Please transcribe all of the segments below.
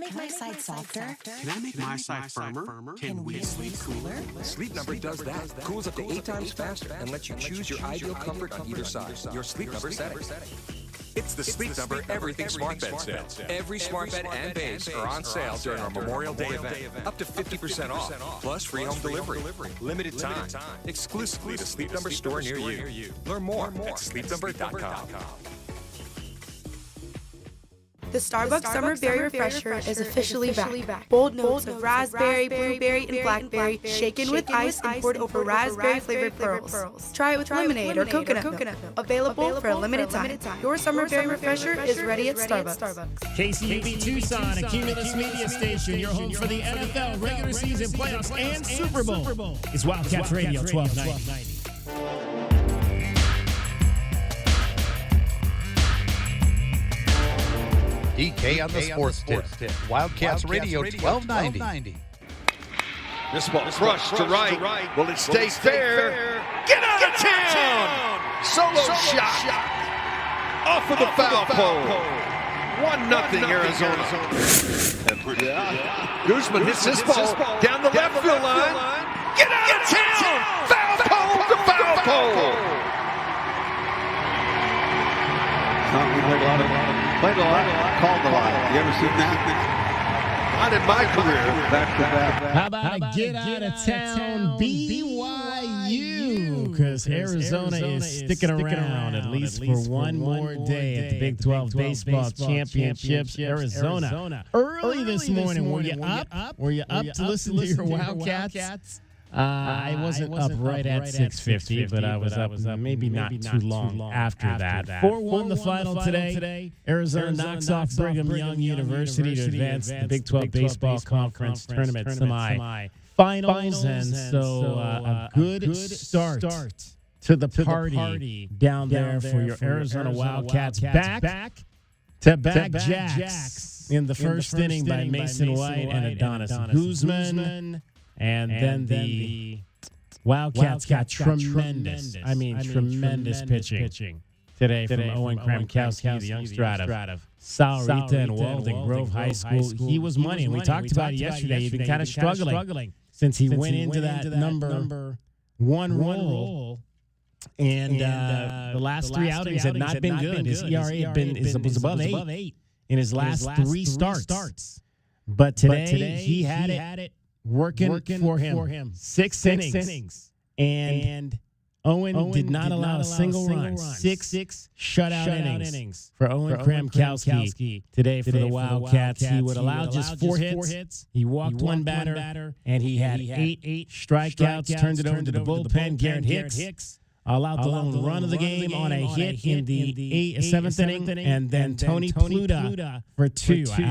make my side softer? Can I make my side firmer? Can we sleep cooler? Sleep Number does that. Cools up to 8 times faster and lets you choose your ideal comfort on either side. Your Sleep Number setting. It's the Sleep Number Everything Smart Bed sale. Every smart bed and base are on sale during our Memorial Day event. Up to 50% off, plus free home delivery. Limited time. Exclusively the Sleep Number store near you. Learn more at sleepnumber.com. The Starbucks Summer Berry Refresher is officially back. Bold notes of raspberry, blueberry, and blackberry, shaken with ice and poured over raspberry-flavored pearls. Try it with lemonade or coconut milk. Available for a limited time. Your Summer Berry Refresher is ready at Starbucks. KCUB Tucson, a Cumulus media station, your home for the NFL, regular season playoffs, and Super Bowl. It's Wildcats Radio 1290. DK on the sports tip. Wildcats Radio 1290. This ball crushed to right. Will it stay fair? Get out of town! Solo shot. Off of the foul pole. 1-0 Arizona. Guzman hits this ball down the left field line. Get out of town! Foul pole to foul pole. Played a lot, called a lot. You ever seen that? Not in my career. Back to back. How about a get out of town BYU? Because Arizona is sticking around at least for one more day at the Big 12 Baseball Championships. Arizona. Early this morning, were you up? Were you up to listen to your Wildcats? I wasn't up right at 6:50, but I was up maybe not too long after that. 4-1 the final today. Arizona knocks off Brigham Young University to advance the Big 12 Baseball Conference Tournament semi-finals, and so a good start to the party down there for your Arizona Wildcats. Back to back jacks in the first inning by Mason White and Adonis Guzman. And then the Wildcats got tremendous pitching today from Owen Kramkowski, the youngster out of Sahuarita and Walden Grove High School. He was money, and we talked about it yesterday. He'd been kind of struggling since he went into that number one role. And the last 3 outings had not been good. His ERA was above 8 in his last 3 starts. But today he had it. Working for him. 6 innings. And Owen did not allow a single run. 6 shutout innings for Owen Kramkowski today for the Wildcats. He would allow just 4 hits. He walked one batter, and he had 8 strikeouts, turned it over to the bullpen. Garrett Hicks allowed the lone run of the game on a hit in the 7th inning, and then Tony Pluta for 2. I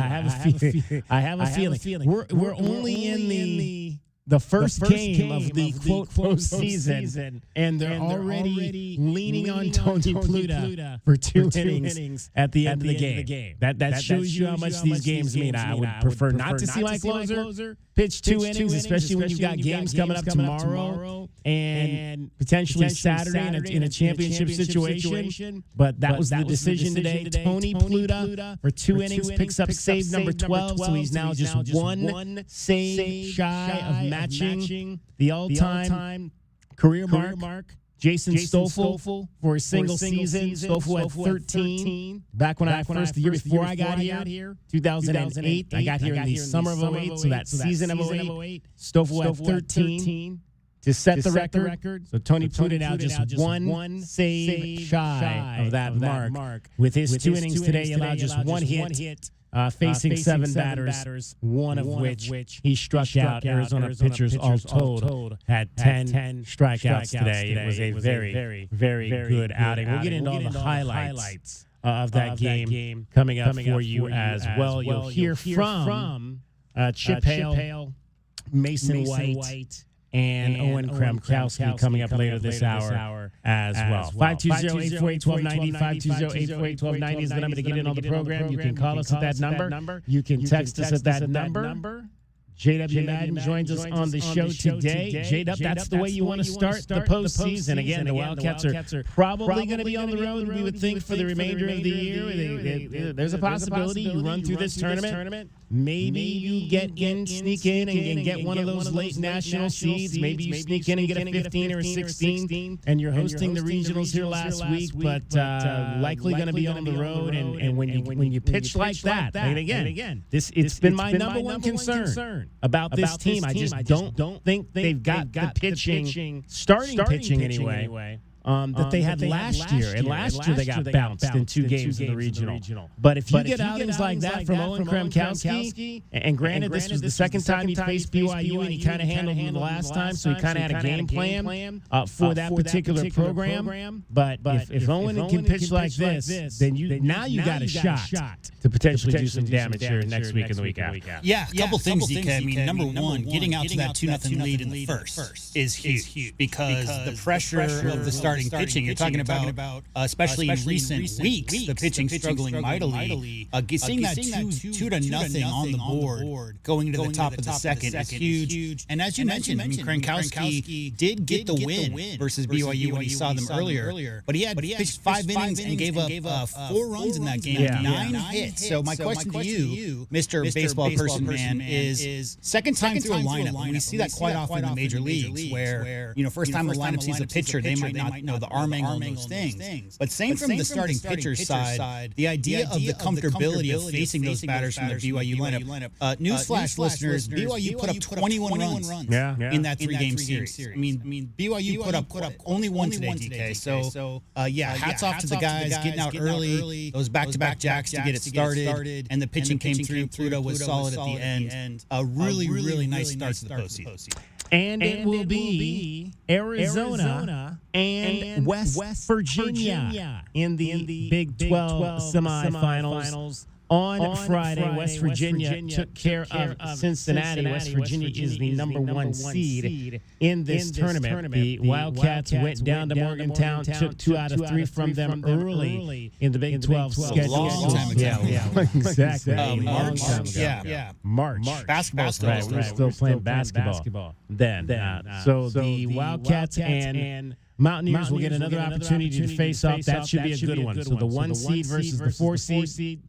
have a feeling. We're only in the first game of the quote postseason, and they're already leaning on Tony Pluta for 2 innings at the end of the game. That shows you how much these games mean. I would prefer not to see my closer pitch 2 innings, especially when you've got games coming up tomorrow and potentially Saturday in a championship situation. But that was the decision today. Tony Pluta for 2 innings picks up save number 12, so he's now just one save shy of matching the all-time career mark. Jason Stoffel for a single season. Stoffel had 13. Back when the year before I got here, 2008. I got here in the summer of 08, so that season of 08. Stoffel had 13 to set the record. So Tony Pluta now just one save shy of that mark. With his 2 innings today, he allowed just 1 hit. Facing 7 batters, one of which he struck out. Arizona pitchers all told had 10 strikeouts today. It was a very, very good outing. We'll get into all the highlights of that game coming up for you as well. You'll hear from Chip Hale, Mason White, and Owen Kramkowski coming up later this hour as well. 520-848-1290, 520-848-1290 is the number to get in on the program. You can call us at that number. You can text us at that number. J.W. Madden joins us on the show today. J-Dub, that's the way you want to start the postseason. Again, the Wildcats are probably going to be on the road, we would think, for the remainder of the year. There's a possibility you run through this tournament Maybe you sneak in and get one of those late national seeds. Maybe you sneak in and get a 15 or a 16, and you're hosting the regionals here last week, but likely going to be on the road. And when you pitch like that, and again, it's been my number one concern about this team. I just don't think they've got the pitching, starting pitching anyway. That they had last year. And last year they got bounced in 2 games in the regional. But if you get outings like that from Owen Kremkowski, and granted this was the second time he faced BYU and he kind of handled him the last time, so he kind of had a game plan for that particular program. But if Owen can pitch like this, then you got a shot to potentially do some damage here next week and the week after. Yeah, a couple things, DK. I mean, number one, getting out to that 2-0 lead in the first is huge because the pressure of the starting pitching. You're talking about, especially in recent weeks, the pitching struggling mightily. Seeing that 2-0 on the board going to the top of the second is huge. And as you mentioned, I mean, Kremkowski did get the win versus BYU when he saw them earlier. But he had pitched 5 innings and gave up 4 runs in that game, 9 hits. So my question to you, Mr. Baseball Person Man, is second time through a lineup. And we see that quite often in the major leagues where, first time the lineup sees a pitcher, they might not know the arm angle and those things. But same from the starting pitcher's side, the idea of the comfortability of facing those batters from the BYU lineup. Newsflash, listeners, BYU put up 21 runs in that 3-game series. I mean, BYU put up only one today, DK. So, hats off to the guys getting out early, those back-to-back jacks to get it started, and the pitching came through. Pluto was solid at the end. A really nice start to the postseason. And it will be Arizona and West Virginia in the Big 12 semifinals. On Friday, West Virginia took care of Cincinnati. West Virginia is the number 1 seed in this tournament. The Wildcats went down to Morgantown, took 2 out of 3 from them early in the Big 12 schedule. Long time ago. Yeah, exactly. March. March. Basketball still. Right, we're still playing basketball then. So the Wildcats and Mountaineers will get another opportunity to face off. That should be a good one. So the 1 seed versus the 4 seed.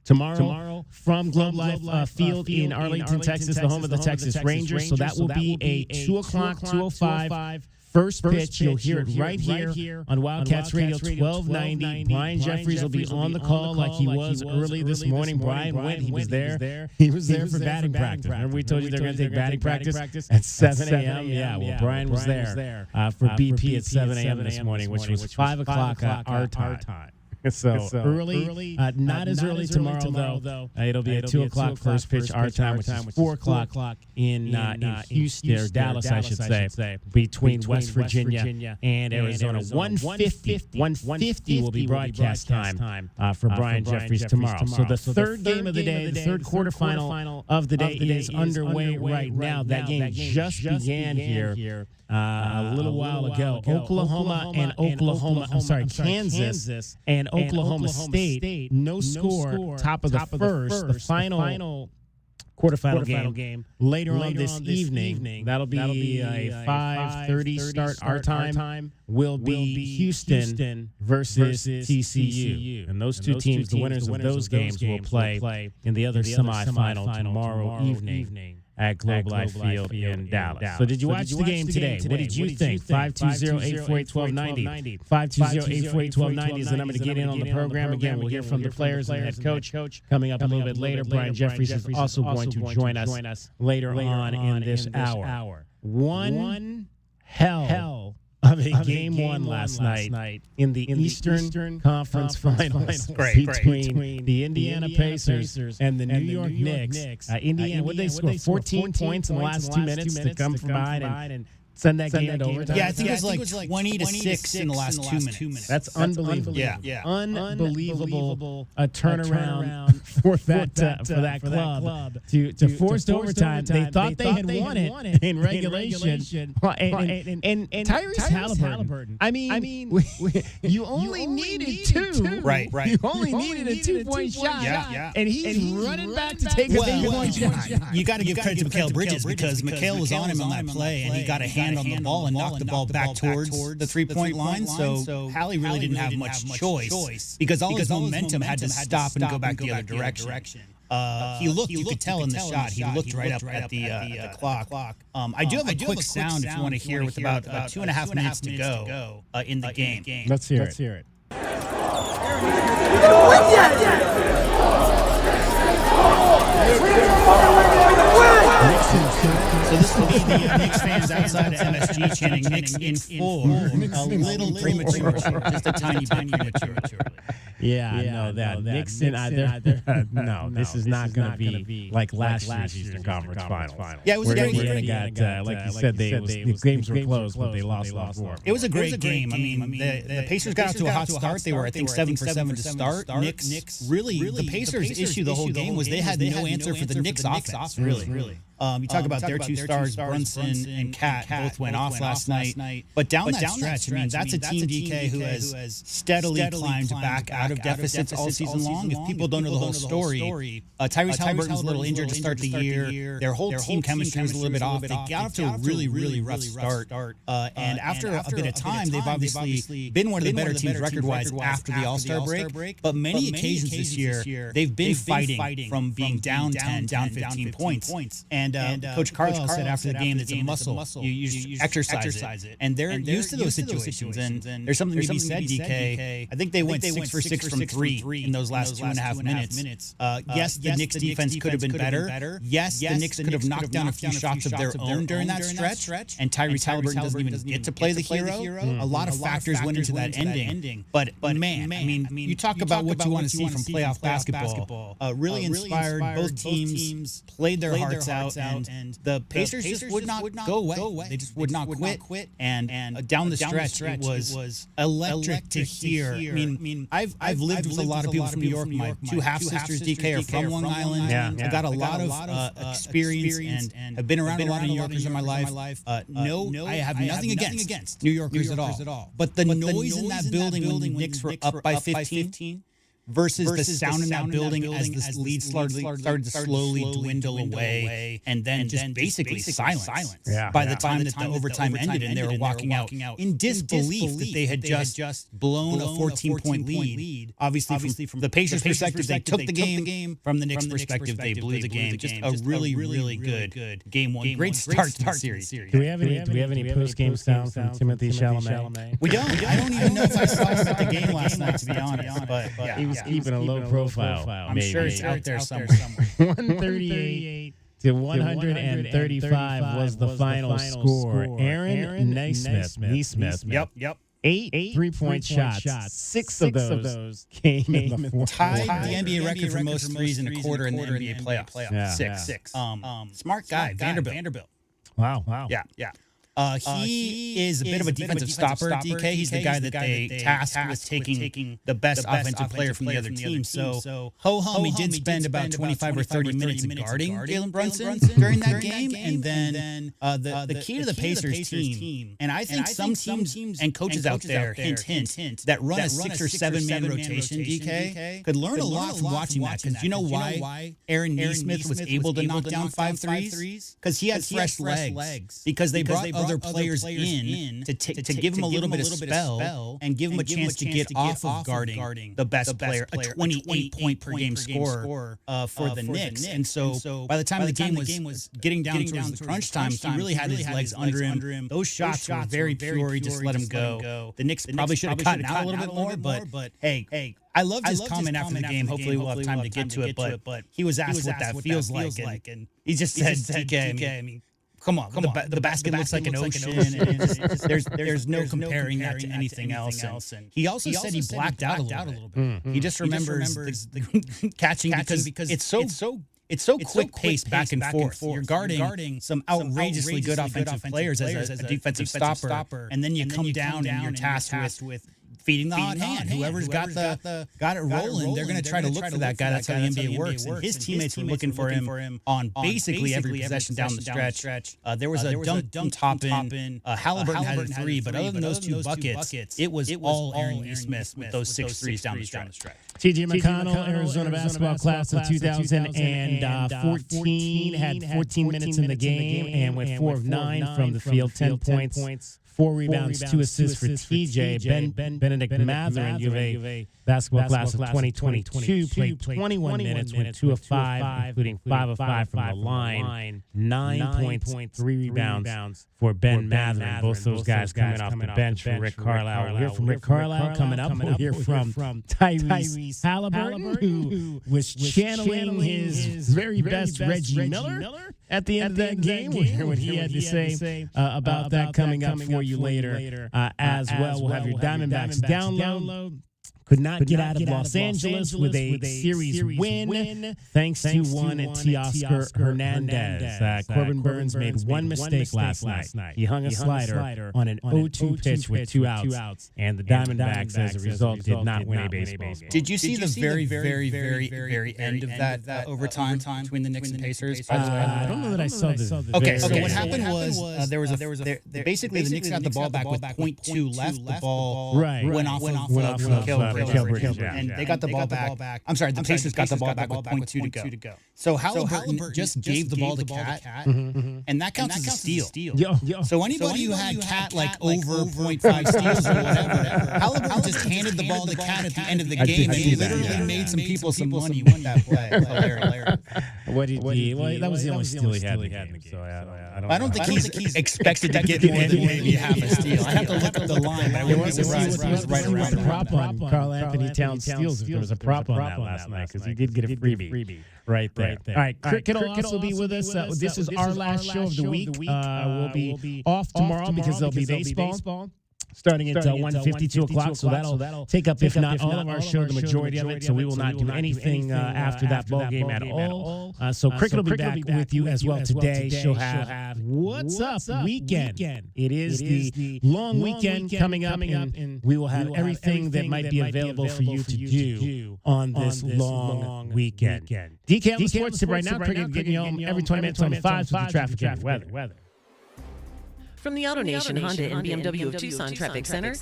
Tomorrow from Globe Life Field in Arlington, Texas, the home of the Texas Rangers. So that will be a 2 o'clock, 2:05 first pitch. You'll hear it right here on Wildcats Radio 1290. Brian Jeffries will be on the call like he was early this morning. Brian went. He was there. He was there for batting practice. Remember we told you they're going to take batting practice at 7 a.m.? Yeah, well, Brian was there for BP at 7 a.m. this morning, which was 5 o'clock our time. So early, not as early tomorrow, though. It'll be a 2 o'clock first pitch our time, which is 4 o'clock in Houston, or Dallas, I should say, between West Virginia and Arizona. 1:50 will be broadcast time for Brian Jeffries tomorrow. So the third game of the day, the third quarterfinal of the day is underway right now. That game just began here a little while ago. Kansas and Oklahoma State, no score, top of the first. The final quarterfinal game later on this evening. That'll be a 5:30 start our time. Will be Houston versus TCU. And those two teams, the winners of those games, will play in the other semifinal tomorrow evening at Globe Life Field in Dallas. So did you watch the game today? What did you think? 520-848-1290. 520-848-1290 is the number to get in on the program. Again, we'll hear from the players and head coach coming up a little bit later. Brian Jeffries is also going to join us later on in this hour. One hell of a game 1 last night in the Eastern Conference Finals between the Indiana Pacers and the New York Knicks. Indiana, what did they score? 14 points in the last 2 minutes to come from behind and send that game into overtime. Yeah, I think it was like 20-6 in the last 2 minutes. That's unbelievable. Yeah. Unbelievable a turnaround for that club to force overtime. They thought they had won it in regulation. And Tyrese Halliburton. I mean, you only needed 2. Right. You only needed a 2-point shot. Yeah. And he's running back to take a 2-point shot. You got to give credit to Mikal Bridges because Mikal was on him on that play, and he got a hand on the ball and knocked the ball back towards the 3-point line. So Hallie really didn't have much choice because all his momentum had to stop and go back the other direction. You could tell in the shot, he looked right up at the clock. I do have a quick sound if you want to hear with about 2.5 minutes to go in the game. Let's hear it. So this will be the Knicks fans outside of MSG chanting Knicks in 4. A little premature, just a tiny bit premature. Yeah, I know that. Nixon, no, this is not going to be like last year's Eastern Conference Finals. Yeah, it was a great game. Like you said, the games were close, but they lost all 4. It was a great game. I mean, the Pacers got off to a hot start. They were, I think, 7 for 7 to start. Knicks, really, the Pacers' issue the whole game was they had no answer for the Knicks offense, really. You talk about their 2 stars, Brunson and Cat, both went off last night. But down that stretch, I mean, that's a team, DK, who has steadily climbed back out of deficits all season long. If people don't know the whole story, Tyrese Halliburton was a little injured to start the year. Their whole team chemistry was a little bit off. They got off to a really rough start. And after a bit of time, they've obviously been one of the better teams record-wise after the All-Star break. But many occasions this year, they've been fighting from being down 10, down 15 points. And Coach Carlisle said after the game, it's a muscle. You just exercise it. And they're used to those situations. And there's something to be said, DK. I think they went 6 for 6 from 3 in those last 2.5 minutes. Yes, the Knicks defense could have been better. Yes, the Knicks could have knocked down a few shots of their own during that stretch. And Tyrese Halliburton doesn't even get to play the hero. A lot of factors went into that ending. But man, I mean, you talk about what you want to see from playoff basketball. Really inspired. Both teams played their hearts out. And the Pacers just would not go away. They just would not quit. And down the stretch, it was electric to hear. I mean, I've lived with a lot of people from New York. My 2 half-sisters, DK, are from Long Island. I've got a lot of experience and have been around a lot of New Yorkers in my life. No, I have nothing against New Yorkers at all. But the noise in that building when the Knicks were up by 15 versus the sound in that building as this lead started to slowly dwindle away and then just basically silence by the time that the overtime ended and they were walking out in disbelief that they had just blown a 14-point lead. Obviously, from the Pacers' perspective, they took the game. From the Knicks' perspective, they blew the game. Just a really good game one. Great start to the series. Do we have any post-game sound from Timothy Chalamet? We don't. I don't even know if I saw him at the game last night, to be honest. But he was keeping a low profile. I'm sure it's out there somewhere. 138 to 135 was the final score. Aaron Nesmith. Yep. 8 3-point shots. 6 of those came in the fourth. Tied the NBA record for most threes in a quarter in the NBA playoffs. Yeah. 6. Smart guy, Vanderbilt. Wow. Yeah. He is a bit of a defensive stopper, DK. He's the guy that they tasked with taking the best offensive player from the other team. So, ho-hum, he did spend about 25 or 30 minutes guarding Jalen Brunson during that game. And then the key to the Pacers team, and I think some teams and coaches out there, hint, that run a 6 or 7 man rotation, DK, could learn a lot from watching that. Because you know why Aaron Nesmith was able to knock down 5 threes? Because he had fresh legs. Because they brought other players in to give him a little bit of spell and give him a chance to get off of guarding the best player, a 28-point per game scorer for the Knicks. And so by the time the game was getting down towards the crunch time, he really had his legs under him. Those shots were very pure. He just let him go. The Knicks probably should have gotten out a little bit more, but hey, I loved his comment after the game. Hopefully we'll have time to get to it, but he was asked what that feels like, and he just said, DK, I mean, Come on. The basket looks like an ocean. There's no comparing that to anything else. And he also said he blacked out a little bit. He just remembers the catching because it's so quick paced back and forth. You're guarding some outrageously good offensive players as a defensive stopper, and then you come down and you're tasked with feeding the hot hand. Whoever's got it rolling, they're going to try to look for that guy. That's how the NBA works. And his teammates were looking for him on basically every possession down the stretch. There was a dunk top in. Halliburton had a 3, but other than those 2 buckets, it was all Aaron Nesmith with those 6 threes down the stretch. T.J. McConnell, Arizona basketball class of 2014, had 14 minutes in the game and went 4 of 9 from the field, 10 points, 4 rebounds, 2 assists for TJ. Benedict Mathurin, U of A basketball class of 2022, played 21 minutes, went 2 of 5, including 5 of 5 from the line. 9 points, 3 rebounds for Ben Mathurin. Both those guys coming off the bench for Rick Carlisle. We'll hear from Rick Carlisle coming up. We'll hear from Tyrese Halliburton, who was channeling his very best Reggie Miller at the end of that game. We'll hear what he had to say about that coming up for you later as well. We'll have your Diamondbacks download. Could not get out of Los Angeles with a series win thanks to one Teoscar Hernandez. Corbin Burns made one mistake last night. He hung a slider on an 0-2 pitch with 2 outs, and the Diamondbacks, as a result, did not win a baseball game. Did you see the very end of that overtime between the Knicks and Pacers? I don't know that I saw the. Okay, so what happened was basically the Knicks got the ball back with .2 left. The ball went off of Kilbridge, and they got the ball back. I'm sorry, the Pacers got the ball back with .2 to go. So Halliburton just gave the ball to Cat, and that counts as a steal. So anybody who had Cat like over .5 steals or whatever, Halliburton just handed the ball to Cat at the end of the game, and he literally made some people some money with that play. Hilarious. What did he? Well, that was the only steal he had in the game. So I don't think he's expected to get more than maybe half a steal. I have to look up the line, but I wouldn't be surprised if he was right around the prop on Karl Anthony Towns steals if there was a prop on that last night, because he did get a freebie right there. All right, Cricket will also be with us. This is our last show of the week. We'll be off tomorrow because there'll be baseball. Starting at 1:50, 2 o'clock, so that'll take up, if not all of our show, the majority of it, so we will not do anything after that ball game at all. So Cricket will be back with you as well today. She'll have What's Up Weekend. It is the long weekend coming up, and we will have everything that might be available for you to do on this long weekend. DK on the Sports Tip right now. Cricket getting you home every 20 minutes on the 5s with the traffic and weather. From the AutoNation Honda and BMW of Tucson Traffic Center,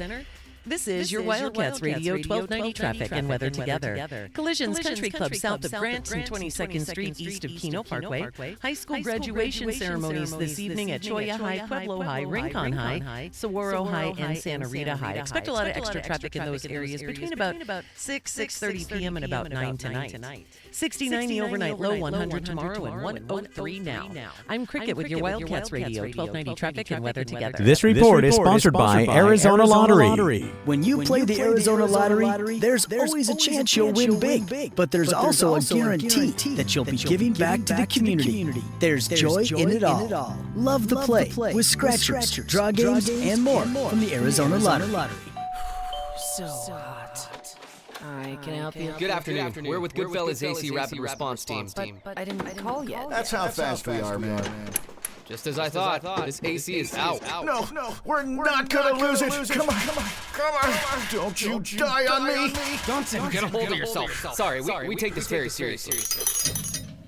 this is your Wildcats Radio 1290 traffic and weather together. Collisions Country Club south of Grant and 22nd Street east of Keno Parkway. High school graduation ceremonies this evening at Cholla High, Pueblo High, Rincon High, Saguaro High, and Santa Rita High. Expect a lot of extra traffic in those areas between about 6:30 p.m. and about 9 tonight. 60-90 overnight low, 100 tomorrow, and 103 now. I'm Cricket with your Wildcats Radio 1290 traffic and weather together. This report is sponsored by Arizona Lottery. When you play the Arizona Lottery, there's always a chance you'll win big. But there's also a guarantee that you'll be giving back to the community. There's joy in it all. Love the play with scratchers, draw games, and more from the Arizona Lottery. So hot. Hi, can I help you? Good afternoon. We're with Goodfellas AC Rapid Response Team. But I didn't call yet. That's how fast we are, man. Just as I thought. This AC is out. No, we're not gonna lose it. Come on. Don't you die on me. Don't get a hold of yourself. Sorry, we take this very seriously.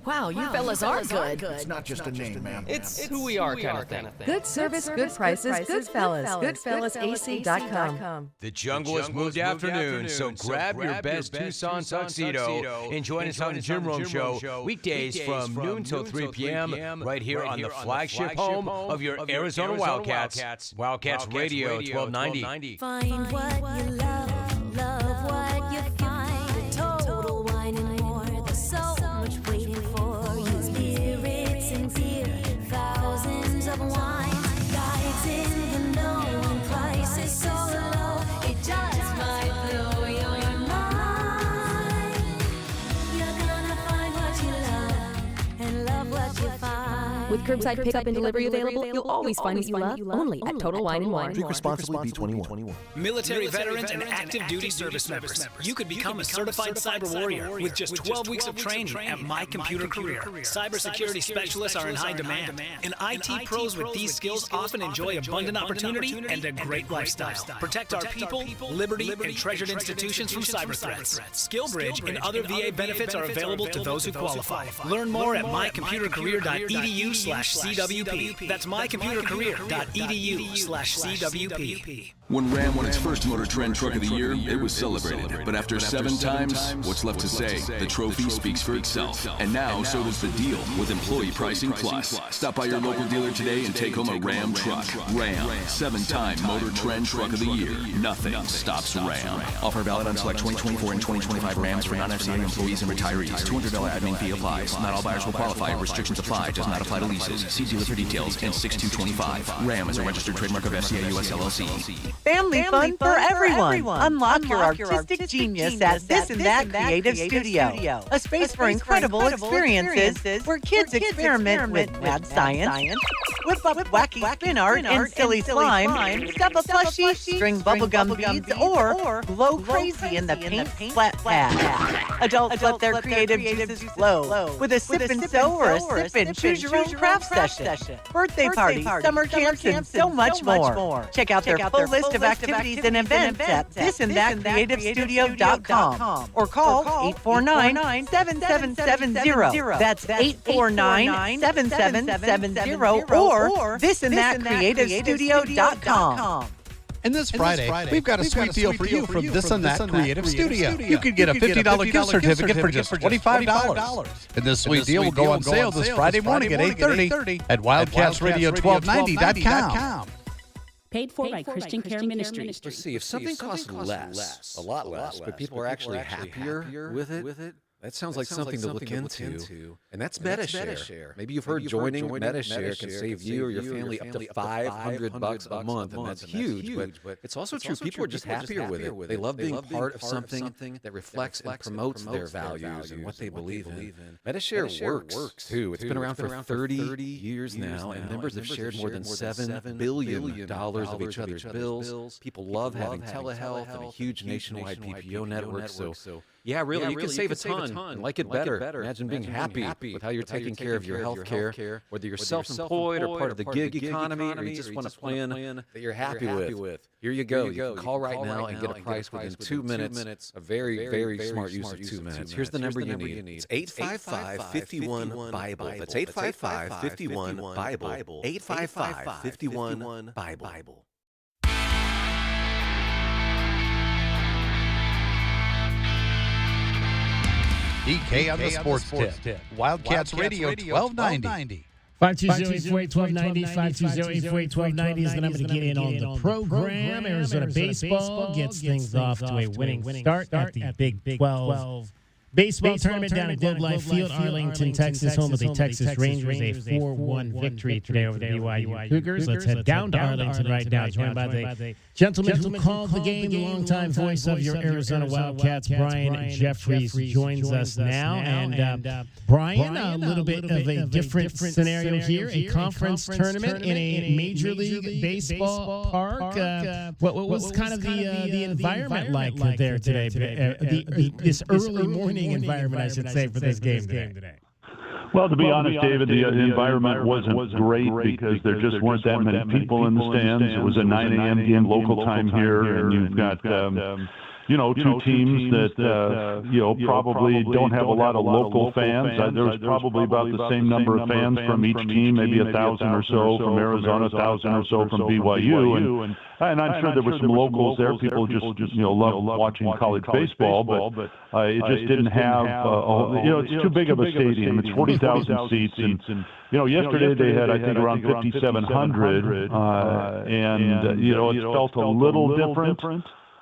Wow, you fellas are good. It's not just a name, man. It's who we are kind of thing. Good service, good prices, Goodfellas. GoodfellasAC.com. The jungle has moved afternoon, so grab your best Tucson tuxedo and join us on the Jim Rome Show weekdays from noon till 3 p.m. right here on the flagship home of your Arizona Wildcats. Wildcats Radio 1290. Find what you love, love what you find. Total Wine and More. There's so much waiting for you. Spirits and beer, thousands of wines. Guides in the know and prices so low, it just might blow your mind. You're gonna find what you love and love what you find. With curbside pickup and delivery available, you'll always find what you love only at Total Wine and More. Drink responsibly, B21. Military veterans and active duty service members. You could become a certified cyber warrior with just 12 weeks of training at My Computer Career. Cybersecurity specialists are in high demand, and IT pros with these skills often enjoy abundant opportunity and a great lifestyle. Protect our people, liberty, and treasured institutions from cyber threats. SkillBridge and other VA benefits are available to those who qualify. Learn more at mycomputercareer.edu/cyber. mycomputercareer.edu/CWP. That's mycomputercareer.edu/CWP. When Ram won its first Motor Trend Truck of the Year, it was celebrated. But after 7 times, what's left to say? The trophy speaks for itself. And now, so does the deal with Employee Pricing Plus. Stop by your local dealer today and take home a Ram truck. Ram, 7-time Motor Trend Truck of the Year. Nothing stops Ram. Offer valid on select 2024 and 2025 Rams for non-FCA employees and retirees. $200 admin fee applies. Not all buyers will qualify. Restrictions apply. Does not apply to leases. See dealer for details. And 6225. Ram is a registered trademark of FCA US LLC. Family fun for everyone. Unlock your artistic genius at This and That Creative Studio. A space for incredible experiences where kids experiment with mad science, whip up wacky spin art and silly slime, stuff a plushie, string bubblegum beads, or glow crazy in the paint flat pad. Adults let their creative juices flow with a sip and sew or a sip and choose your own craft session. Birthday parties, summer camps, and so much more. Check out their full list of activities and events at thisandthatcreativestudio.com or call 849-7770. That's 849-7770 or thisandthatcreativestudio.com. And this Friday, we've got a sweet deal for you from This and That Creative Studio. You could get a $50 gift certificate for just $25. And this sweet deal will go on sale this Friday morning at 8:30 at WildcatsRadio1290.com. Paid for by Christian Care Ministry. Let's see, if something costs less, a lot less, but people are actually happier with it, that sounds like something to look into. And that's MediShare. Maybe you've heard joining MediShare can save you or your family up to $500 a month, and that's huge. But it's also true, people are just happier with it. They love being part of something that reflects and promotes their values and what they believe in. MediShare works, too. It's been around for 30 years now, and members have shared more than $7 billion of each other's bills. People love having telehealth and a huge nationwide PPO network, so yeah, really, you can save a ton and like it better. Imagine being happy with how you're taking care of your health care, whether you're self-employed or part of the gig economy, or you just want a plan that you're happy with. Here you go. You can call right now and get a price within 2 minutes. A very, very smart use of 2 minutes. Here's the number you need. It's 855-51-BIBLE. That's 855-51-BIBLE. 855-51-BIBLE. DK on the Sports Tip. Wildcats Radio 1290. 520-848-1290, 520-848-1290 is the number to get in on the program. Arizona baseball gets things off to a winning start at the Big 12 baseball tournament down at Globe Life Field, Arlington, Texas, home of the Texas Rangers. A 4-1 victory today over the BYU Cougars. Let's head down to Arlington right now, joined by the gentleman who called the game, the longtime voice of your Arizona Wildcats, Brian Jeffries, joins us now. And Brian, a little bit of a different scenario here, a conference tournament in a Major League Baseball park. What was kind of the environment like there today? This early morning environment, I should say, for this game today. Well, to be honest, David, the environment wasn't great because there just weren't that many people in the stands. It was a 9 a.m. game local time here, and you've got two teams that probably don't have a lot of local fans. There was probably about the same number of fans from each team, maybe 1,000 or so from Arizona, 1,000 or so from BYU, and I'm sure there were some locals there. People just love watching college baseball, but it just didn't have. It's too big of a stadium. It's 40,000 seats, and yesterday they had, I think, around 5,700, and it felt a little different.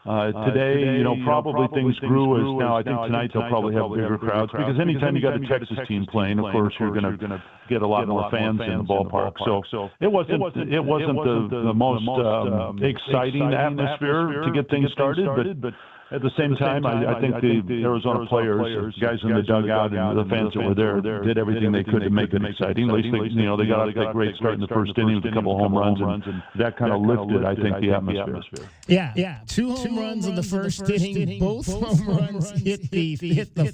Today, probably things grew as now. I think tonight they'll probably have bigger crowds because anytime you got a Texas team playing, of course, you're going to get a lot more fans in the ballpark. So it wasn't the most exciting atmosphere to get things started, but at the same time, I think the Arizona players, guys in the dugout, and the fans that were there did everything they could to make it exciting. At least they got a great start in the first inning with a couple of home runs, and that kind of lifted, I think, the atmosphere. Yeah. 2 home runs in the first inning. Both home runs hit the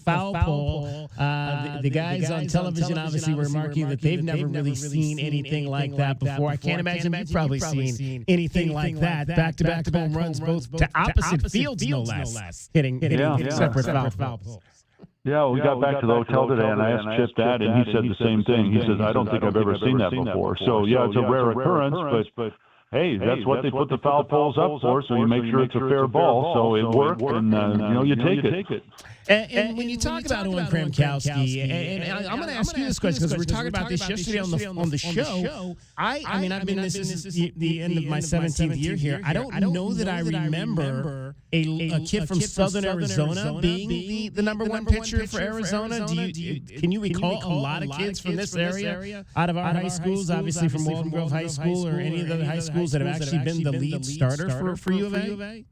foul pole. The guys on television obviously were remarking that they've never really seen anything like that before. I can't imagine you've probably seen anything like that. Back-to-back home runs, both to opposite fields, no less. Hitting separate foul poles. Yeah, we got back to the hotel today, and I asked Chip that, and he said the same thing. He says, I don't think I've ever seen that before. So, yeah, it's a rare occurrence, but hey, that's what they put the foul poles up for, so you make sure it's a fair ball. So it worked, and, you take it. And when you talk about Owen Kramkowski, and I'm going to ask you this question because we were talking about this yesterday on the show. I mean, this is the end of my 17th year here. I don't know that I remember a kid from Southern Arizona being the number one pitcher for Arizona. Can you recall a lot of kids from this area out of our high schools, obviously from Walden Grove High School or any of the high schools that have actually been the lead starter for U of A?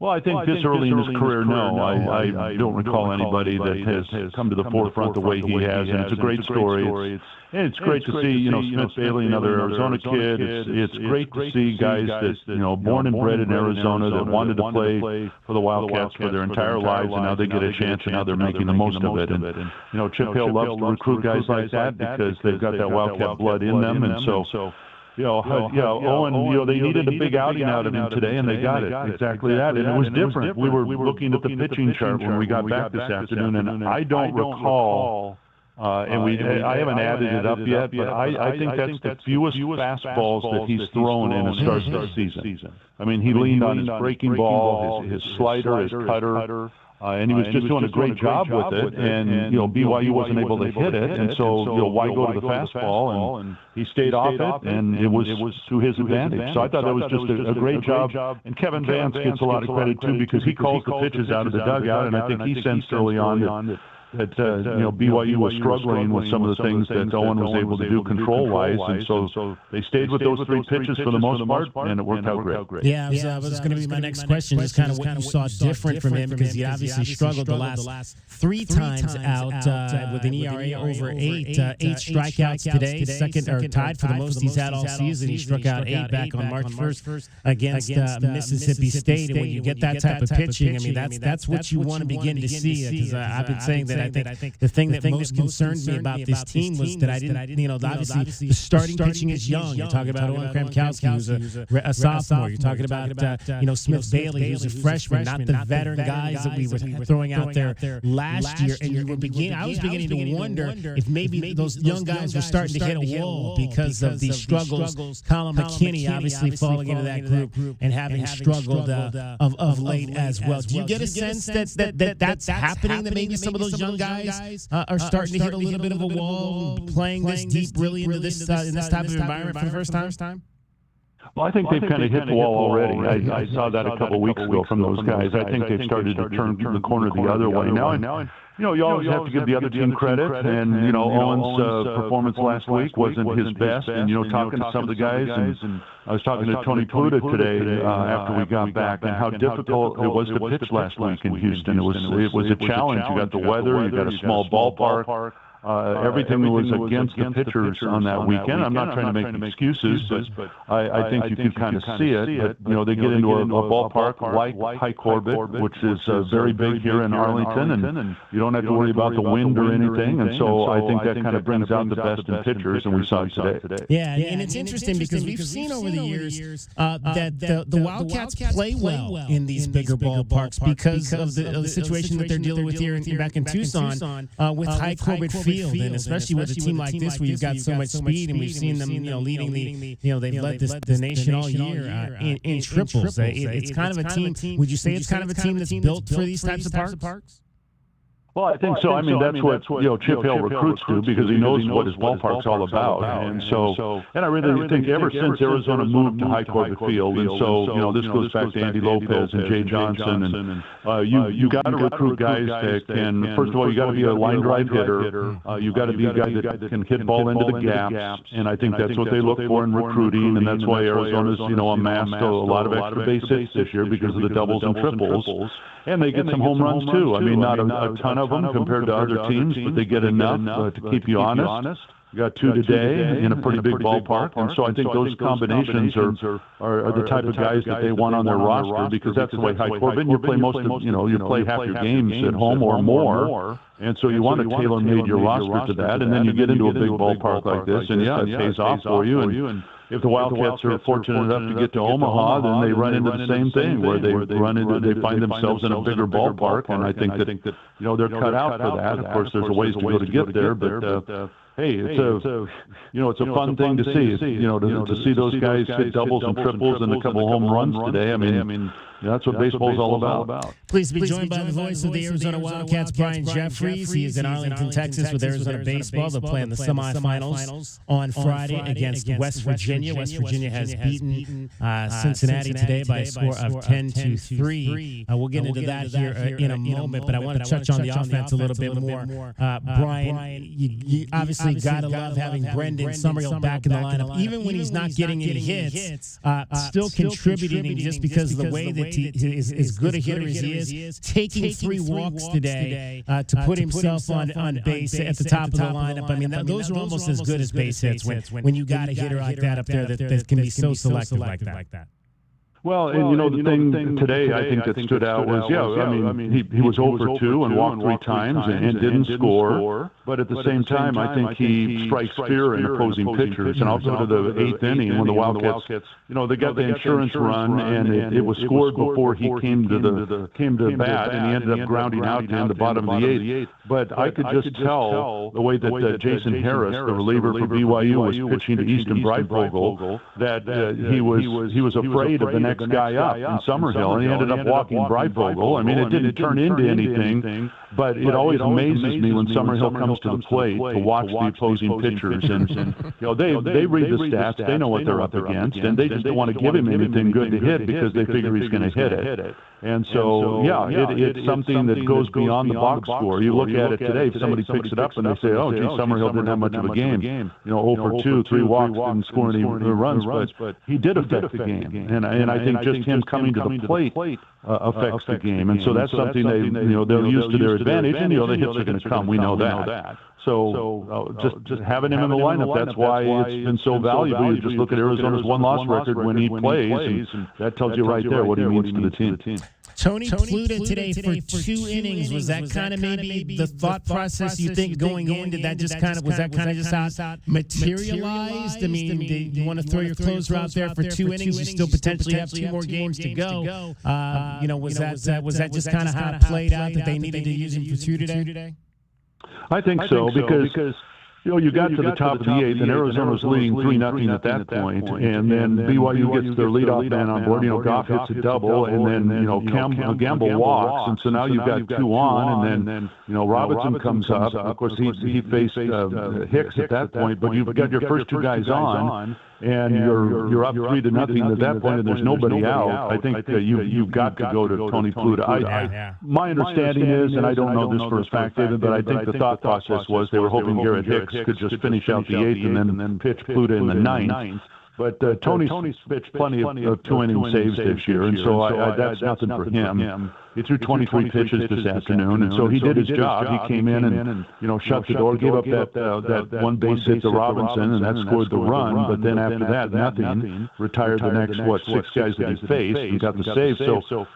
Well, I think this early in his career, no. I don't recall anybody that has come to the forefront the way he has, and it's a great story. It's great to see, Smith Bailey, another Arizona kid. It's great to see guys that, born and bred in Arizona that wanted to play for the Wildcats for their entire lives, and now they get a chance, and now they're making the most of it. And, Chip Hill loves to recruit guys like that because they've got that Wildcat blood in them, and so... Owen, they needed a big outing out of him today, and they got it. Exactly that. And it was different. We were looking at the pitching chart when we got back this afternoon, and I don't recall, I haven't added it up yet, but I think that's the fewest fastballs that he's thrown in a start this season. I mean, he leaned on his breaking ball, his slider, his cutter. And he was just doing a great job with it, and BYU wasn't able to hit it, and so why go to the fastball? And he stayed off it, and it was to his advantage. So I thought that was just a great job. And Kevin Vance gets a lot of credit too because he calls the pitches out of the dugout, and I think he sensed early on that BYU was struggling with some of the things that Owen was able to do control-wise, and so they stayed with those three pitches for the most part, and it worked out great. Yeah, that was going to be my next question, just kind of what you saw different from him, because he obviously struggled the last three times out with an ERA over 8 strikeouts today, second or tied for the most he's had all season. He struck out 8 back on March 1st against Mississippi State, and when you get that type of pitching, I mean, that's what you want to begin to see, because I've been saying that I think the thing that most concerned me about this team was that I didn't, obviously the starting pitching is young. You're talking about Owen Kramkowski, who's a sophomore. You're talking about, Smith Bailey, who's a freshman, not the veteran guys that we were throwing out there last year. And I was beginning to wonder if maybe those young guys were starting to hit a wall because of the struggles. Colin McKinney obviously falling into that group and having struggled of late as well. Do you get a sense that's happening, that maybe some of those young guys are starting to hit a little bit of a wall, playing this deep really into this in this type of environment for the first time? Well, I think they've kind of hit the wall already. I saw that a couple of weeks ago from those guys. I think they've started to turn the corner the other way now. You always have to give the other team credit, and Owen's performance last week wasn't his best. And talking to some of the guys, and I was talking to Tony Pluta today after we got back, and how difficult it was to pitch last week in Houston. It was a challenge. You got the weather, you got a small ballpark. Everything was against the pitchers on that weekend. I'm not trying to make excuses, but I think you can kind of see it. But, they get into a ballpark like High Corbett, which is very big here in Arlington, and you don't have to worry about the wind or anything. And so I think that kind of brings out the best in pitchers, and we saw it today. Yeah, and it's interesting because we've seen over the years that the Wildcats play well in these bigger ballparks because of the situation that they're dealing with here back in Tucson with High Corbett Field. And especially with a team like this where you've got so much speed, and we've seen them, leading they've led the nation all year in triples. It's kind of a team. Would you say it's kind of a team that's built for these types of parks? Well, I think so. I mean, that's what Chip Hill recruits do, because he knows what his ballpark's all about. And I really think ever since Arizona moved to High Corbett Field, and so this goes back to Andy Lopez and Jay Johnson, and you got to recruit guys that can. First of all, you got to be a line drive hitter. You got to be a guy that can hit ball into the gaps, and I think that's what they look for in recruiting, and that's why Arizona's amassed a lot of extra base hits this year because of the doubles and triples. And they get some home runs, too. I mean, not a ton of them compared to other teams, but they get enough to keep you honest. You got 2 today in a pretty big ballpark, and so I think those combinations are the type of guys that they want on their roster, because that's the way High Corbett, you play most of, you play half your games at home or more, and so you want to tailor-made your roster to that, and then you get into a big ballpark like this, and it pays off for you, and if the Wildcats are fortunate enough to get to Omaha, then they run into the same thing where they find themselves in a bigger ballpark, and I think that they're cut out for that. Of course, there's a ways to go to get there, but hey, it's a fun thing to see. To see those guys hit doubles and triples and a couple home runs today. I mean, that's what baseball's all about. Please be joined by the voice of the Arizona Wildcats, Brian Jeffries. He is in Arlington, Texas, with Arizona baseball. They'll play in the semifinals on Friday against West Virginia. West Virginia has beaten Cincinnati today by a score of 10-3. We'll get into that here in a moment, but I want to touch on the offense a little bit more. Brian, you obviously got to love having Brendan Summerhill back in the lineup, even when he's not getting any hits, still contributing just because of the way that he is as good a hitter as he is, taking 3 walks today to put himself on base at the top of the lineup. I mean, those are almost as good as base hits when you got a hitter like that up there that can be so selective like that. Well, and the thing today I think that stood out was, he was 0 for 2 and walked 3 times and didn't score. But at the same time, I think he strikes fear in opposing pitchers. And also to the 8th inning when the Wildcats, they got the insurance run and it was scored before he came to the bat, and he ended up grounding out in the bottom of the 8th. But I could just tell the way that Jason Harris, the reliever for BYU, was pitching to Easton Breitvogel, that he was afraid of the next guy up in Summerhill, and he ended up walking Breitvogel. I mean, it didn't turn into anything, but it always amazes me when Summerhill comes to the plate to watch the opposing pitchers, and they read the stats, they know what they're up against, and they just don't want to give him anything good to hit because they figure he's going to hit it. And so, it's something that goes beyond the box score. You look at it today, if somebody picks it up and they say, oh, gee, Summerhill didn't have much of a game. 0 for 2, 3 walks, didn't score any runs, but he did affect the game. And I think just him coming to the plate affects the game. And so that's something they'll use to their advantage, and the hits are going to come. We know that. So just having him in the lineup, that's why it's been so valuable. You just look at Arizona's one-loss record when he plays, and that tells you right there what he means to the team. Tony Pluta today for 2 innings. Was that kind of maybe the thought process you think going in? Did that just kind of was that kind of just how it materialized? I mean, you want to throw your closer out there for 2 innings? You still potentially have 2 more games to go. Was that just kind of how it played out that they needed to use him for 2 today? I think so because you got to the top of the 8th, and Arizona was leading 3-0 at that point, and then BYU gets their leadoff man on board. Goff hits a double, and then Gamble walks, and so now you've got 2 on, and then Robinson comes up. Of course, he faced Hicks at that point, but you've got your first 2 guys on, and you're up 3-0 at that point, and there's nobody out. I think you've got to go to Tony Pluta. My understanding is, and I don't know this for a fact, David, but I think the thought process was they were hoping Garrett Hicks could just finish out the 8th and then pitch Pluta in the 9th. But Tony's pitched plenty of 2-inning saves this year, and so that's nothing for him. He threw 23 pitches this afternoon, and so he did his job. He came in and shut the door, gave up that 1 base hit to Robinson, and that scored the run. But then after that, nothing. Retired the next 6 guys that he faced and got the save. So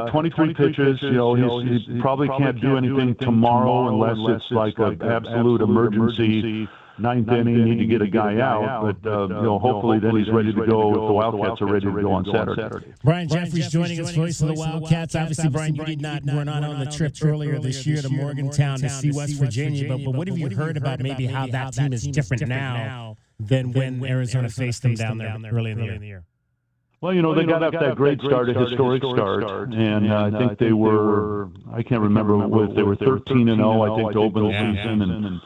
23 pitches. He probably can't do anything tomorrow unless it's like an absolute emergency. 9th inning, need to get a guy out, but hopefully then he's ready to go if the Wildcats are ready to go on Saturday. Brian Jeffries joining us, voice of the Wildcats. Obviously, Brian, you were not on the trip earlier this year to Morgantown to see West Virginia, but what have you heard about maybe how that team is different now than when Arizona faced them down there early in the year? Well, they got up that great start, a historic start, and I think they were, I can't remember what, they were 13-0, I think, to open the season, and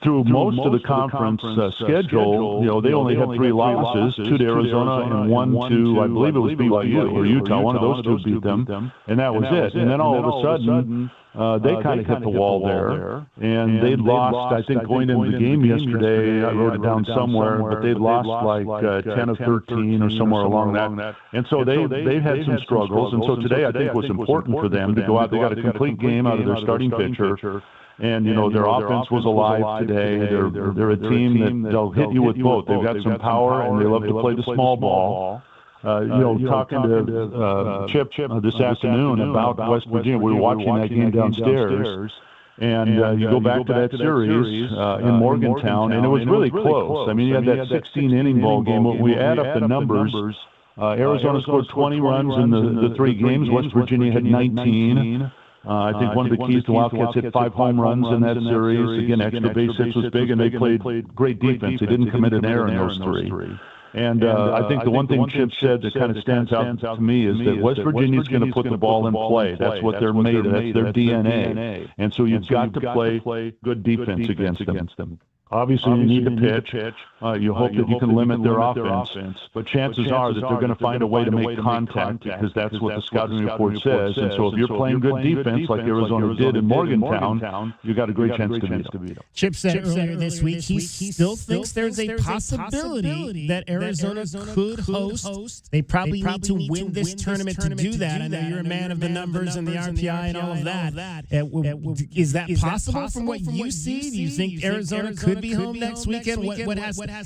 through most of the conference schedule, they only had 3 losses, 2 to Arizona and 1 to, I believe it was BYU or Utah. One of those 2 beat them, and that was it. And then all of a sudden, they kind of hit the wall there, and they'd lost, I think, going into the game yesterday, I wrote it down somewhere, but they'd lost like 10 of 13 or somewhere along that. And so they had some struggles, and so today I think was important for them to go out. They got a complete game out of their starting pitcher. And, their offense was alive today. They're a team that they'll hit you with both. They've got some power, and they love to play the small ball. Talking to Chip this afternoon about West Virginia, we were watching that game downstairs, And you go back to that series in Morgantown, and it was really close. I mean, you had that 16-inning ball game. When we add up the numbers, Arizona scored 20 runs in the 3 games. West Virginia had 19. I think one of the keys to Wildcats hit 5 home runs in that series. Again, extra base hits was big, and they played great defense. They didn't commit an error in those 3. And I think the one thing Chip said that kind of stands out to me is that West Virginia's going to put the ball in play. That's what they're made of. That's their DNA. And so you've got to play good defense against them. Obviously, you need to pitch. You hope that you can limit their offense. But chances are that they're going to find a way to make contact because that's what the scouting report says. And so if you're playing good defense like Arizona did in Morgantown, you got a great chance to beat them. Chip said earlier this week he still thinks there's a possibility that Arizona could host. They probably need to win this tournament to do that. I know you're a man of the numbers and the RPI and all of that. Is that possible from what you see? Do you think Arizona could be home next weekend?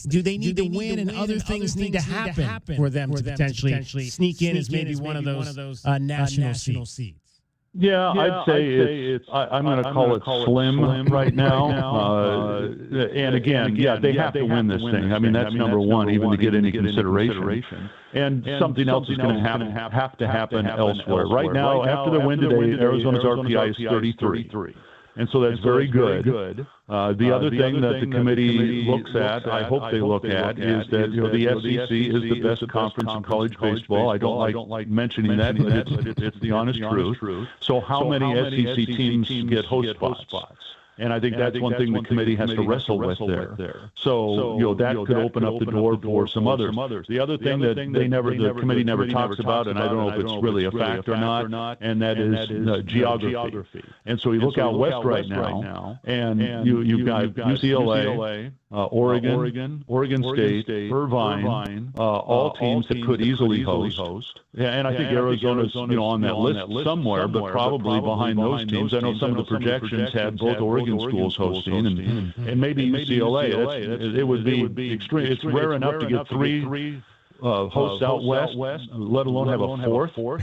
Do they need to win and other things need to happen for them to potentially sneak in as maybe one of those national seeds? Yeah, I'd say I'm going to call it slim right now. And again, they have to win this thing. I mean, that's number one, even to get any consideration. And something else is going to have to happen elsewhere. Right now, after the win today, Arizona's RPI is 33. And so that's very good. The other thing that the committee looks at, I hope they look at, is that the SEC is the best conference in college baseball. I don't like mentioning that, but it's the honest truth. So how many SEC teams get host spots? And I think that's one thing the committee has to wrestle with there. So, that could open up the door for some others. The other thing that the committee never talks about, and I don't know if it's really a fact or not, and that is geography. And so you look out west right now, and you've got UCLA, Oregon State, Irvine, all teams that could easily host. Yeah, and I think Arizona's on that list somewhere, but probably behind those teams. I know some of the projections had both Oregon schools hosting and maybe UCLA. It would be extreme. It's rare enough to get 3 hosts out west, let alone have a fourth.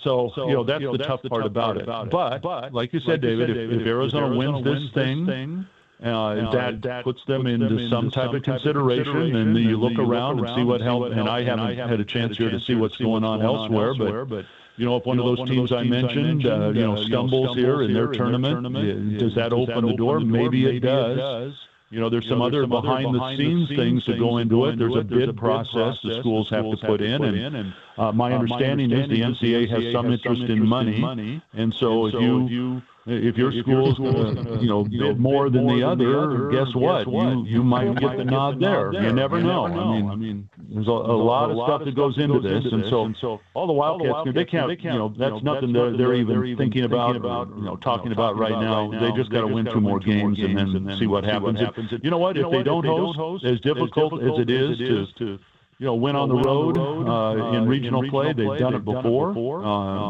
So that's the tough part about it. But like you said, David, if Arizona wins this thing. That puts them into some type of consideration, and you look around and see what help. And I haven't had a chance here to see what's going on elsewhere, but if one of those teams I mentioned, stumbles here in their tournament, does that open the door? Maybe it does. There's some other behind-the-scenes things that go into it. There's a bid process the schools have to put in, and my understanding is the NCAA has some interest in money, and so if your school's going to bid more than the other, guess what? You might get the nod there. You never know. I mean, there's a lot of stuff that goes into this, and so all the Wildcats, they can't. That's nothing they're even thinking about, talking about right now. They just got to win 2 more games and then see what happens. You know what? If they don't host, as difficult as it is to win on the road in regional play. They've done it before.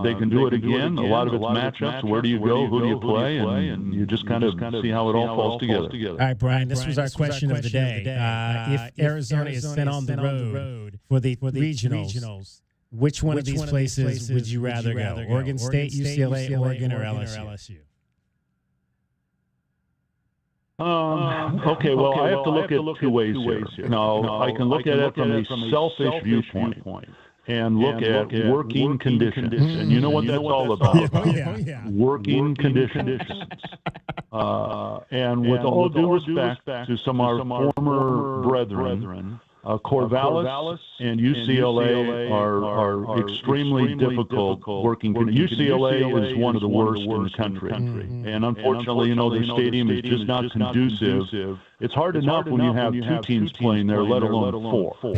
They can do it again. A lot of it's matchups. Where do you go? Who do you play? And you just kind of see how it all falls together. All right, Brian, this was our question of the day. If Arizona is sent on the road for the regionals, which one of these places would you rather go? Oregon State, UCLA, Oregon, or LSU? Okay, well, I have to look at 2 ways here. Now, I can look at it from a selfish viewpoint and look at working conditions. And you know what that's all about. Working conditions. And with all due respect to some of our former brethren, Corvallis and UCLA are extremely difficult working conditions. UCLA is one of the worst in the country. And unfortunately, their stadium is just not conducive. It's hard enough when you have 2 teams playing there, let alone 4.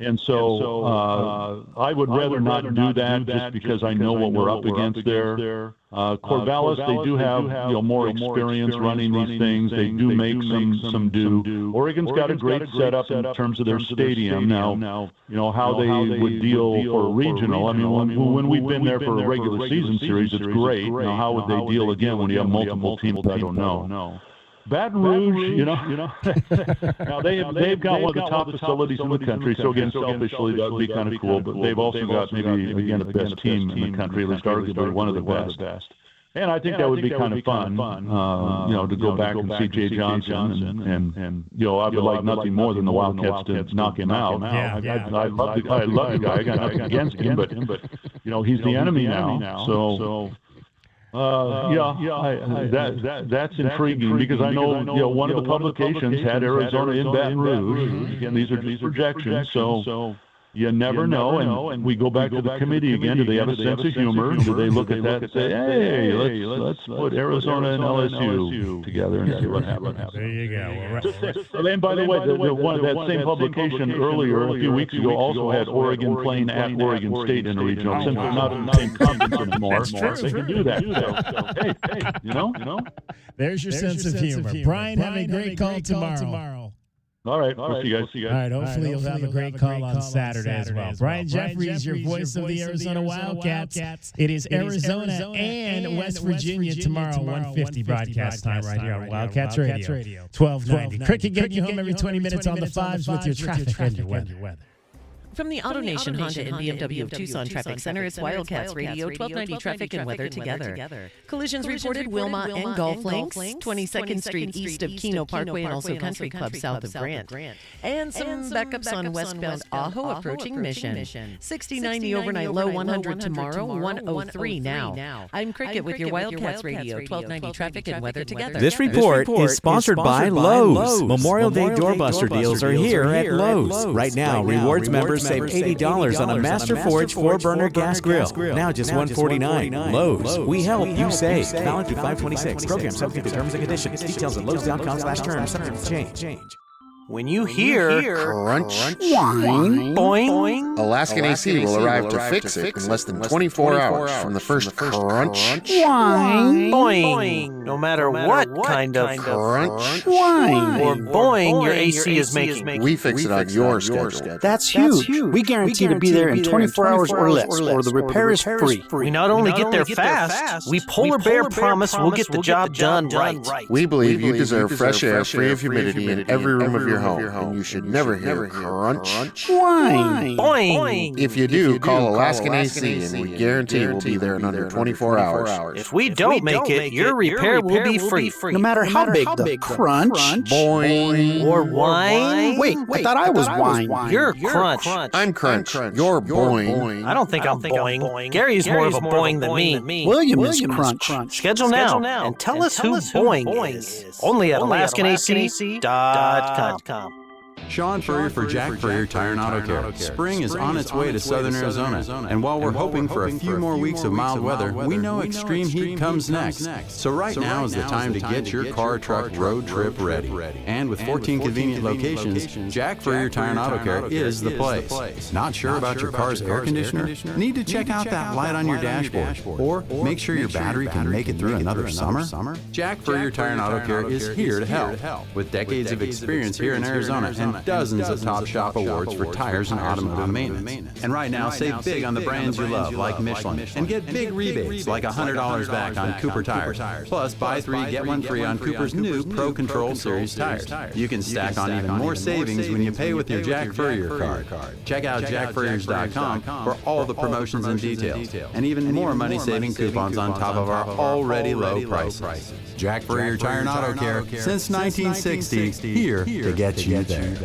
And so I would rather not do that just because I know what we're up against there. Corvallis, they do have more experience running these things. They do make some do. Oregon's got a great setup in terms of their stadium. Now, how they would deal for a regional. I mean, when we've been there for a regular season series, it's great. Now, how would they deal again when you have multiple teams? I don't know. Baton Rouge, now they've got one of the top facilities in the country. So again, selfishly, that would be kind of cool. But they've also got maybe again the best team in the country, at least arguably one of the best. And I think that would be kind of fun, to go back and see Jay Johnson, and I would like nothing more than the Wildcats to knock him out. I love the guy. I got nothing against him, but he's the enemy now. So. That's intriguing because I know one of the publications had Arizona in Baton Rouge. Again, these are just projections, so you never know. And we go back to the committee again. Do they have a sense of humor? Do they look at that and say, "Hey, let's put Arizona and LSU together and see what happens"? There you go. And by the way, that same publication earlier, a few weeks ago, also had Oregon playing at Oregon State in a regional. Since they're not in the same conference anymore, they can do that. So, hey, There's your sense of humor. Brian, have a great call tomorrow. All right. We'll see you guys. All right. Hopefully you'll have a great call on Saturday as well. Brian Jeffries, your voice of the Arizona Wildcats. It is Arizona and West Virginia tomorrow, 1:50 broadcast time right here on Wildcats Radio, 1290. Cricket getting you home every 20 minutes on the fives with your traffic and your weather. From the AutoNation Honda and BMW of Tucson Traffic Center, it's Wildcats Radio, 1290 Traffic and Weather Together. Collisions reported Wilmot and Golf Links, 22nd Street east of Keno Parkway and also Country Club south of Grant. And some backups on westbound Ajo approaching Mission. 60-90 overnight low, 100 tomorrow, 103 now. I'm Cricket with your Wildcats Radio, 1290 Traffic and Weather Together. This report is sponsored by Lowe's. Memorial Day doorbuster deals are here at Lowe's. Right now, rewards members save $80 on a Master Forge 4-burner gas grill. Now just $149. Lowe's. We help you save. Valid through 5/26. Program subject to terms and conditions. Details at lowes.com/terms. Subject to change. When you hear crunch, whine, boing, Alaskan AC will arrive to fix it in less than 24 hours from the first crunch, whine, boing. No matter what kind of crunch, whine, or boing your AC is making. We fix it on your schedule. That's huge. We guarantee to be there in 24 hours or less, or the repair is free. We not only get there fast, we polar bear promise we'll get the job done right. We believe you deserve fresh air free of humidity in every room of your home, and you should never hear crunch, whine, boing. If you do, call Alaskan AC, and we guarantee we'll be there in under 24 hours. If we don't make it, your repair will be free. No matter how big the crunch, boing, or whine. Wait, I thought I was whine. You're crunch. I'm crunch. You're boing. I don't think I'm boing. Gary's more of a boing than me. William is crunch. Schedule now and tell us who boing is. Only at AlaskanAC.com. Sean Furrier for Jack Furrier Tire and Auto Care. Spring is on its way to southern Arizona, and while we're hoping for a few more weeks of mild weather, we know extreme heat comes next. So right now is the time to get your car or truck road trip ready. And with 14 convenient locations, Jack Furrier Tire and Auto Care is the place. Not sure about your car's air conditioner? Need to check out that light on your dashboard? Or make sure your battery can make it through another summer? Jack Furrier Tire and Auto Care is here to help. With decades of experience here in Arizona and dozens of top shop awards for tires and automotive maintenance. And right now, save big on the brands you love, like Michelin, and get big rebates, like $100 back on Cooper tires. Plus, buy 3, get 1 free on Cooper's new Pro Control Series tires. You can stack on even more savings when you pay with your Jack Furrier card. Check out jackfurriers.com for all the promotions and details, and even more money-saving coupons on top of our already low prices. Jack Furrier Tire and Auto Care, since 1960, here to get you there.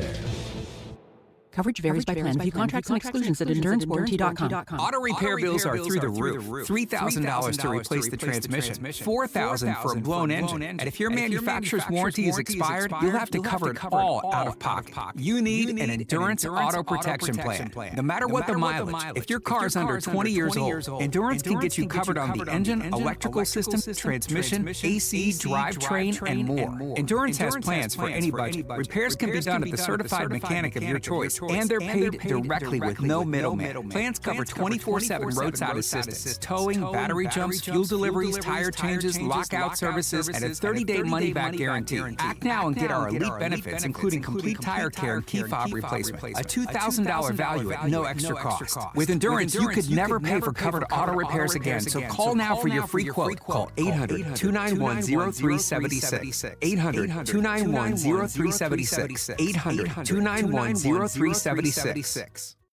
Coverage varies by plan. View contracts and exclusions at EnduranceWarranty.com. Auto repair bills are through the roof. $3,000 to replace the transmission, $4,000 for a blown engine. And if your manufacturer's warranty is expired, you'll have to cover it all out of pocket. You need an Endurance Auto Protection Plan. No matter what the mileage, if your car is under 20 years old, Endurance can get you covered on the engine, electrical system, transmission, AC, drivetrain, and more. Endurance has plans for any budget. Repairs can be done at the certified mechanic of your choice, and they're paid directly with no middleman. Plans cover 24/7 roadside assistance, towing, battery jumps, fuel deliveries, tire changes, lockout services, and a 30-day money-back guarantee. Act now and get our elite benefits, including complete tire care and key fob replacement, a $2,000 value at no extra cost. With Endurance, you could never pay for covered auto repairs again, so call now for your free quote. Call 800-291-0376. 800-291-0376. 800-291-0376.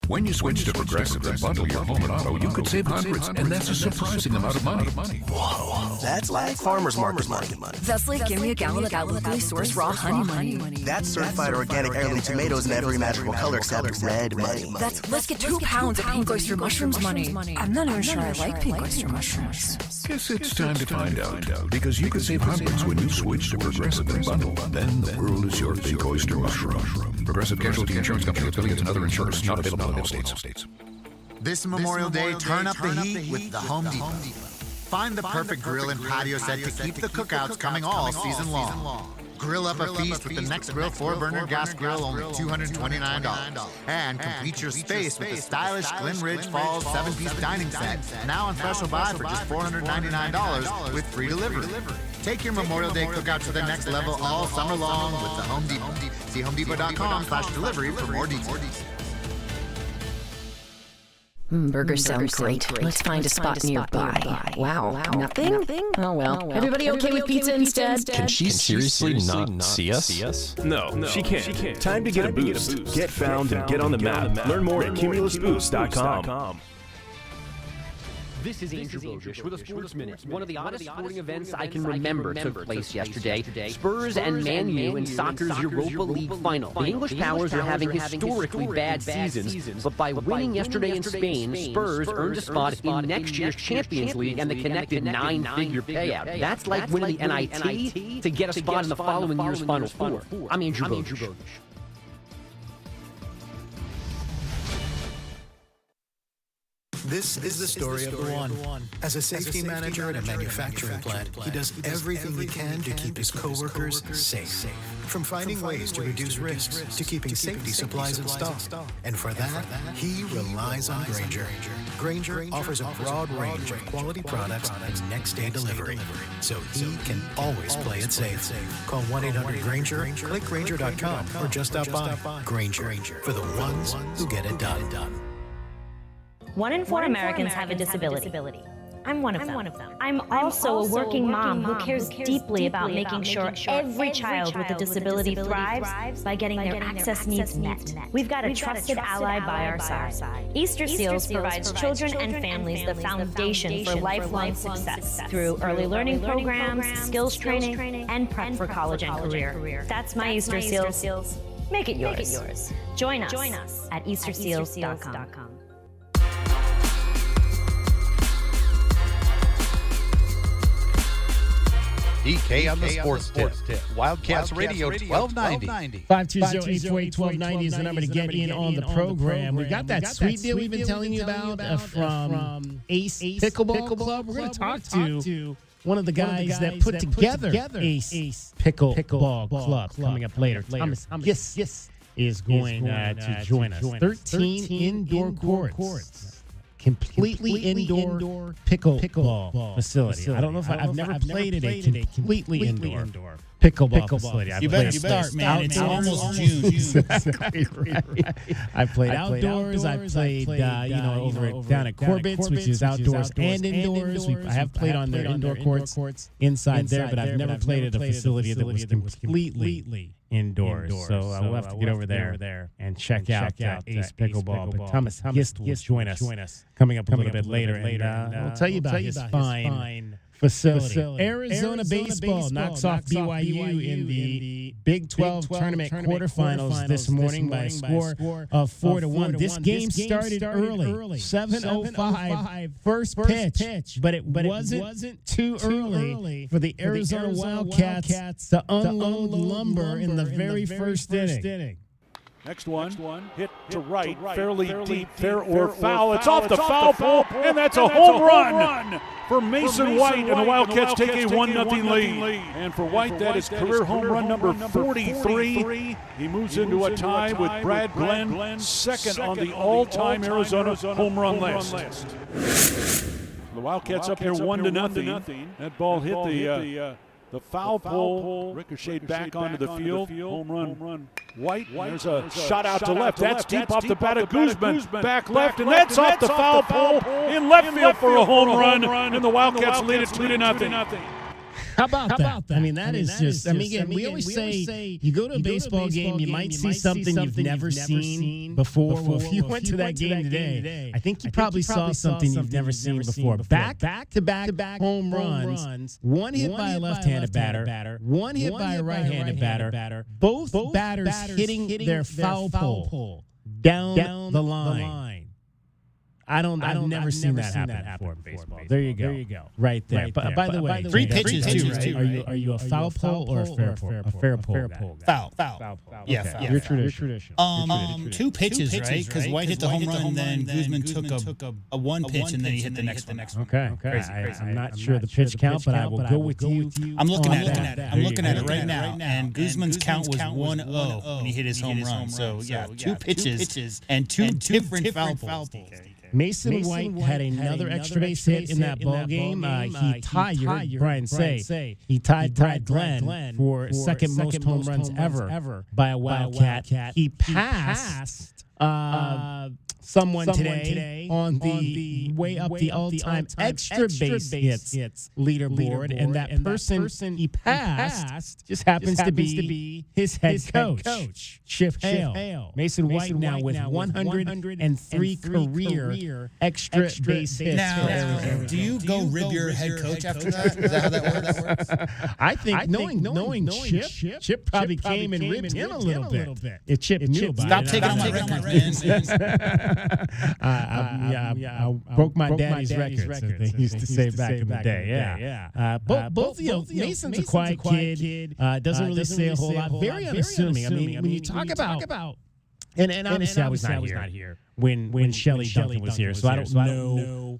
When you switch to Progressive and bundle your home and auto, you could save hundreds, and that's a surprising amount of money. Whoa, that's like farmer's market money. That's like give me a gallon of that locally sourced raw honey money. That's certified organic heirloom tomatoes in every magical color except red money. That's let's get 2 pounds of pink oyster mushrooms money. I'm not even sure I like pink oyster mushrooms. Guess it's time to find out, because you can save hundreds when you switch to Progressive and bundle. Then the world is your pink oyster mushroom. Progressive Casualty Insurance Company, affiliates, and other insurers. Not available in all states. This Memorial Day, turn up the heat with the Home Depot. Find the perfect grill and patio set to keep the cookouts coming all season long. Grill up a feast with the Next Grill 4-burner gas grill, only $229. And complete your space with the stylish Glen Ridge Falls 7-piece dining set, now on special buy for just $499 with free delivery. Take your Memorial Day cookout to the next level all summer long with the Home Depot. See HomeDepot.com/delivery for more details. Burgers sound great. Let's find a spot nearby. Wow. Nothing? Oh well. Everybody okay with pizza instead? Can she seriously not see us? No, she can't. Time to get a boost. Get found and get on the map. Learn more at CumulusBoost.com. This is Andrew Bogish with a Sports Minute. One of the oddest sporting events I can remember took place yesterday. Spurs and Man U in soccer's Europa League final. The English powers are having historically bad seasons, but by winning yesterday in Spain, Spurs earned a spot in next year's Champions League and the connected 9-figure payout. That's like winning the NIT to get a spot in the following year's Final Four. I'm Andrew Bogish. This is the story of the one. As a safety manager at a manufacturing plant, he does everything he can to keep his coworkers safe. From finding ways to reduce risks to keeping safety supplies in stock. And for that, he relies on Grainger. Grainger offers a broad range of quality products and next-day delivery, so he can always play it safe. Call 1-800-GRAINGER, click Grainger.com, or just stop by. Grainger, for the ones who get it done. 1 in 4 Americans have a disability. I'm one of them. I'm also a working mom who cares deeply about making sure every child with a disability thrives by getting their access needs met. We've got a trusted ally by our side. Easter Seals provides children and families the foundation for lifelong success through early learning programs, skills training, and prep for college and career. That's my Easter Seals. Make it yours. Join us at EasterSeals.com. DK on the Sports Tip. Wildcats Radio 1290. 520-848-1290 is the number to get in on the program. We got that sweet deal we've been telling you about from Ace Pickleball Club. We're going to talk to one of the guys that put together Ace Pickleball Club coming up later. Thomas Gist is going to join us. 13 indoor courts. Completely indoor pickleball facility. I don't know if I've never played at a completely indoor pickleball facility. You better start, man. It's almost June. Exactly right. I played outdoors. I played, over down at Corbett's, which is outdoors and indoors. I have played on their indoor courts inside there, but I've never played at a facility that was completely indoors. So we'll have to get over there and check out Ace Pickleball. But Thomas Gist will join us coming up a little bit later. And we'll tell you about his fine facility. Arizona baseball knocks off BYU in the Big 12 tournament quarterfinals this morning by a score of 4-1. This game started early, 7:05 first pitch, but it wasn't too early for the Arizona Wildcats to unload lumber in the very first inning. Next one, hit to right, fairly deep, fair or foul. It's off the foul pole, and that's a home run for Mason White, and the Wildcats take a 1-0 lead. And for White, that is career home run number 43. He moves into a tie with Brad Glenn, second on the all-time Arizona home run list. The Wildcats up here 1-0. That ball hit the foul pole, ricocheted back onto the field. Home run. White. There's a shot out to left. That's deep off the bat of Guzman. Back left, and that's off the foul pole in left field for a home run. And the Wildcats lead it 2-0. How about that? I mean, that is just. I mean, again, we always say you go to a baseball game, you might see something you've never seen before. Well, if you went to that game today, I think you probably saw something you've never seen before. Back to back home runs. One hit by a left-handed batter. One hit by a right-handed batter. Both batters hitting their foul pole down the line. I've never seen that happen before in baseball. There you go. Right there. By the way, 3 pitches too, right? Are you a foul pole or a fair pole? A fair pole. Foul. Yeah, okay. foul. You're traditional. 2 pitches, right? Because White hit the home run, and then Guzman took a 1 pitch, and then he hit the next one. Okay. I'm not sure the pitch count, but I will go with you. I'm looking at it. I'm looking at it right now. And Guzman's count was 1-0 when he hit his home run. So yeah, 2 pitches and 2 different foul poles. Mason White had another extra base hit in that ball game. He tied, you heard Brian say, he tied Brad Glenn for second most home runs ever by a Wildcat. He passed someone today on the way up the all-time extra base hits leaderboard, and that person he passed just happens to be his head coach, Chip Hale. Mason White now with 103 career extra base hits. Now, do you go rib your head coach after that? Is that how that works? I think knowing Chip probably came and ribbed him a little bit. If Chip knew about it. Stop taking on my record, I broke my daddy's records, they used to say back in the day. Yeah. Both Mason's a quiet kid, doesn't really say a whole lot, very unassuming. I mean, when you talk about, and obviously I was not here when Shelley Duncan was here, so I don't know.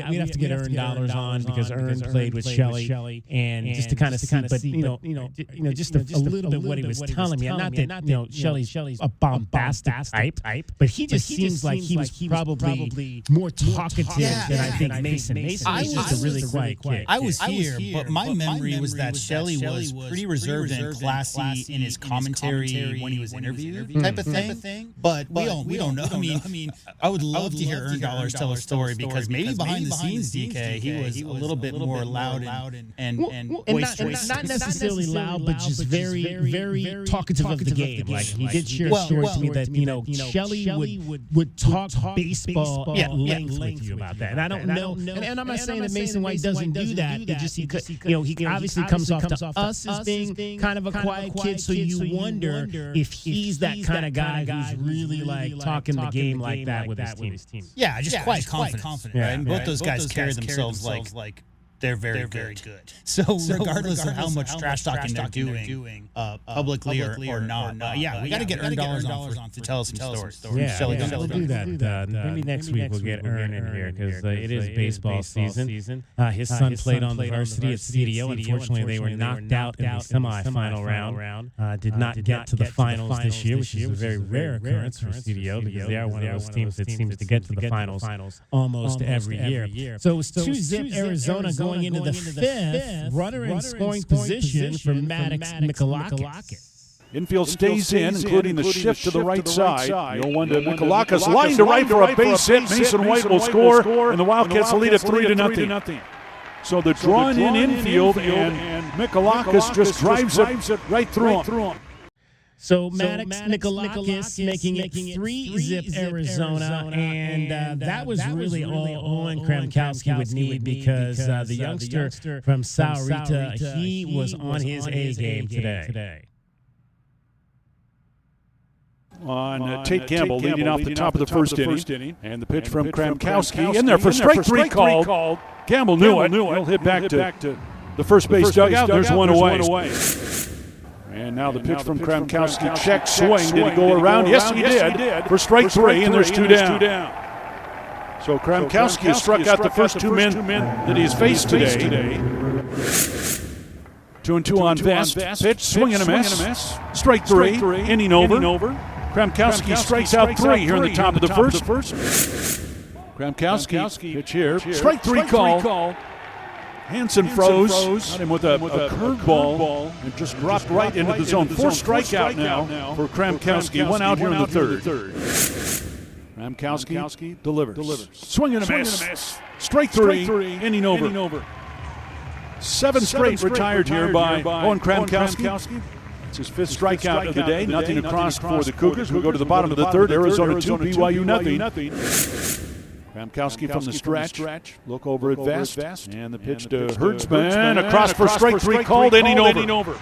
We'd have to get Ern Dollars on because Ern played with Shelley, and just to kind of see, but just a little bit what he was telling me. Not that Shelley's a bombastic type, but he just seems like he was probably more talkative than I think Mason. Mason was just a really quiet kid. I was here, but my memory was that Shelley was pretty reserved and classy in his commentary when he was interviewed, type of thing. But we don't know. I mean, I would love to hear Ern Dollars tell a story because maybe behind the scenes, DK, he was a little bit more loud and boisterous. Not necessarily loud, but just very talkative of the game. Like he did share a story to me that Shelley would talk baseball at length with you about that. And I don't know. And I'm not saying that Mason White doesn't do that. It just he obviously comes off to us as being kind of a quiet kid. So you wonder if he's that kind of guy who's really like talking the game like that with his team. Yeah, just quite confident, right? And both those guys carry themselves like they're very good. So regardless of how much trash talking they're doing, publicly or not, we got to get Ern Dollars on to tell us some stories. Yeah, we'll do that. Maybe next week we'll get Ern in here because it is baseball season. His son played on the varsity at CDO. Unfortunately, they were knocked out in the semifinal round. Did not get to the finals this year, which is a very rare occurrence for CDO because they are one of those teams that seems to get to the finals almost every year. So it was 2-0 Arizona going into the fifth, runner in scoring position for Maddox Mikalakis. Infield stays in, including the shift to the right side. 0-1 to Mikalakis. Line to right for a base hit. Mason White will score, and the Wildcats lead at 3-0. So the drawn in infield, and Mikalakis just drives it right through him. So Maddox Mikalakis making it 3-0 Arizona, and that was really all Owen Kramkowski would need because the youngster from Saurita, he was on his A game today. On Tate Campbell leading off the top of the first inning, and the pitch from Kramkowski in there for strike three called. Campbell knew it. He'll hit back to the first base dugout. There's one away. And now the pitch from Kramkowski. Check swing. Did he go around? Yes, he did. For strike three, and there's two down. So Kramkowski has struck out the first two men that he's faced today. 2-2 on Vest. Pitch, swing and a miss. Strike three, inning over. Kramkowski strikes out three here in the top of the first. Kramkowski, pitch here. Strike three call. Hansen froze. Got him with a curveball and just dropped right into the zone. Fourth strikeout now for Kramkowski. One out here in the third. Kramkowski delivers. Swing and a miss. Strike three, inning over. Seven straight retired here by Owen Kramkowski. It's his fifth strikeout of the day. Nothing across for the Cougars. We go to the bottom of the third. Arizona 2, BYU nothing. Kramkowski from the stretch. Look over at Vest. And the pitch to Hertzman. Across for strike three. Called, inning over.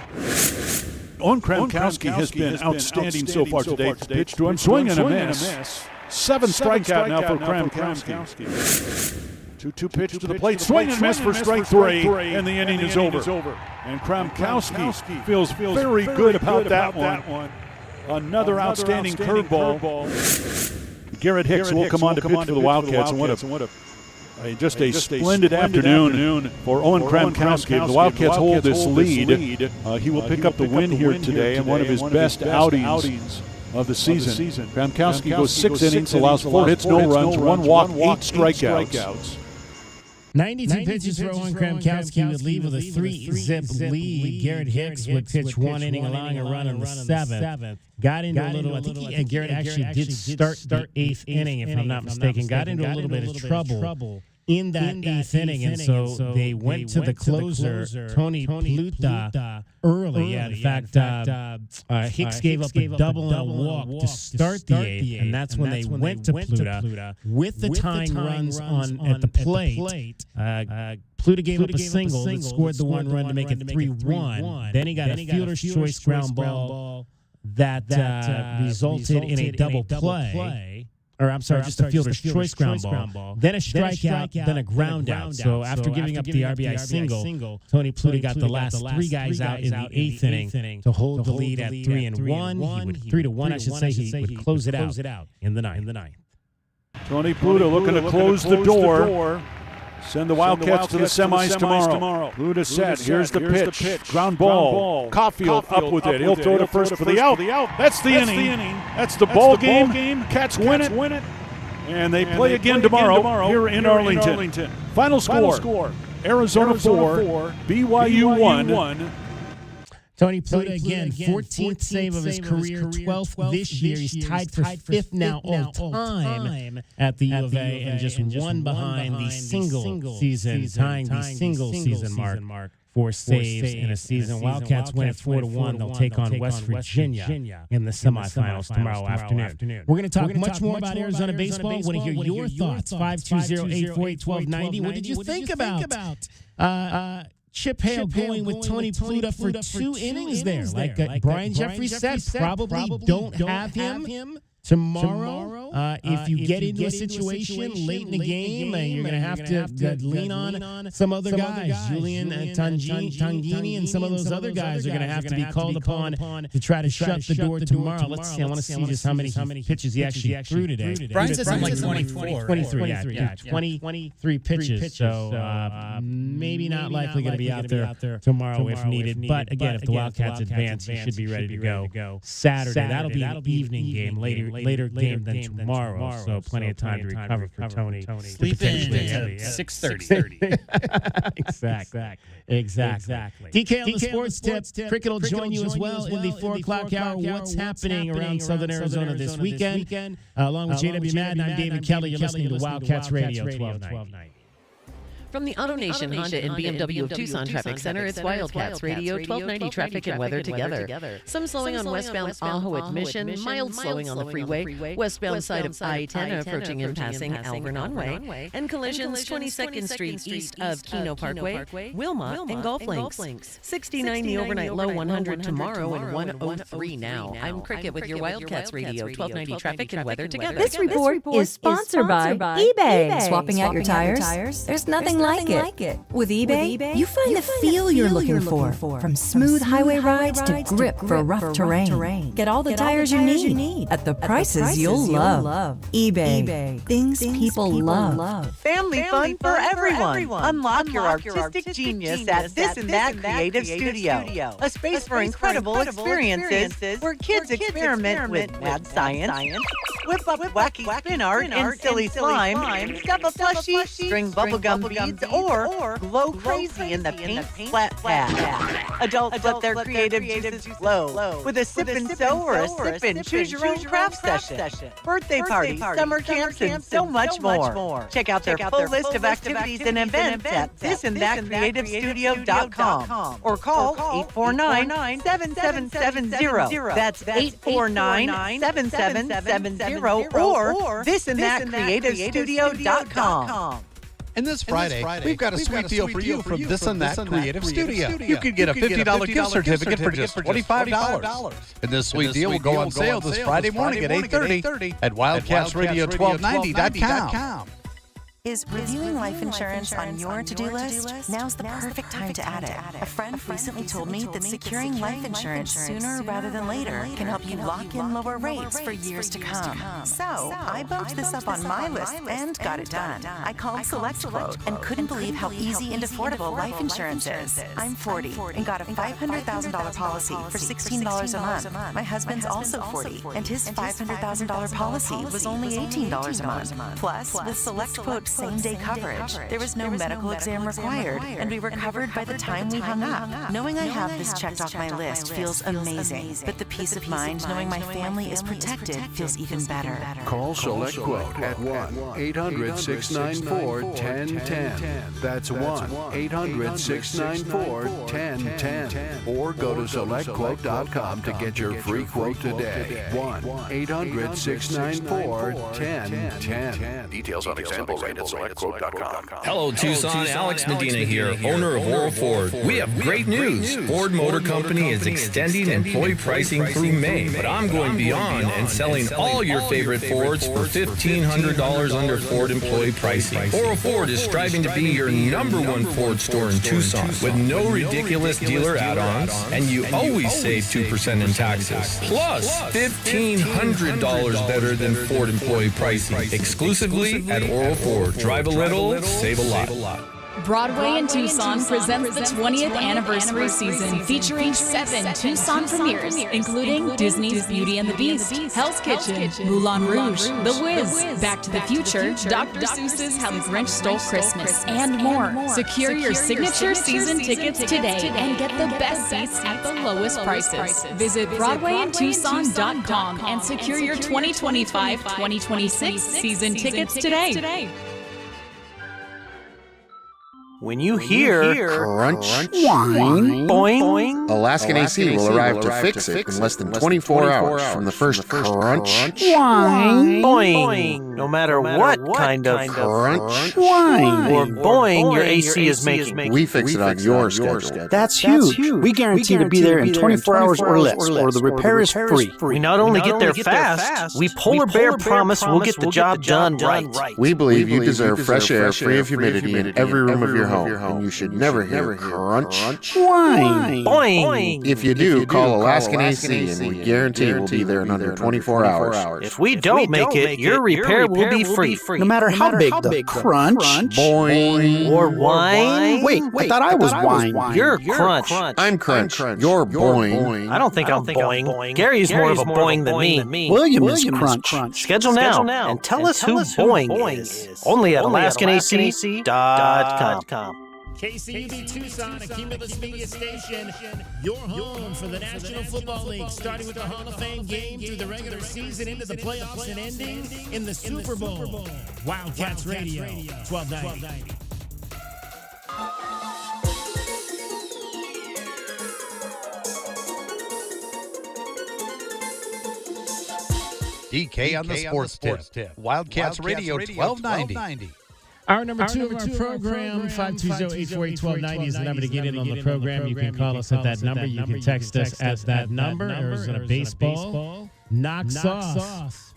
Owen Kramkowski has been outstanding so far today. Pitch to him. Swing and a miss. Seven strikeout now for Kramkowski. 2-2 pitch to the plate. Swing and miss for strike three. And the inning is over. And Kramkowski feels very good about that one. Another outstanding curveball. Garrett Hicks will come on to pitch for the Wildcats. And what a splendid afternoon for Owen Kramkowski. If the Wildcats hold this lead, he will pick up the win here today in one of his best outings of the season. Kramkowski goes 6 innings, allows 4 hits, no runs, 1 walk, 8 strikeouts. 92 pitches for Owen Kramkowski would leave with a 3-zip lead. Garrett Hicks would pitch 1 inning, allowing a run in the 7th. Got into a little, I think Garrett actually did start the 8th inning, if I'm not mistaken. Got into a little bit of trouble in that 8th inning, and so they went to the closer, Tony Pluta, early. In fact, Hicks gave up a double and a walk to start the 8th, and that's when they went to Pluta with the tying runs on at the plate. Pluta gave up a single that scored the 1 run to make it 3-1. Then he got a fielder's choice ground ball that resulted in a double play. Or I'm sorry, just a fielder's choice ground ball. Then a strikeout, then a ground out. So after giving up the RBI single, Tony Pluta got the last 3 guys out in the 8th inning to hold the lead at 3-1. He would 3-1, I should say. He would close it out in the 9th. Tony Pluta looking to close the door. Send the Wildcats to the semis tomorrow. Pluta set. Here's the pitch. Ground ball. Caulfield up with it. He'll throw to first for the out. That's the inning. That's the ball game. Cats win it. And they play again tomorrow here in Arlington. Final score. Arizona 4, BYU 1. Tony Pluta again, 14th save of his career, 12th this year. He's tied for 5th now all time at the U of A, and just 1 behind the single season, tying the single season mark for saves in a season. Wildcats win at 4-1. They'll take on West Virginia in the semifinals tomorrow afternoon. We're going to talk much more about Arizona baseball. Want to hear your thoughts. 520-848-1290. What did you think about Chip Hale going with Tony Pluta for 2 innings there? Like Brian Jeffries said, probably don't have him tomorrow. If you get into a situation late in the game, you're going to have to lean on some other guys. Julian Tangini and some of those other guys are going to have to be called upon to try to shut the door tomorrow. Let's see. I want to see just how many pitches he actually threw today. Brian says like 24. 23 pitches. So maybe not likely going to be out there tomorrow if needed. But again, if the Wildcats advance, he should be ready to go Saturday. That'll be an evening game, later game than tomorrow. So plenty of time to recover for Tony. Sleep in at 6:30. Exactly. DK on the sports tip. Cricket will join you as well in the 4 o'clock hour. What's happening around Southern Arizona this weekend? Along with JW Madden, I'm David Kelly. You're listening to Wildcats Radio 1290. From the AutoNation Honda and BMW of Tucson Traffic Center, it's Wildcats Radio 1290 traffic and weather together. Some slowing on westbound Ajo at Mission, mild slowing on the freeway, westbound side of I-10 approaching and passing Alvernon-Way, and collisions 22nd Street east of Keno Parkway, Wilma, and Golf Links. 69 the overnight low, 100 tomorrow, and 103 now. I'm Cricket with your Wildcats Radio 1290 traffic and weather together. This report is sponsored by eBay. Swapping out your tires? There's nothing like it. With eBay, you find the feel you're looking for. From smooth highway rides to grip for rough terrain. Get all the tires you need at the prices you'll love. eBay. Things people love. Family fun for everyone. Unlock your artistic genius at This and That Creative Studio. A space for incredible experiences where kids experiment with mad science, Whip up wacky spin art and silly slime, stuff a plushie, string bubblegum beads, or glow crazy in the paint splat pad. Adults let their creative juices flow with a sip and sew or a sip and choose your own craft session. Birthday parties, summer camps, and so much more. Check out their full list of activities and events at thisthandthatcreativestudio.com or call 849-7770. That's 849-7770 or thisthandthatcreativestudio.com. And this Friday, we've got a sweet deal for you from This and That Creative Studio. You can get a $50 gift certificate for just $25. And this sweet deal will go on sale this Friday morning at 8:30 at WildcatsRadio1290.com. Is reviewing life insurance on your to-do list? Now's the perfect time to add it. A friend recently told me that securing life insurance sooner rather than later can help you lock in lower rates for years to come. So, I bumped this up on my list and got it done. I called SelectQuote and couldn't believe how easy and affordable life insurance is. I'm 40 and got a $500,000 policy for $16 a month. My husband's also 40 and his $500,000 policy was only $18 a month. Plus, with SelectQuote same-day coverage, there was no medical exam required, and we were covered by the time we hung up. Knowing I have this checked off my list feels amazing, but the peace of mind knowing my family is protected feels even better. Call SelectQuote at 1-800-694-1010. That's 1-800-694-1010. Or go to SelectQuote.com to get your free quote today. 1-800-694-1010. Details on example rate at SelectQuote.com. Hello, Tucson. Alex Medina here, owner of Oral Ford. We have great news. Ford Motor Company is extending employee pricing through May, but I'm going beyond and selling all your favorite Fords for $1,500 under Ford employee pricing. Oral Ford is striving to be your #1 Ford store in Tucson with no ridiculous dealer add-ons, and you always save 2% in taxes. Plus, $1,500 better than Ford employee pricing, exclusively at Oral Ford. Drive a little, save a lot. Broadway in Tucson presents the 20th anniversary season featuring 7 Tucson premieres, including Disney's Beauty and the Beast, Hell's Kitchen, Moulin Rouge, The Wiz, Back to the Future, Dr. Seuss's How the Grinch Stole Christmas, and more. Secure your signature season tickets today and get the best seats at the lowest prices. Visit BroadwayInTucson.com and secure your 2025-2026 season tickets today. When you hear crunch, whine, boing, Alaskan AC will arrive to fix it in less than 24 hours from the first crunch, whine, boing. No matter what kind of crunch, whine, or boing your AC is making. We fix it on your schedule. That's huge. We guarantee to be there in 24 hours or less, or the repair is free. We not only get there fast, we Polar Bear promise we'll get the job done right. We believe you deserve fresh air free of humidity in every room of your home, and you should never hear crunch, whine, boing. If you do, call Alaskan AC, and we guarantee we'll be there in under 24 hours. If we don't make it, your repair will be free, no matter how big the crunch, boing, or whine. Wait, I thought I was whine. You're crunch. I'm crunch. You're boing. I don't think I'm boing. Gary's more of a boing than me. William is crunch. Schedule now and tell us who boing is. Only at AlaskanAC.com. KCUB Tucson, a Cumulus Media Station, your home for the National Football League, starting with the Hall of Fame game through the regular season into the playoffs and ending in the Super Bowl. Wildcats Radio, 1290. DK on the Sports Tip. Wildcats Radio 1290. Our number 2 of our program, 520-848-1290 is the number to get in on the program. You can call us at that number. You can text us at that number. Arizona Baseball knocks off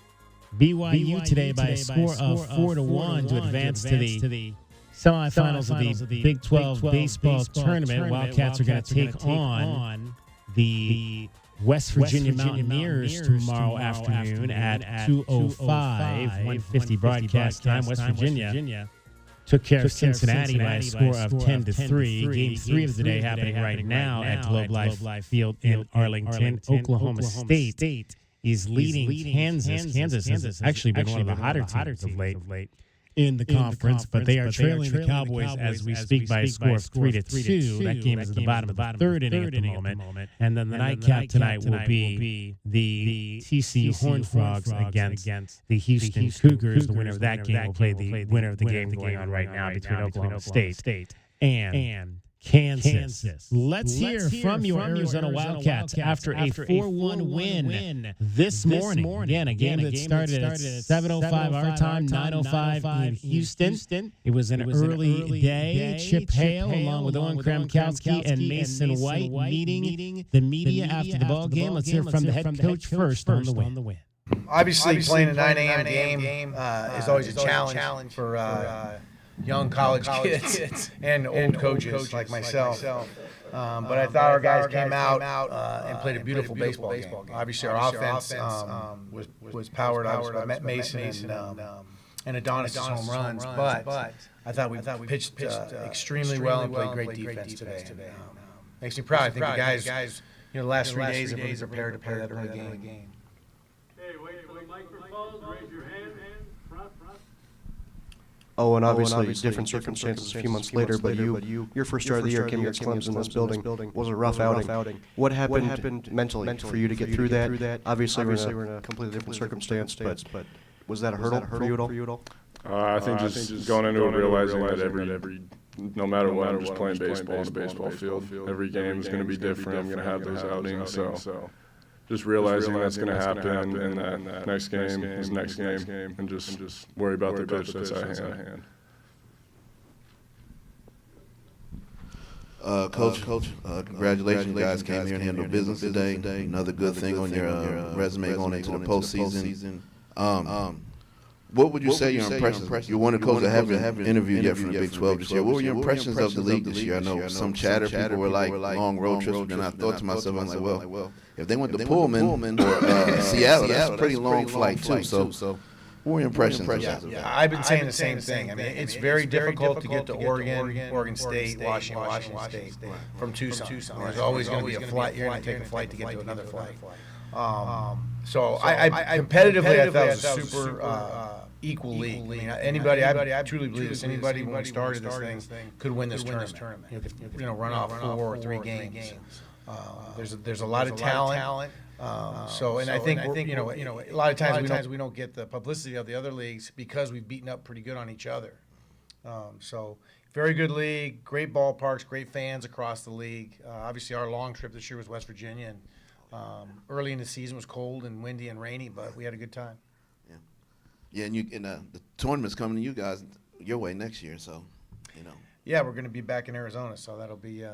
BYU today by a score of 4-1 to advance to the semifinals of the Big 12 baseball tournament. Wildcats are going to take on the West Virginia Mountaineers tomorrow afternoon at 2:05, 1:50 broadcast time. West Virginia took care of Cincinnati by a score of 10-3. Game 3 of the day happening right now at Globe Life Field in Arlington. Oklahoma State He's leading Kansas. Kansas has actually been one of the hotter teams of late in the conference, but they are trailing the Cowboys as we speak by a score of 3-2. That game is at the bottom of the third inning at the moment. And then the nightcap tonight will be the TC Horned Frogs against the Houston Cougars. The winner of that game will play the winner of the game going on right now between Oklahoma State and Kansas. Let's hear from your Arizona Wildcats after a 4-1 win this morning. Again, a game that started at 7:05 our time, 9:05 in Houston. It was an early day. Chip Hale, along with Owen Kramkowski and Mason White, meeting the media after the ball game. Let's hear from the head coach first on the win. Obviously, playing a 9 a.m. game is always a challenge for young college kids and old coaches like myself. But I thought our guys came out and played a beautiful baseball game. Obviously, our offense was powered by Mason and Adonis' home runs. But I thought we pitched extremely well and played great defense today. Makes me proud. I think the guys, the last 3 days have been prepared to play that early game. Hey, wait for the microphones. Raise your hand. Front. Oh, and obviously different circumstances a few months later, but your first start of the year came against Clemson in this building. Was a rough outing. What happened mentally for you to get through that? Obviously, we're in a completely different circumstance, but was that a hurdle for you at all? I think just going into it realizing that no matter what, I'm just playing baseball on a baseball field. Every game is going to be different. I'm going to have those outings, so just realizing that's going to happen, and that next game is next game, and just worry about the pitch that's at hand. Coach, congratulations, you guys came here and handled business today. Another good thing on your resume going into the postseason. What would you say your impressions? You one of the coaches that haven't interviewed yet from the Big 12 this year. What were your impressions of the league this year? I know some chatter, people were like long road trips, and I thought to myself, I was like, well, if they went to Pullman or Seattle, that's a pretty long flight too. So what were your impressions? Yeah, I've been saying the same thing. I mean, it's very difficult to get to Oregon State, Washington State from Tucson. There's always going to be a flight. You're going to take a flight to get to another flight. So I competitively, I thought it was a super equal league. I mean, anybody, I truly believe this. Anybody when we started this thing could win this tournament. Run off 4 or 3 games. There's a lot of talent. And I think a lot of times we don't get the publicity of the other leagues because we've beaten up pretty good on each other. So very good league, great ballparks, great fans across the league. Obviously, our long trip this year was West Virginia, and early in the season was cold and windy and rainy, but we had a good time. Yeah, and the tournament's coming to you guys your way next year, so Yeah, we're going to be back in Arizona, so that'll be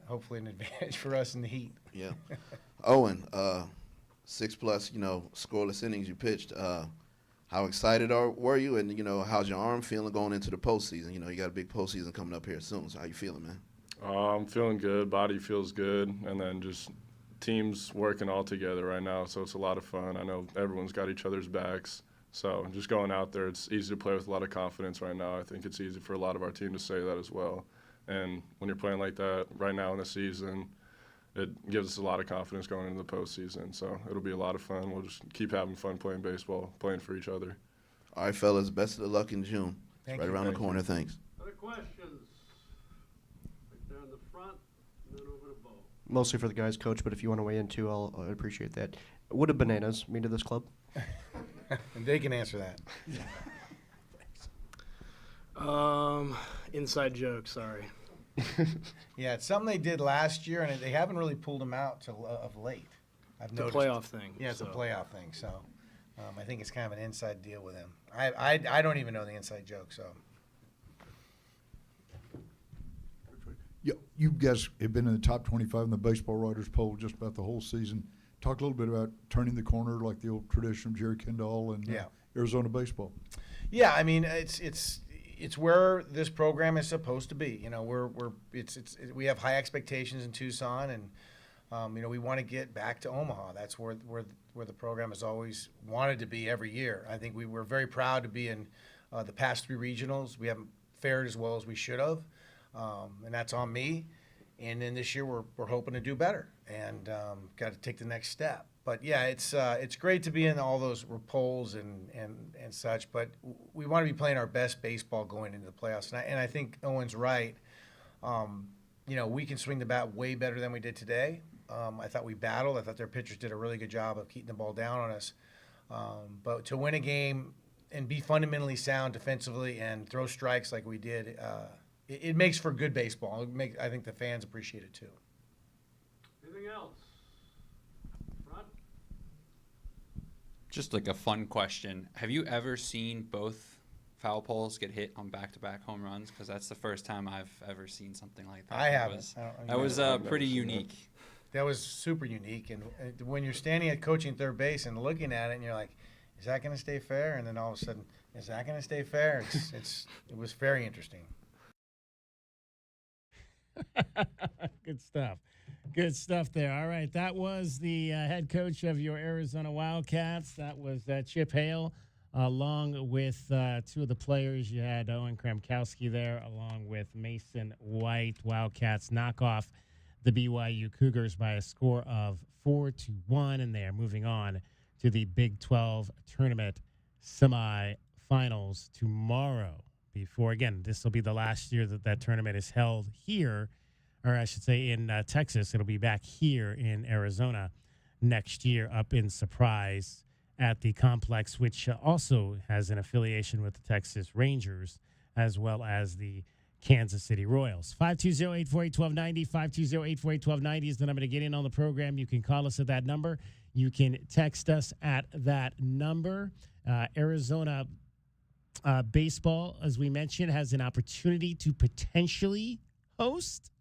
hopefully an advantage for us in the heat. Yeah. Owen, 6+ scoreless innings you pitched. How excited were you, and how's your arm feeling going into the postseason? You got a big postseason coming up here soon. So how you feeling, man? I'm feeling good. Body feels good, and then just teams working all together right now, so it's a lot of fun. I know everyone's got each other's backs. So just going out there, it's easy to play with a lot of confidence right now. I think it's easy for a lot of our team to say that as well. And when you're playing like that right now in the season, it gives us a lot of confidence going into the postseason. So it'll be a lot of fun. We'll just keep having fun playing baseball, playing for each other. All right, fellas, best of luck in June. Thank right you. around the corner. Thanks. Other questions? Right there in the front, and then over to Bo. Mostly for the guys, Coach, but if you want to weigh in too, I'd appreciate that. What do bananas mean to this club? And they can answer that. Inside joke, sorry. Yeah, it's something they did last year, and they haven't really pulled them out of late. I've noticed. It's a playoff thing. Yeah, it's a playoff thing. So I think it's kind of an inside deal with them. I don't even know the inside joke. So. Yeah, you guys have been in the top 25 in the Baseball Writers poll just about the whole season. Talk a little bit about turning the corner, like the old tradition of Jerry Kendall and Arizona baseball. Yeah, I mean it's where this program is supposed to be. We have high expectations in Tucson, and we want to get back to Omaha. That's where the program has always wanted to be every year. I think we're very proud to be in the past 3 regionals. We haven't fared as well as we should have, and that's on me. And then this year we're hoping to do better and got to take the next step. But yeah, it's great to be in all those polls and such. But we want to be playing our best baseball going into the playoffs. And I think Owen's right. We can swing the bat way better than we did today. I thought we battled. I thought their pitchers did a really good job of keeping the ball down on us. But to win a game and be fundamentally sound defensively and throw strikes like we did, it makes for good baseball. I think the fans appreciate it too. Anything else? Ron? Just like a fun question. Have you ever seen both foul poles get hit on back-to-back home runs? Because that's the first time I've ever seen something like that. I haven't. That was pretty unique. That was super unique. And when you're standing at coaching third base and looking at it, and you're like, is that going to stay fair? And then all of a sudden, is that going to stay fair? It was very interesting. Good stuff. Good stuff there. All right, that was the head coach of your Arizona Wildcats. That was Chip Hale, along with two of the players. You had Owen Kramkowski there, along with Mason White. Wildcats knock off the BYU Cougars by a score of 4-1, and they are moving on to the Big 12 tournament semifinals tomorrow. Before, again, this will be the last year that tournament is held here, or I should say in Texas. It'll be back here in Arizona next year up in Surprise at the complex, which also has an affiliation with the Texas Rangers as well as the Kansas City Royals. 520-848-1290, 520-848-1290 is the number to get in on the program. You can call us at that number. You can text us at that number. Arizona baseball, as we mentioned, has an opportunity to potentially host,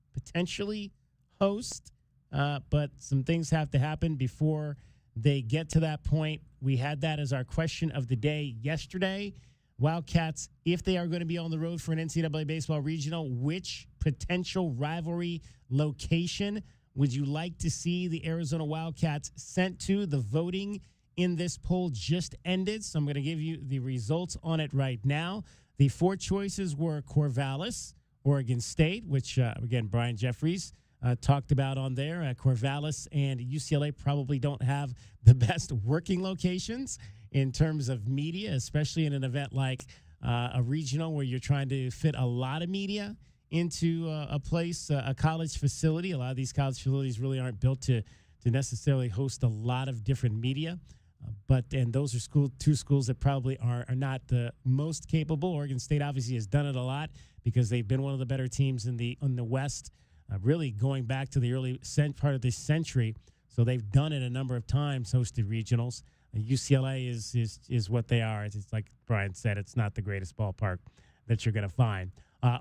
but some things have to happen before they get to that point. We had that as our question of the day yesterday. Wildcats, if they are going to be on the road for an NCAA baseball regional, which potential rivalry location would you like to see the Arizona Wildcats sent to? The voting in this poll just ended, so I'm going to give you the results on it right now. The four choices were Corvallis, Oregon State, which, again, Brian Jeffries talked about on there. Corvallis and UCLA probably don't have the best working locations in terms of media, especially in an event like a regional where you're trying to fit a lot of media into a place, a college facility. A lot of these college facilities really aren't built to necessarily host a lot of different media. And those are two schools that probably are not the most capable. Oregon State obviously has done it a lot because they've been one of the better teams in the West, really going back to the early part of this century. So they've done it a number of times, hosted regionals. UCLA is what they are. It's like Brian said, it's not the greatest ballpark that you're going to find.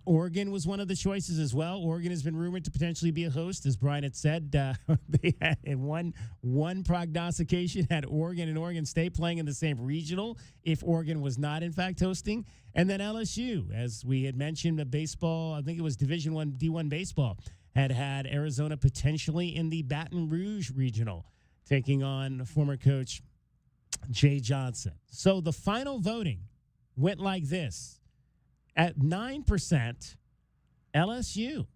Oregon was one of the choices as well. Oregon has been rumored to potentially be a host. As Brian had said, they had one prognostication had Oregon and Oregon State playing in the same regional if Oregon was not, in fact, hosting. And then LSU, as we had mentioned, baseball, I think it was Division I, D1 baseball, had Arizona potentially in the Baton Rouge regional, taking on former coach Jay Johnson. So the final voting went like this. At 9%, LSU.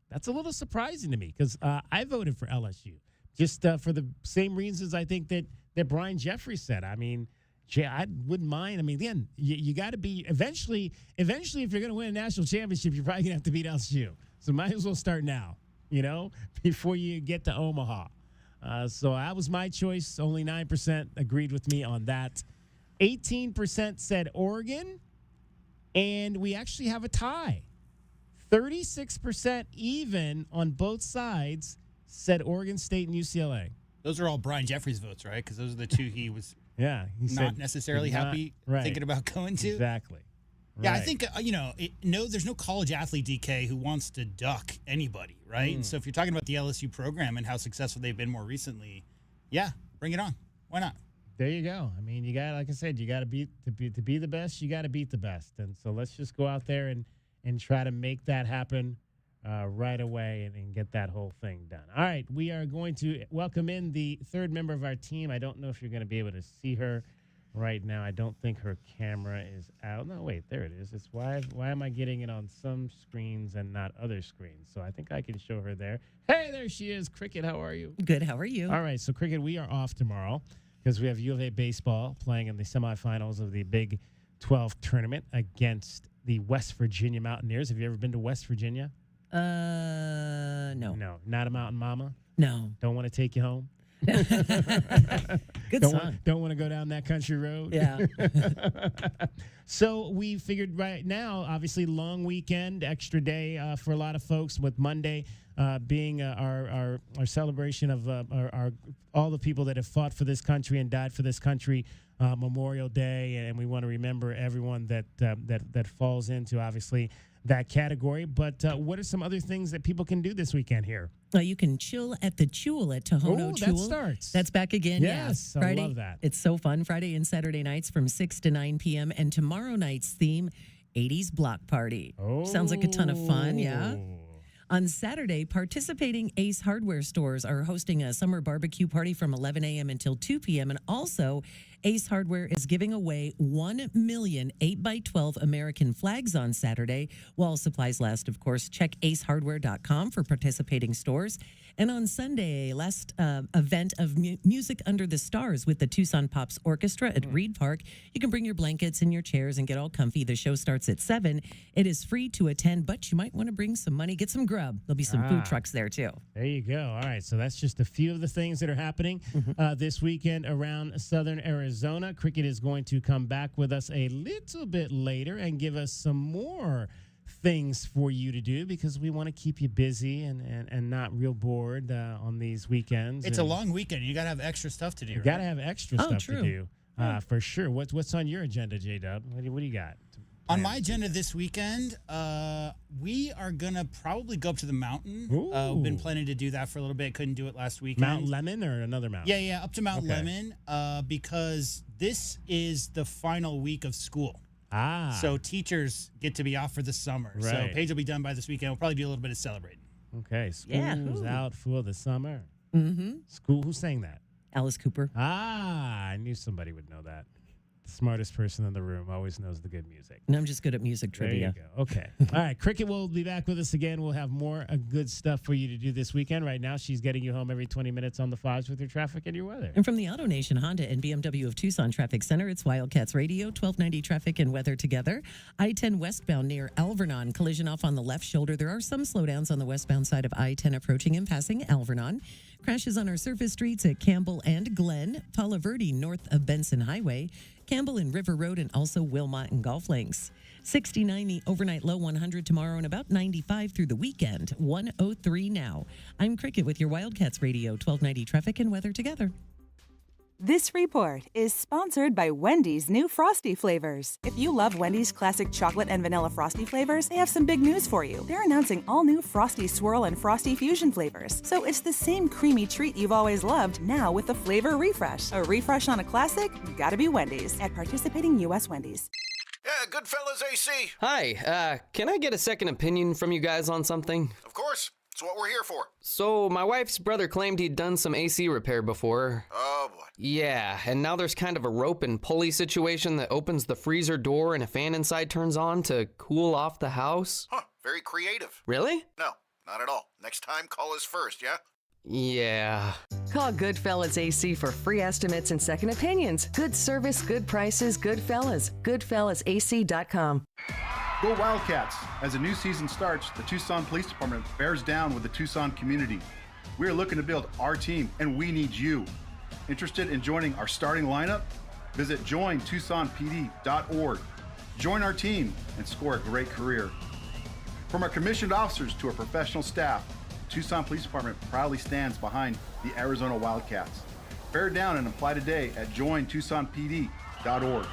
That's a little surprising to me because I voted for LSU just for the same reasons I think that Brian Jeffries said. I mean, I wouldn't mind. I mean, again, you got to be eventually, if you're going to win a national championship, you're probably going to have to beat LSU. So might as well start now, before you get to Omaha. So that was my choice. Only 9% agreed with me on that. 18% said Oregon. And we actually have a tie. 36% even on both sides said Oregon State and UCLA. Those are all Brian Jeffries votes, right? Because those are the two he was he not necessarily happy thinking about going to. Exactly. Yeah, Right. I think, there's no college athlete, DK, who wants to duck anybody, right? And so if you're talking about the LSU program and how successful they've been more recently, yeah, bring it on. Why not? There you go. I mean, you got, like I said, you got to be the best. You got to beat the best, and so let's just go out there and try to make that happen right away and get that whole thing done. All right, we are going to welcome in the third member of our team. I don't know if you're going to be able to see her right now. I don't think her camera is out. No, wait, there it is. It's why am I getting it on some screens and not other screens? So I think I can show her there. Hey, there she is. Cricket, how are you? Good, how are you? All right, so Cricket, we are off tomorrow because we have U of A baseball playing in the semifinals of the Big 12 tournament against the West Virginia Mountaineers. Have you ever been to West Virginia? No. No, not a mountain mama? No. Don't want to take you home? Good song. Don't want to go down that country road? Yeah. So we figured right now, obviously, long weekend, extra day for a lot of folks, with Monday being our celebration of our all the people that have fought for this country and died for this country, Memorial Day, and we want to remember everyone that falls into, obviously, that category. But what are some other things that people can do this weekend here? You can chill at the Chul at Tohono Chul. That starts. That's back again. Yes, yeah. Friday, I love that. It's so fun. Friday and Saturday nights from 6 to 9 p.m. And tomorrow night's theme, 80s Block Party. Sounds like a ton of fun, yeah? On Saturday, participating Ace Hardware stores are hosting a summer barbecue party from 11 a.m. until 2 p.m. And also, Ace Hardware is giving away 1 million 8x12 American flags on Saturday. While supplies last, of course. Check acehardware.com for participating stores. And on Sunday, last event of Music Under the Stars with the Tucson Pops Orchestra at Reed Park. You can bring your blankets and your chairs and get all comfy. The show starts at 7. It is free to attend, but you might want to bring some money, get some grub. There'll be some food trucks there, too. There you go. All right, so that's just a few of the things that are happening this weekend around southern Arizona. Cricket is going to come back with us a little bit later and give us some more things for you to do, because we want to keep you busy and not real bored on these weekends. It's a long weekend. You got to have extra stuff to do. You got to have extra stuff to do, for sure. What's on your agenda, J-Dub? What do you got? On my agenda this weekend, we are going to probably go up to the mountain. We've been planning to do that for a little bit. Couldn't do it last weekend. Mount Lemon or another mountain? Yeah, up to Mount Lemon, because this is the final week of school. So teachers get to be off for the summer. Right. So Paige will be done by this weekend. We'll probably do a little bit of celebrating. Okay, school's out for the summer. Mm-hmm. School, who sang that? Alice Cooper. I knew somebody would know that. The smartest person in the room always knows the good music. And I'm just good at music trivia. There you go. Okay. All right. Cricket will be back with us again. We'll have more good stuff for you to do this weekend. Right now, she's getting you home every 20 minutes on the 5s with your traffic and your weather. And from the Auto Nation Honda and BMW of Tucson Traffic Center, it's Wildcats Radio, 1290 traffic and weather together. I-10 westbound near Alvernon, collision off on the left shoulder. There are some slowdowns on the westbound side of I-10 approaching and passing Alvernon. Crashes on our surface streets at Campbell and Glen, Palo Verde north of Benson Highway, Campbell and River Road, and also Wilmot and Golf Links. 69 the overnight low, 100 tomorrow, and about 95 through the weekend. 103 now. I'm Cricket with your Wildcats Radio, 1290 traffic and weather together. This report is sponsored by Wendy's new Frosty flavors. If you love Wendy's classic chocolate and vanilla Frosty flavors, they have some big news for you. They're announcing all new Frosty Swirl and Frosty Fusion flavors. So it's the same creamy treat you've always loved, now with the flavor refresh. A refresh on a classic? Gotta be Wendy's. At participating U.S. Wendy's. Yeah, Goodfellas AC. Hi, can I get a second opinion from you guys on something? Of course. It's what we're here for. So, my wife's brother claimed he'd done some AC repair before. Oh, boy. Yeah, and now there's kind of a rope and pulley situation that opens the freezer door and a fan inside turns on to cool off the house. Huh, very creative. Really? No, not at all. Next time, call us first, yeah? Yeah. Call Goodfellas AC for free estimates and second opinions. Good service, good prices, Goodfellas. GoodfellasAC.com. Go Wildcats! As a new season starts, the Tucson Police Department bears down with the Tucson community. We are looking to build our team, and we need you. Interested in joining our starting lineup? Visit jointucsonpd.org. Join our team and score a great career. From our commissioned officers to our professional staff, the Tucson Police Department proudly stands behind the Arizona Wildcats. Bear down and apply today at jointucsonpd.org.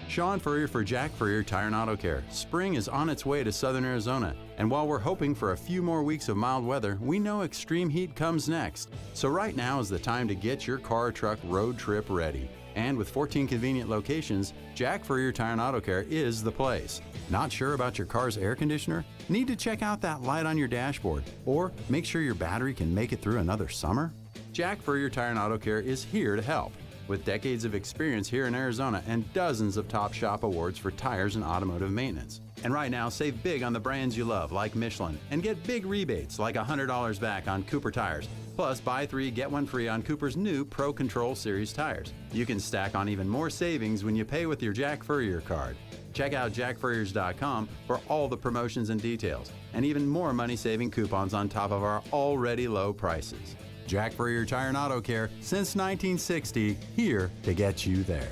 Sean Furrier for Jack Furrier Tire and Auto Care. Spring is on its way to southern Arizona, and while we're hoping for a few more weeks of mild weather, we know extreme heat comes next. So right now is the time to get your car or truck road trip ready. And with 14 convenient locations, Jack Furrier Tire and Auto Care is the place. Not sure about your car's air conditioner? Need to check out that light on your dashboard? Or make sure your battery can make it through another summer? Jack Furrier Tire and Auto Care is here to help. with decades of experience here in Arizona and dozens of top shop awards for tires and automotive maintenance. And right now, save big on the brands you love, like Michelin, and get big rebates like $100 back on Cooper tires. Plus, buy 3, get 1 free on Cooper's new Pro Control Series tires. You can stack on even more savings when you pay with your Jack Furrier card. Check out jackfurriers.com for all the promotions and details, and even more money-saving coupons on top of our already low prices. Jack Furrier Tire and Auto Care, since 1960, here to get you there.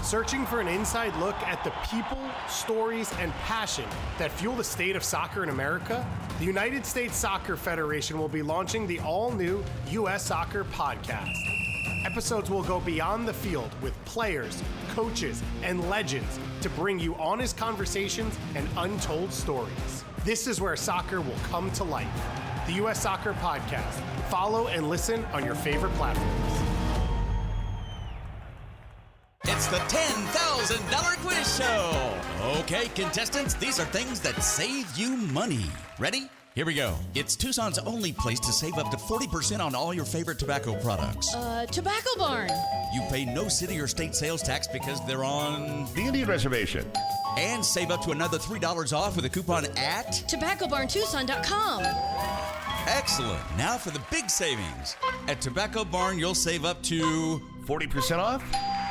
Searching for an inside look at the people, stories, and passion that fuel the state of soccer in America? The United States Soccer Federation will be launching the all-new U.S. Soccer Podcast. Episodes will go beyond the field with players, coaches, and legends to bring you honest conversations and untold stories. This is where soccer will come to life. The U.S. Soccer Podcast. Follow and listen on your favorite platforms. It's the $10,000 quiz show. Okay, contestants, these are things that save you money. Ready? Here we go. It's Tucson's only place to save up to 40% on all your favorite tobacco products. Tobacco Barn. You pay no city or state sales tax because they're on the Indian Reservation. And save up to another $3 off with a coupon at TobaccoBarnTucson.com. Excellent. Now for the big savings. At Tobacco Barn, you'll save up to 40% off.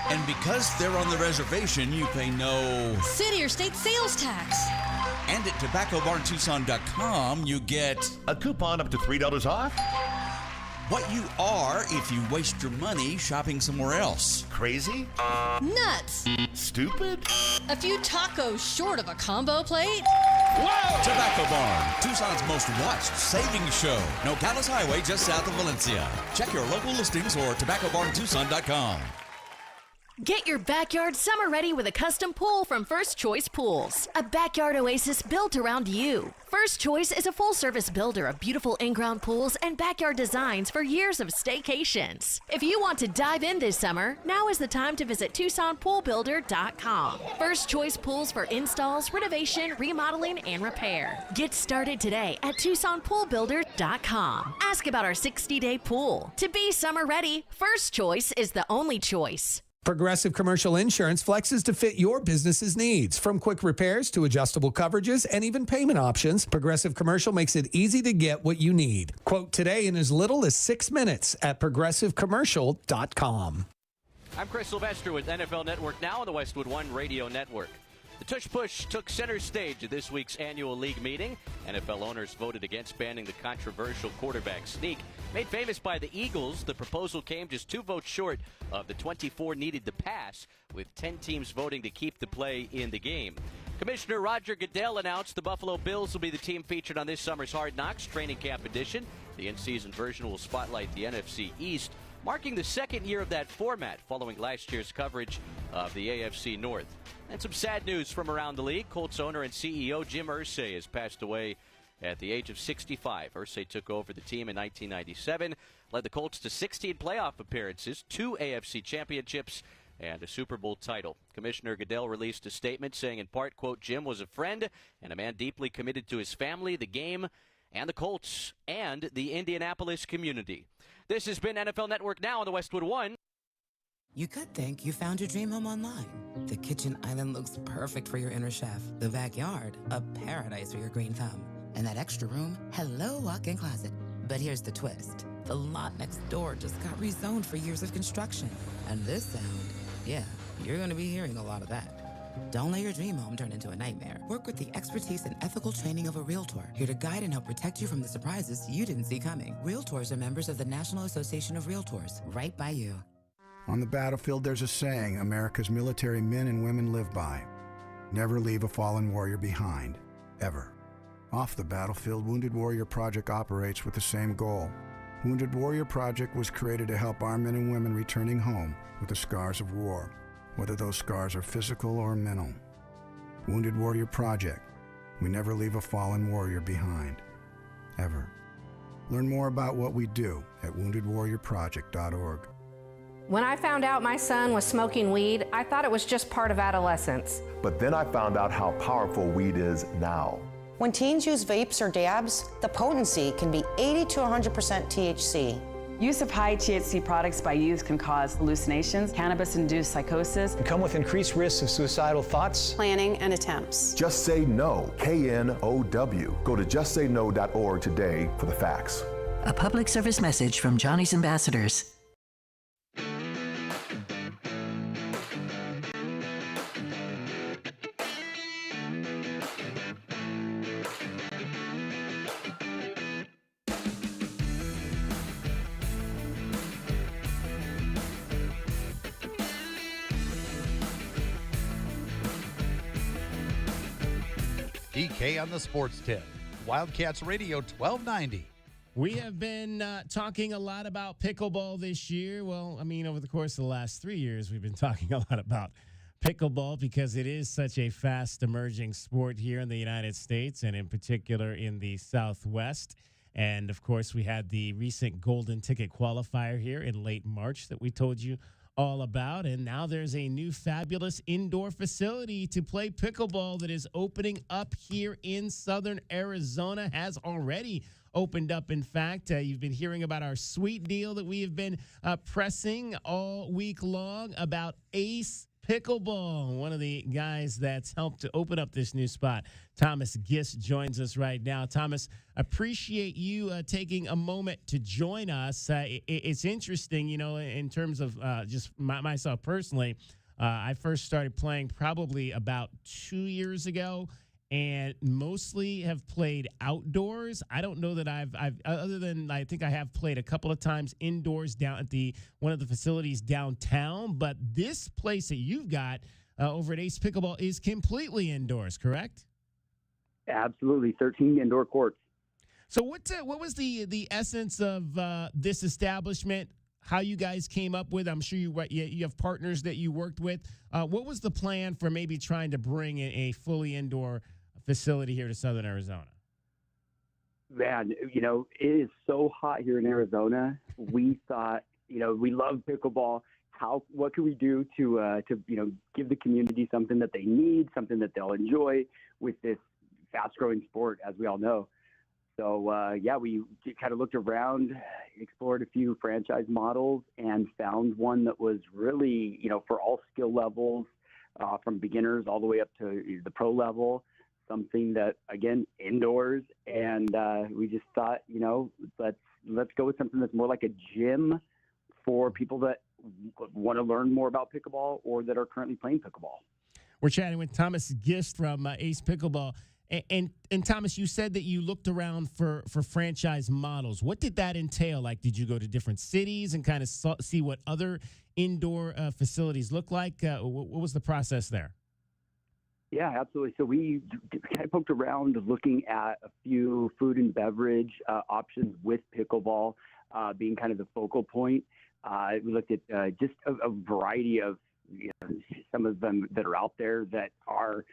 And because they're on the reservation, you pay no city or state sales tax. And at TobaccoBarnTucson.com, you get a coupon up to $3 off. What you are if you waste your money shopping somewhere else. Crazy? Nuts. Stupid? A few tacos short of a combo plate? Whoa! Tobacco Barn, Tucson's most watched savings show. Nogales Highway, just south of Valencia. Check your local listings or TobaccoBarnTucson.com. Get your backyard summer ready with a custom pool from First Choice Pools. A backyard oasis built around you. First Choice is a full-service builder of beautiful in-ground pools and backyard designs for years of staycations. If you want to dive in this summer, now is the time to visit TucsonPoolBuilder.com. First Choice Pools for installs, renovation, remodeling, and repair. Get started today at TucsonPoolBuilder.com. Ask about our 60-day pool. To be summer ready, First Choice is the only choice. Progressive Commercial Insurance flexes to fit your business's needs. From quick repairs to adjustable coverages and even payment options, Progressive Commercial makes it easy to get what you need. Quote today in as little as 6 minutes at progressivecommercial.com. I'm Chris Sylvester with NFL Network Now on the Westwood One Radio Network. The tush push took center stage at this week's annual league meeting. NFL owners voted against banning the controversial quarterback sneak. Made famous by the Eagles, the proposal came just 2 votes short of the 24 needed to pass, with 10 teams voting to keep the play in the game. Commissioner Roger Goodell announced the Buffalo Bills will be the team featured on this summer's Hard Knocks training camp edition. The in-season version will spotlight the NFC East, marking the second year of that format following last year's coverage of the AFC North. And some sad news from around the league. Colts owner and CEO Jim Irsay has passed away at the age of 65. Irsay took over the team in 1997, led the Colts to 16 playoff appearances, 2 AFC championships, and a Super Bowl title. Commissioner Goodell released a statement saying in part, quote, Jim was a friend and a man deeply committed to his family, the game, and the Colts, and the Indianapolis community. This has been NFL Network Now on the Westwood One. You could think you found your dream home online. The kitchen island looks perfect for your inner chef. The backyard, a paradise for your green thumb. And that extra room, hello walk-in closet. But here's the twist. The lot next door just got rezoned for years of construction. And this sound, yeah, you're going to be hearing a lot of that. Don't let your dream home turn into a nightmare. Work with the expertise and ethical training of a Realtor, here to guide and help protect you from the surprises you didn't see coming. Realtors are members of the National Association of Realtors, right by you. On the battlefield, there's a saying America's military men and women live by. Never leave a fallen warrior behind, ever. Off the battlefield, Wounded Warrior Project operates with the same goal. Wounded Warrior Project was created to help our men and women returning home with the scars of war, whether those scars are physical or mental. Wounded Warrior Project. We never leave a fallen warrior behind, ever. Learn more about what we do at woundedwarriorproject.org. When I found out my son was smoking weed, I thought it was just part of adolescence. But then I found out how powerful weed is now. When teens use vapes or dabs, the potency can be 80 to 100% THC. Use of high THC products by youth can cause hallucinations, cannabis-induced psychosis, and come with increased risks of suicidal thoughts, planning, and attempts. Just Say No, KNOW. Go to justsayno.org today for the facts. A public service message from Johnny's Ambassadors. DK on the Sports Tip. Wildcats Radio 1290. We have been talking a lot about pickleball this year. Well, I mean, over the course of the last 3 years, we've been talking a lot about pickleball because it is such a fast emerging sport here in the United States and in particular in the Southwest. And, of course, we had the recent Golden Ticket qualifier here in late March that we told you all about. And now there's a new fabulous indoor facility to play pickleball that is opening up here in Southern Arizona, has already opened up. In fact, you've been hearing about our sweet deal that we have been pressing all week long about Ace Pickleball. One of the guys that's helped to open up this new spot, Thomas Gist, joins us right now. Thomas, appreciate you taking a moment to join us. It's interesting, you know, in terms of just myself personally. I first started playing probably about 2 years ago, and mostly have played outdoors. I don't know that I've other than I think I have played a couple of times indoors down at one of the facilities downtown. But this place that you've got over at Ace Pickleball is completely indoors, correct? Absolutely, 13 indoor courts. So what was the essence of this establishment? How you guys came up with? I'm sure you have partners that you worked with. What was the plan for maybe trying to bring in a fully indoor facility here to Southern Arizona? Man, you know, it is so hot here in Arizona. We thought, you know, we love pickleball. What can we do to give the community something that they need, something that they'll enjoy with this fast-growing sport, as we all know. So, we kind of looked around, explored a few franchise models, and found one that was really, you know, for all skill levels, from beginners all the way up to the pro level, something that, again, indoors. And we just thought, you know, let's go with something that's more like a gym for people that want to learn more about pickleball or that are currently playing pickleball. We're chatting with Thomas Gist from Ace Pickleball. And Thomas, you said that you looked around for franchise models. What did that entail? Like, did you go to different cities and kind of see what other indoor facilities look like? What was the process there? Yeah, absolutely. So we kind of poked around looking at a few food and beverage options with pickleball being kind of the focal point. We looked at just a variety of, you know, some of them that are out there that are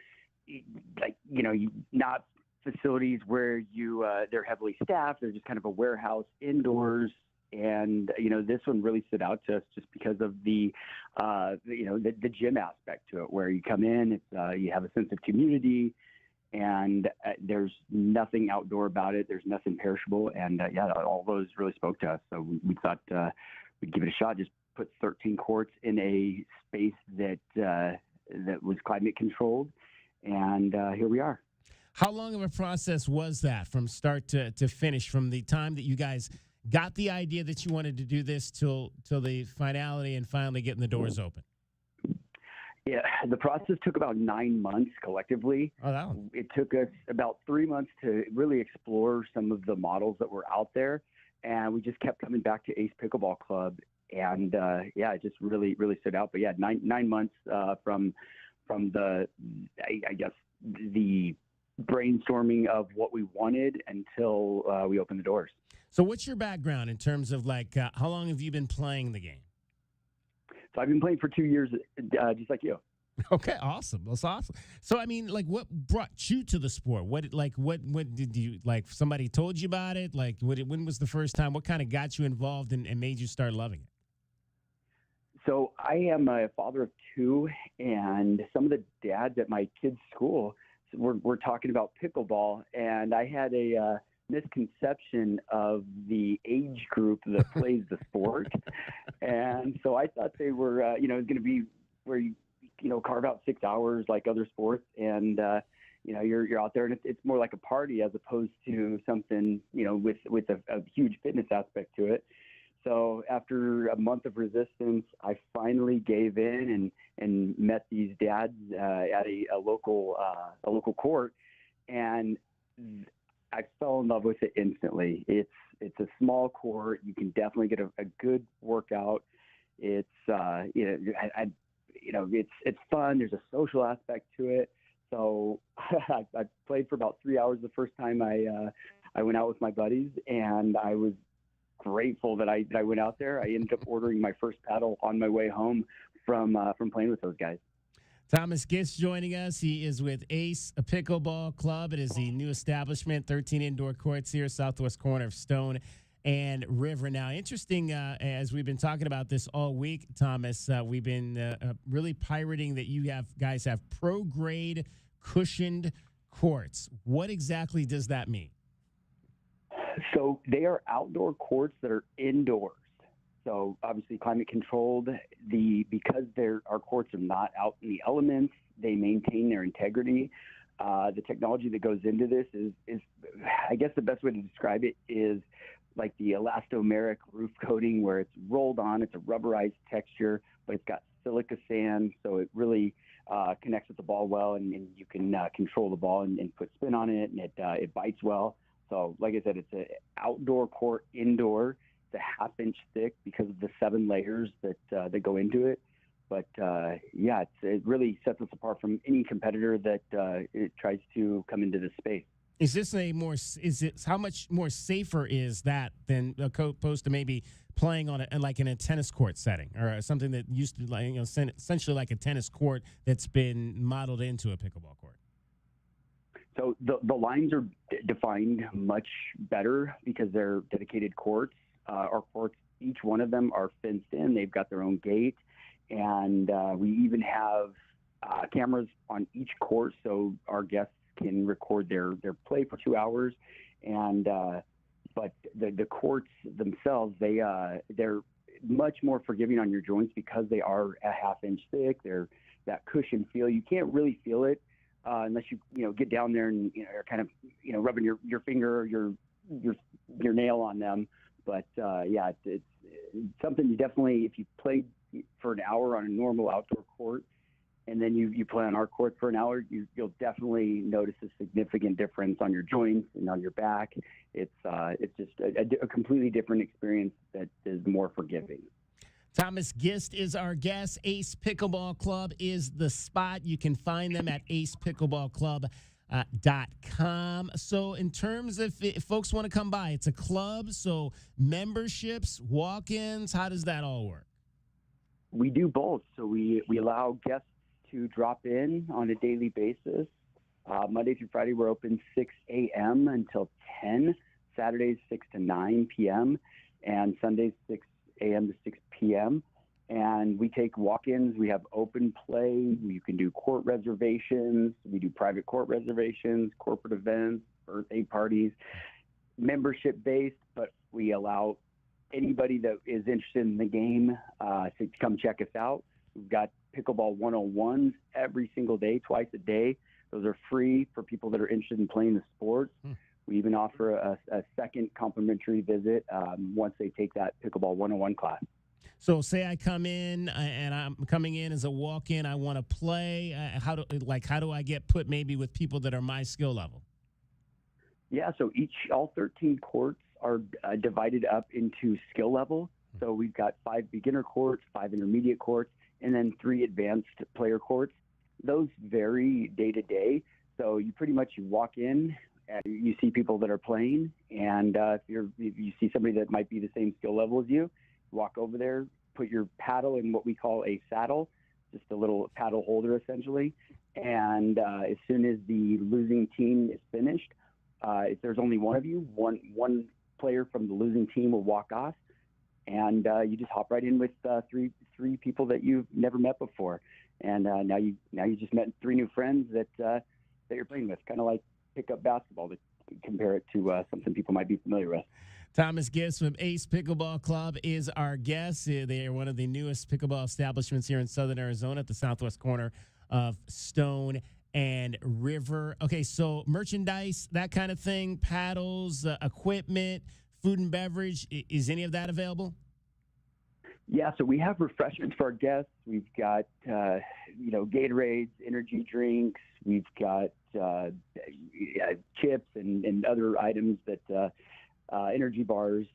like, you know, not facilities where they're heavily staffed. They're just kind of a warehouse indoors. And, you know, this one really stood out to us just because of the gym aspect to it, where you come in, it's, you have a sense of community, and there's nothing outdoor about it. There's nothing perishable. And, all those really spoke to us. So we thought we'd give it a shot, just put 13 courts in a space that was climate controlled. And here we are. How long of a process was that from start to finish, from the time that you guys got the idea that you wanted to do this till the finality and finally getting the doors open? Yeah, the process took about 9 months collectively. Oh, wow. It took us about 3 months to really explore some of the models that were out there. And we just kept coming back to Ace Pickleball Club. And it just really, really stood out. But yeah, nine months from the, I guess, the brainstorming of what we wanted until we opened the doors. So what's your background in terms of, like, how long have you been playing the game? So I've been playing for 2 years, just like you. Okay, awesome. That's awesome. So, I mean, like, what brought you to the sport? What did you, like, somebody told you about it? Like, when was the first time? What kind of got you involved and made you start loving it? So I am a father of two, and some of the dads at my kids' school were talking about pickleball, and I had a misconception of the age group that plays the sport. And so I thought they were, it was going to be where you carve out 6 hours like other sports, and you're out there, and it's more like a party as opposed to something, with a huge fitness aspect to it. So after a month of resistance, I finally gave in and met these dads at a local court, and I fell in love with it instantly. It's a small court. You can definitely get a good workout. It's it's fun. There's a social aspect to it. So I played for about 3 hours the first time I went out with my buddies, and I was grateful that I went out there. I ended up ordering my first paddle on my way home from playing with those guys. Thomas Gist joining us. He is with Ace Pickleball Club. It is the new establishment, 13 indoor courts here, southwest corner of Stone and River. Now, interesting, as we've been talking about this all week, Thomas, we've been really pirating that you guys have pro-grade cushioned courts. What exactly does that mean? So they are outdoor courts that are indoors. So obviously climate controlled. Because our courts are not out in the elements, they maintain their integrity. The technology that goes into this is I guess the best way to describe it is like the elastomeric roof coating, where it's rolled on. It's a rubberized texture, but it's got silica sand, so it really connects with the ball well, and you can control the ball and put spin on it, and it bites well. So like I said, it's an outdoor court, indoor. It's a half-inch thick because of the 7 layers that go into it. But it really sets us apart from any competitor that it tries to come into this space. Is this how much more safer is that than opposed to maybe playing on in a tennis court setting, or something that used to be essentially like a tennis court that's been modeled into a pickleball court? So the lines are defined much better because they're dedicated courts. Our courts, each one of them are fenced in. They've got their own gate, and we even have cameras on each court, so our guests can record their play for 2 hours. And but the courts themselves, they're much more forgiving on your joints because they are a half-inch thick. They're that cushion feel. You can't really feel it unless you get down there and are kind of rubbing your finger or your nail on them. But it's something you definitely, if you played for an hour on a normal outdoor court, and then you play on our court for an hour, you'll definitely notice a significant difference on your joints and on your back. It's just a completely different experience that is more forgiving. Thomas Gist is our guest. Ace Pickleball Club is the spot. You can find them at acepickleballclub.com. So in terms of if folks want to come by, it's a club, so memberships, walk-ins, how does that all work? We do both. So we allow guests to drop in on a daily basis. Monday through Friday, we're open 6 a.m. until 10. Saturdays, 6 to 9 p.m. And Sundays, 6 a.m. to 6 p.m. And we take walk-ins. We have open play. You can do court reservations. We do private court reservations, corporate events, birthday parties, membership-based, but we allow anybody that is interested in the game to come check us out. We've got Pickleball 101s every single day, twice a day. Those are free for people that are interested in playing the sport. We even offer a second complimentary visit once they take that Pickleball 101 class. So say I come in and I'm coming in as a walk-in, I want to play. How do I get put maybe with people that are my skill level? Yeah, so all 13 courts are divided up into skill level. So we've got 5 beginner courts, 5 intermediate courts, and then 3 advanced player courts. Those vary day to day. So you walk in, you see people that are playing, and if you see somebody that might be the same skill level as you, walk over there, put your paddle in what we call a saddle, just a little paddle holder essentially. And as soon as the losing team is finished, if there's only one of you, one player from the losing team will walk off, and you just hop right in with three people that you've never met before, and now you just met 3 new friends that you're playing with, kind of like pickup basketball. The compare it to something people might be familiar with. Thomas Gist from Ace Pickleball Club is our guest. They are one of the newest pickleball establishments here in Southern Arizona at the southwest corner of Stone and River. Okay, so merchandise, that kind of thing, paddles, equipment, food and beverage, is any of that available? Yeah, so we have refreshments for our guests. We've got, Gatorades, energy drinks. We've got chips and other items that energy bars.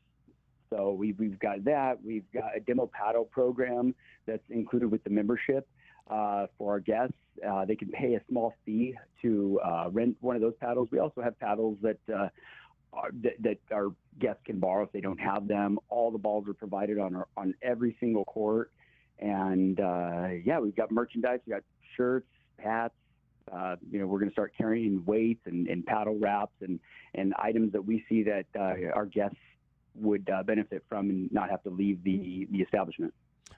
So we've got that. We've got a demo paddle program that's included with the membership for our guests. They can pay a small fee to rent one of those paddles. We also have paddles that our guests can borrow if they don't have them. All the balls are provided on every single court. And we've got merchandise. We've got shirts, hats. We're going to start carrying weights and paddle wraps and items that we see that our guests would benefit from and not have to leave the establishment.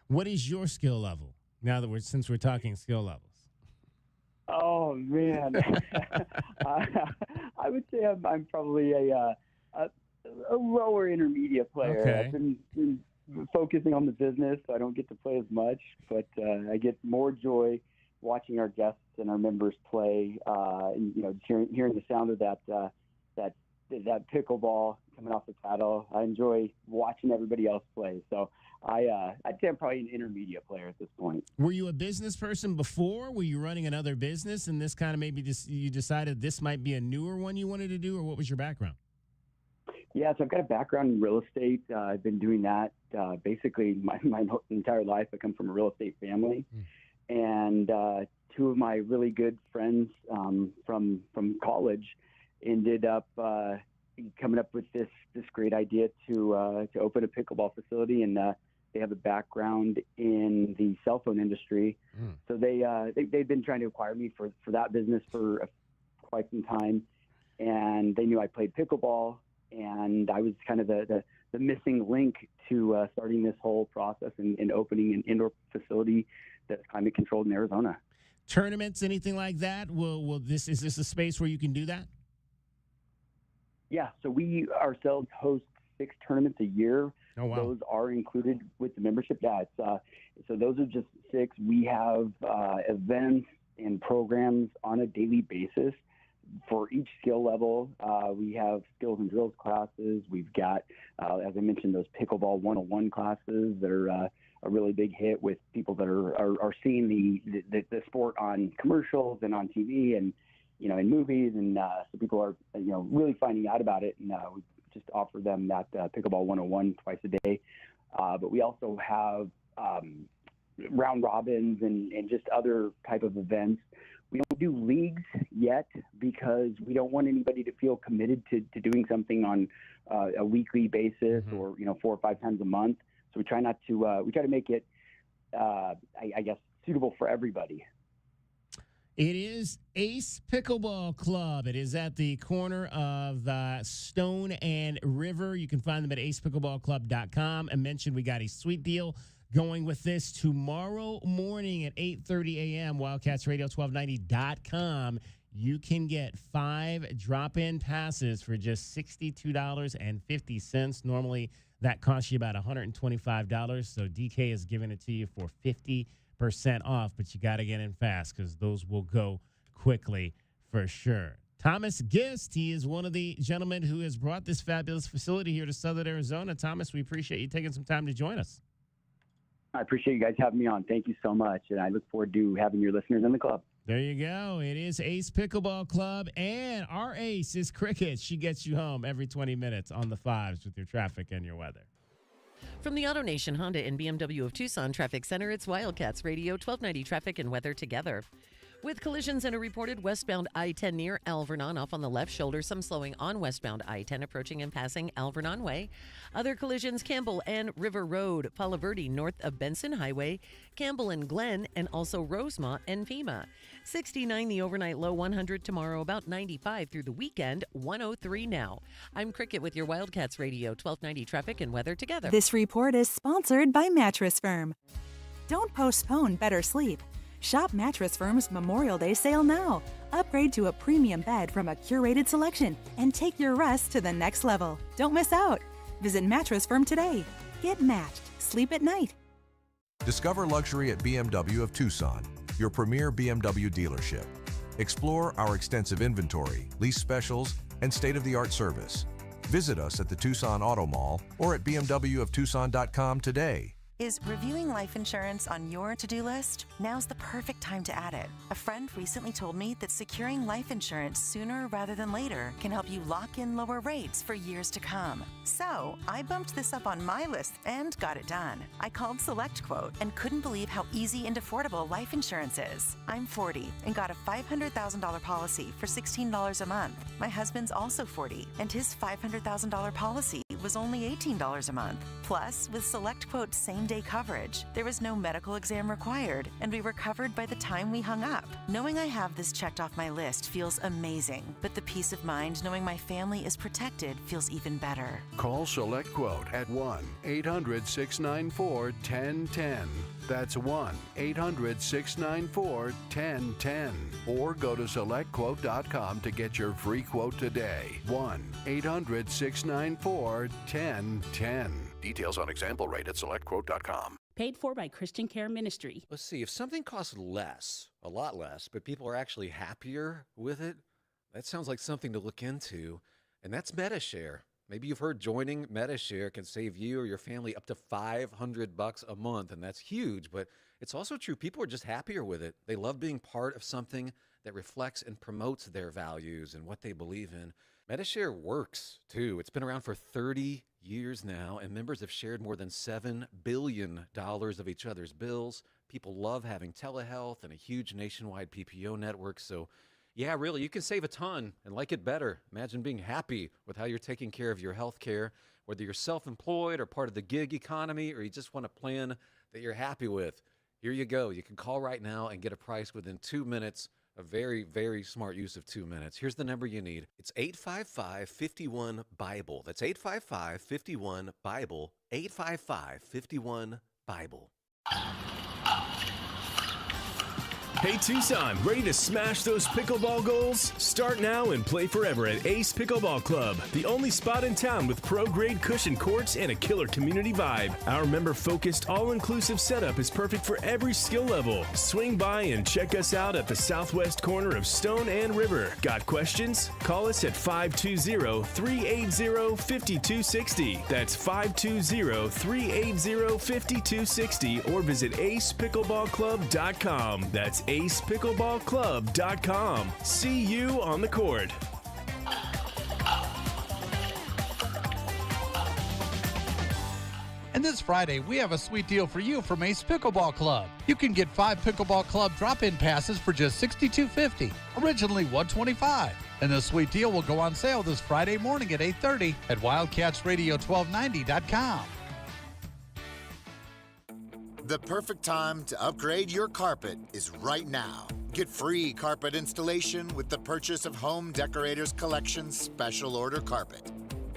What is your skill level? Now that since we're talking skill levels. Oh man, I would say I'm probably a lower intermediate player. Okay. I've been focusing on the business, so I don't get to play as much, but I get more joy watching our guests and our members play, and hearing the sound of that pickleball coming off the paddle. I enjoy watching everybody else play. So I'd say I'm probably an intermediate player at this point. Were you a business person before? Were you running another business, and this kind of maybe just you decided this might be a newer one you wanted to do, or what was your background? Yeah, so I've got a background in real estate. I've been doing that basically my entire life. I come from a real estate family. And two of my really good friends from college ended up coming up with this great idea to open a pickleball facility, and they have a background in the cell phone industry. So they've been trying to acquire me for that business for quite some time, and they knew I played pickleball, and I was kind of the missing link to starting this whole process and opening an indoor facility that's climate controlled in Arizona. Tournaments, anything like that? Is this a space where you can do that? Yeah, so we ourselves host 6 tournaments a year. Oh, wow. Those are included with the membership. Yeah, so those are just 6. We have events and programs on a daily basis for each skill level. We have skills and drills classes. We've got, as I mentioned, those pickleball 101 classes that are a really big hit with people that are seeing the sport on commercials and on TV and in movies, and so people are really finding out about it, and we just offer them that pickleball 101 twice a day. But we also have round robins and just other type of events. We don't do leagues yet because we don't want anybody to feel committed to doing something on a weekly basis or 4 or 5 times a month. So we try not to. We try to make it, I guess, suitable for everybody. It is Ace Pickleball Club. It is at the corner of Stone and River. You can find them at acepickleballclub.com. I mentioned we got a sweet deal going with this tomorrow morning at 8:30 a.m. WildcatsRadio1290.com. You can get 5 drop-in passes for just $62.50. Normally, that costs you about $125. So DK is giving it to you for 50% off, but you got to get in fast because those will go quickly for sure. Thomas Gist, he is one of the gentlemen who has brought this fabulous facility here to Southern Arizona. Thomas, we appreciate you taking some time to join us. I appreciate you guys having me on. Thank you so much, and I look forward to having your listeners in the club. There you go. It is Ace Pickleball Club, and our ace is Cricket. She gets you home every 20 minutes on the 5s with your traffic and your weather. From the AutoNation Honda and BMW of Tucson Traffic Center, it's Wildcats Radio 1290 Traffic and Weather together. With collisions and a reported westbound I-10 near Alvernon off on the left shoulder, some slowing on westbound I-10 approaching and passing Alvernon Way. Other collisions, Campbell and River Road, Palo Verde north of Benson Highway, Campbell and Glen, and also Rosemont and Pima. 69 the overnight low, 100 tomorrow, about 95 through the weekend, 103 now. I'm Cricket with your Wildcats Radio 1290 Traffic and Weather together. This report is sponsored by Mattress Firm. Don't postpone better sleep. Shop Mattress Firm's Memorial Day sale now. Upgrade to a premium bed from a curated selection and take your rest to the next level. Don't miss out. Visit Mattress Firm today. Get matched. Sleep at night. Discover luxury at BMW of Tucson, your premier BMW dealership. Explore our extensive inventory, lease specials, and state-of-the-art service. Visit us at the Tucson Auto Mall or at bmwoftucson.com today. Is reviewing life insurance on your to-do list? Now's the perfect time to add it. A friend recently told me that securing life insurance sooner rather than later can help you lock in lower rates for years to come. So I bumped this up on my list and got it done. I called SelectQuote and couldn't believe how easy and affordable life insurance is. I'm 40 and got a $500,000 policy for $16 a month. My husband's also 40 and his $500,000 policy was only $18 a month. Plus, with SelectQuote's same-day coverage, there was no medical exam required, and we were covered by the time we hung up. Knowing I have this checked off my list feels amazing, but the peace of mind knowing my family is protected feels even better. Call SelectQuote at 1-800-694-1010. That's 1-800-694-1010. Or go to SelectQuote.com to get your free quote today. 1-800-694-1010. Details on example rate at SelectQuote.com. Paid for by Christian Care Ministry. Let's see, if something costs less, a lot less, but people are actually happier with it, that sounds like something to look into, and that's MediShare. Maybe you've heard joining MediShare can save you or your family up to $500 a month, and that's huge, but it's also true. People are just happier with it. They love being part of something that reflects and promotes their values and what they believe in. MediShare works, too. It's been around for 30 years now, and members have shared more than $7 billion of each other's bills. People love having telehealth and a huge nationwide PPO network, so yeah, really, you can save a ton and like it better. Imagine being happy with how you're taking care of your health care, whether you're self-employed or part of the gig economy, or you just want a plan that you're happy with. Here you go. You can call right now and get a price within 2 minutes. A very, very smart use of 2 minutes. Here's the number you need. It's 855-51-BIBLE. That's 855-51-BIBLE. 855-51-BIBLE. Hey Tucson, ready to smash those pickleball goals? Start now and play forever at Ace Pickleball Club, the only spot in town with pro-grade cushion courts and a killer community vibe. Our member-focused, all-inclusive setup is perfect for every skill level. Swing by and check us out at the southwest corner of Stone and River. Got questions? Call us at 520-380-5260. That's 520-380-5260 or visit acepickleballclub.com. That's acepickleballclub.com. See you on the court. And this Friday, we have a sweet deal for you from Ace Pickleball Club. You can get 5 Pickleball Club drop-in passes for just $62.50, originally $125. And the sweet deal will go on sale this Friday morning at 8:30 at WildcatsRadio1290.com. The perfect time to upgrade your carpet is right now. Get free carpet installation with the purchase of Home Decorators Collection's special order carpet.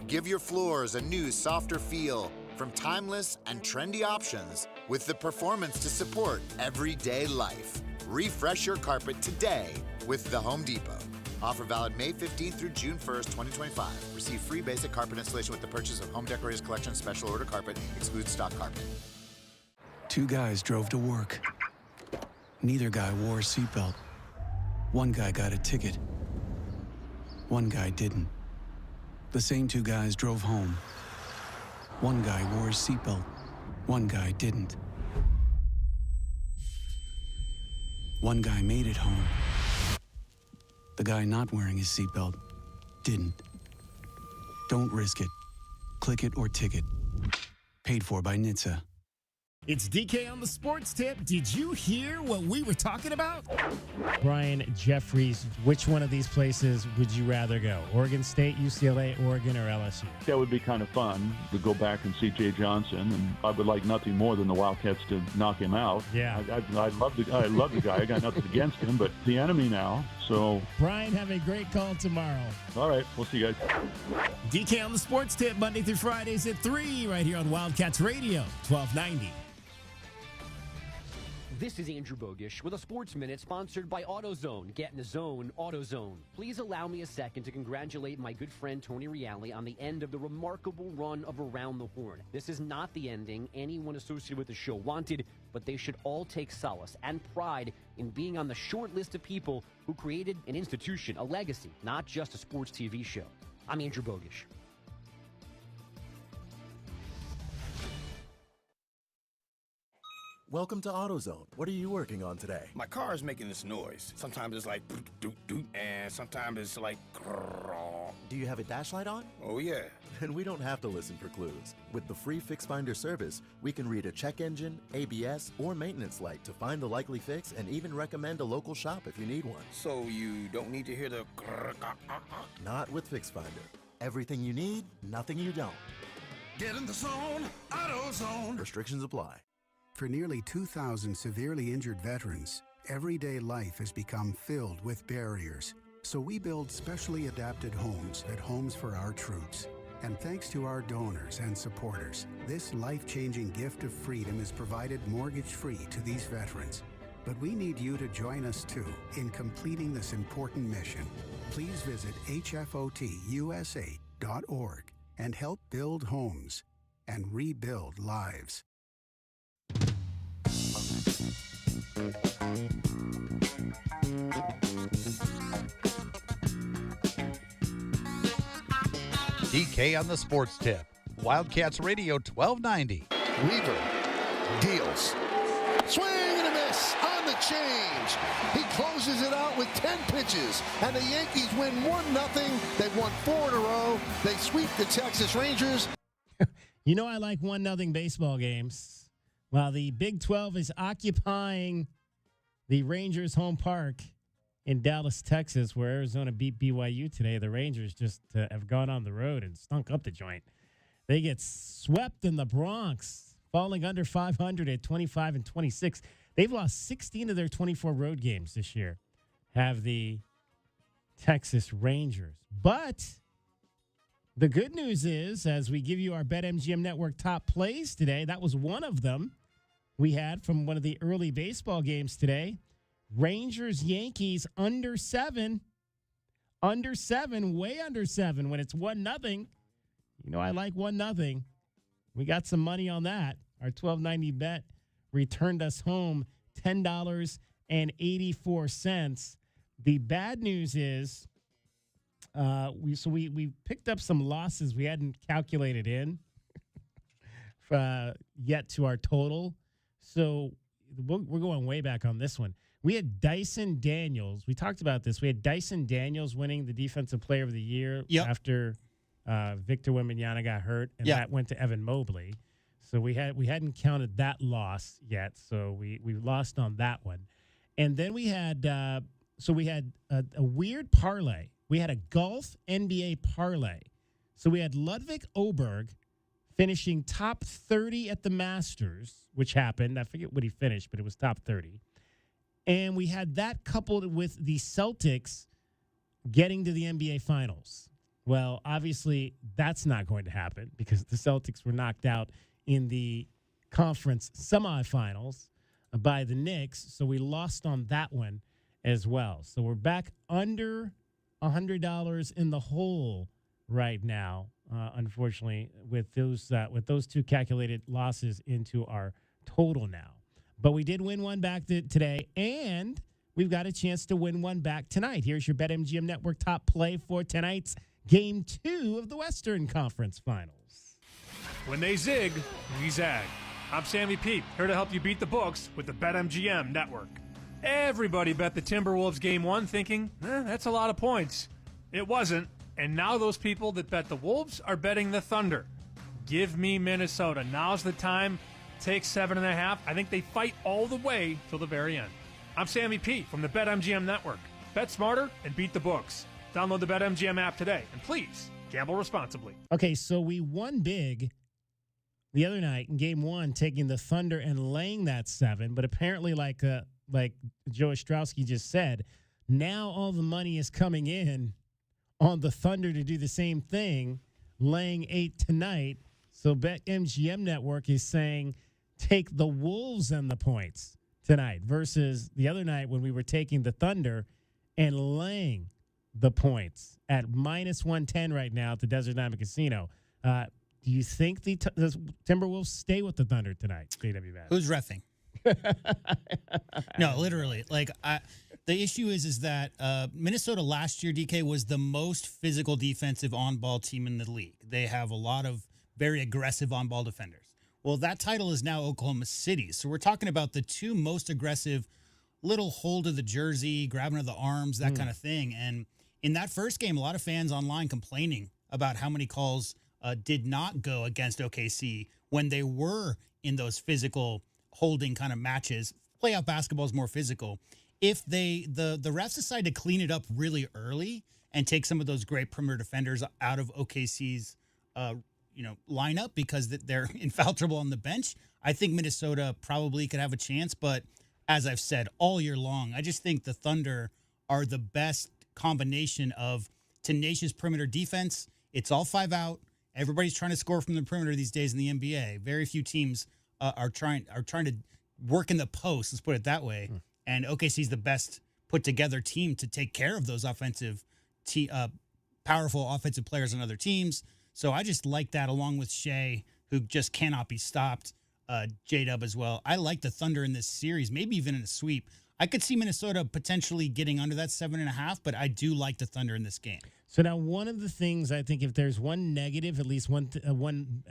Give your floors a new, softer feel from timeless and trendy options with the performance to support everyday life. Refresh your carpet today with the Home Depot. Offer valid May 15th through June 1st, 2025. Receive free basic carpet installation with the purchase of Home Decorators Collection special order carpet. Excludes stock carpet. 2 guys drove to work. Neither guy wore a seatbelt. One guy got a ticket. One guy didn't. The same 2 guys drove home. One guy wore a seatbelt. One guy didn't. One guy made it home. The guy not wearing his seatbelt didn't. Don't risk it. Click it or ticket. Paid for by NHTSA. It's DK on the Sports Tip. Did you hear what we were talking about? Brian Jeffries, which one of these places would you rather go? Oregon State, UCLA, Oregon, or LSU? That would be kind of fun to go back and see Jay Johnson, and I would like nothing more than the Wildcats to knock him out. Yeah. I love the guy. I got nothing against him, but the enemy now, so. Brian, have a great call tomorrow. All right, we'll see you guys. DK on the Sports Tip, Monday through Fridays at 3, right here on Wildcats Radio, 1290. This is Andrew Bogish with a Sports Minute sponsored by AutoZone. Get in the zone, AutoZone. Please allow me a second to congratulate my good friend Tony Reale on the end of the remarkable run of Around the Horn. This is not the ending anyone associated with the show wanted, but they should all take solace and pride in being on the short list of people who created an institution, a legacy, not just a sports TV show. I'm Andrew Bogish. Welcome to AutoZone. What are you working on today? My car is making this noise. Sometimes it's like doot, doot, and sometimes it's like grrr. Do you have a dash light on? Oh, yeah. Then we don't have to listen for clues. With the free Fix Finder service, we can read a check engine, ABS, or maintenance light to find the likely fix and even recommend a local shop if you need one. So you don't need to hear the grrr. Not with Fix Finder. Everything you need, nothing you don't. Get in the zone, AutoZone. Restrictions apply. For nearly 2,000 severely injured veterans, everyday life has become filled with barriers. So we build specially adapted homes at Homes for Our Troops. And thanks to our donors and supporters, this life-changing gift of freedom is provided mortgage-free to these veterans. But we need you to join us too in completing this important mission. Please visit hfotusa.org and help build homes and rebuild lives. DK on the sports tip. Wildcats Radio 1290. Weaver deals. Swing and a miss on the change. He closes it out with 10 pitches, and the Yankees win 1-0. They've won 4 in a row. They sweep the Texas Rangers. You know I like 1-0 baseball games. While the Big 12 is occupying the Rangers' home park in Dallas, Texas, where Arizona beat BYU today, the Rangers just have gone on the road and stunk up the joint. They get swept in the Bronx, falling under 500 at 25-26. They've lost 16 of their 24 road games this year, have the Texas Rangers. But the good news is, as we give you our BetMGM Network top plays today, that was one of them we had from one of the early baseball games today. Rangers, Yankees, under 7. Under 7, way under 7 when it's 1-0. You know I like 1-0. We got some money on that. Our $12.90 bet returned us home $10.84. The bad news is we picked up some losses we hadn't calculated in yet to our total. So we're going way back on this one. We had Dyson Daniels. We talked about this. We had Dyson Daniels winning the Defensive Player of the Year after Victor Wembanyama got hurt, and that went to Evan Mobley. So we hadn't counted that loss yet. So we lost on that one. And then we had a weird parlay. We had a golf NBA parlay. So we had Ludwig Åberg finishing top 30 at the Masters, which happened. I forget what he finished, but it was top 30. And we had that coupled with the Celtics getting to the NBA Finals. Well, obviously, that's not going to happen because the Celtics were knocked out in the conference semifinals by the Knicks. So we lost on that one as well. So we're back under $100 in the hole right now, unfortunately, with those two calculated losses into our total now. But we did win one back today, and we've got a chance to win one back tonight. Here's your BetMGM Network top play for tonight's Game 2 of the Western Conference Finals. When they zig, we zag. I'm Sammy Peep, here to help you beat the books with the BetMGM Network. Everybody bet the Timberwolves Game 1 thinking, that's a lot of points. It wasn't, and now those people that bet the Wolves are betting the Thunder. Give me Minnesota. Now's the time. Take 7.5. I think they fight all the way till the very end. I'm Sammy P from the BetMGM Network. Bet smarter and beat the books. Download the BetMGM app today. And please, gamble responsibly. Okay, so we won big the other night in Game 1, taking the Thunder and laying that 7. But apparently, like Joe Ostrowski just said, now all the money is coming in on the Thunder to do the same thing, laying 8 tonight. So BetMGM Network is saying take the Wolves and the points. tonight versus the other night when we were taking the Thunder and laying the points at -110 right now at the Desert Diamond Casino. Do you think the Timberwolves stay with the Thunder tonight, JW Bass? Who's reffing? No, literally. Like, the issue is that Minnesota last year, DK, was the most physical defensive on-ball team in the league. They have a lot of very aggressive on-ball defenders. Well, that title is now Oklahoma City. So we're talking about the two most aggressive, little hold of the jersey, grabbing of the arms, that kind of thing. And in that first game, a lot of fans online complaining about how many calls did not go against OKC when they were in those physical holding kind of matches. Playoff basketball is more physical. If the refs decide to clean it up really early and take some of those great perimeter defenders out of OKC's lineup because they're foul trouble on the bench, I think Minnesota probably could have a chance. But as I've said all year long, I just think the Thunder are the best combination of tenacious perimeter defense. It's all 5 out. Everybody's trying to score from the perimeter these days in the NBA. Very few teams are trying to work in the post. Let's put it that way. And OKC's the best put together team to take care of those powerful offensive players on other teams. So I just like that, along with Shea, who just cannot be stopped. J-Dub as well. I like the Thunder in this series, maybe even in a sweep. I could see Minnesota potentially getting under that 7.5, but I do like the Thunder in this game. So now one of the things I think, if there's one negative, at least one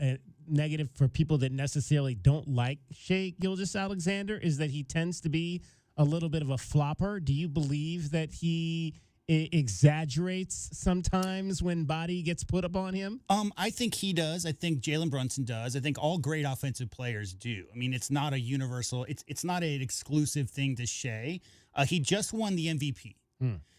negative for people that necessarily don't like Shea Gilgeous-Alexander, is that he tends to be a little bit of a flopper. Do you believe that he exaggerates sometimes when body gets put up on him? I think he does. I think Jalen Brunson does. I think all great offensive players do. I mean, it's not a universal, it's not an exclusive thing to Shea. He just won the MVP.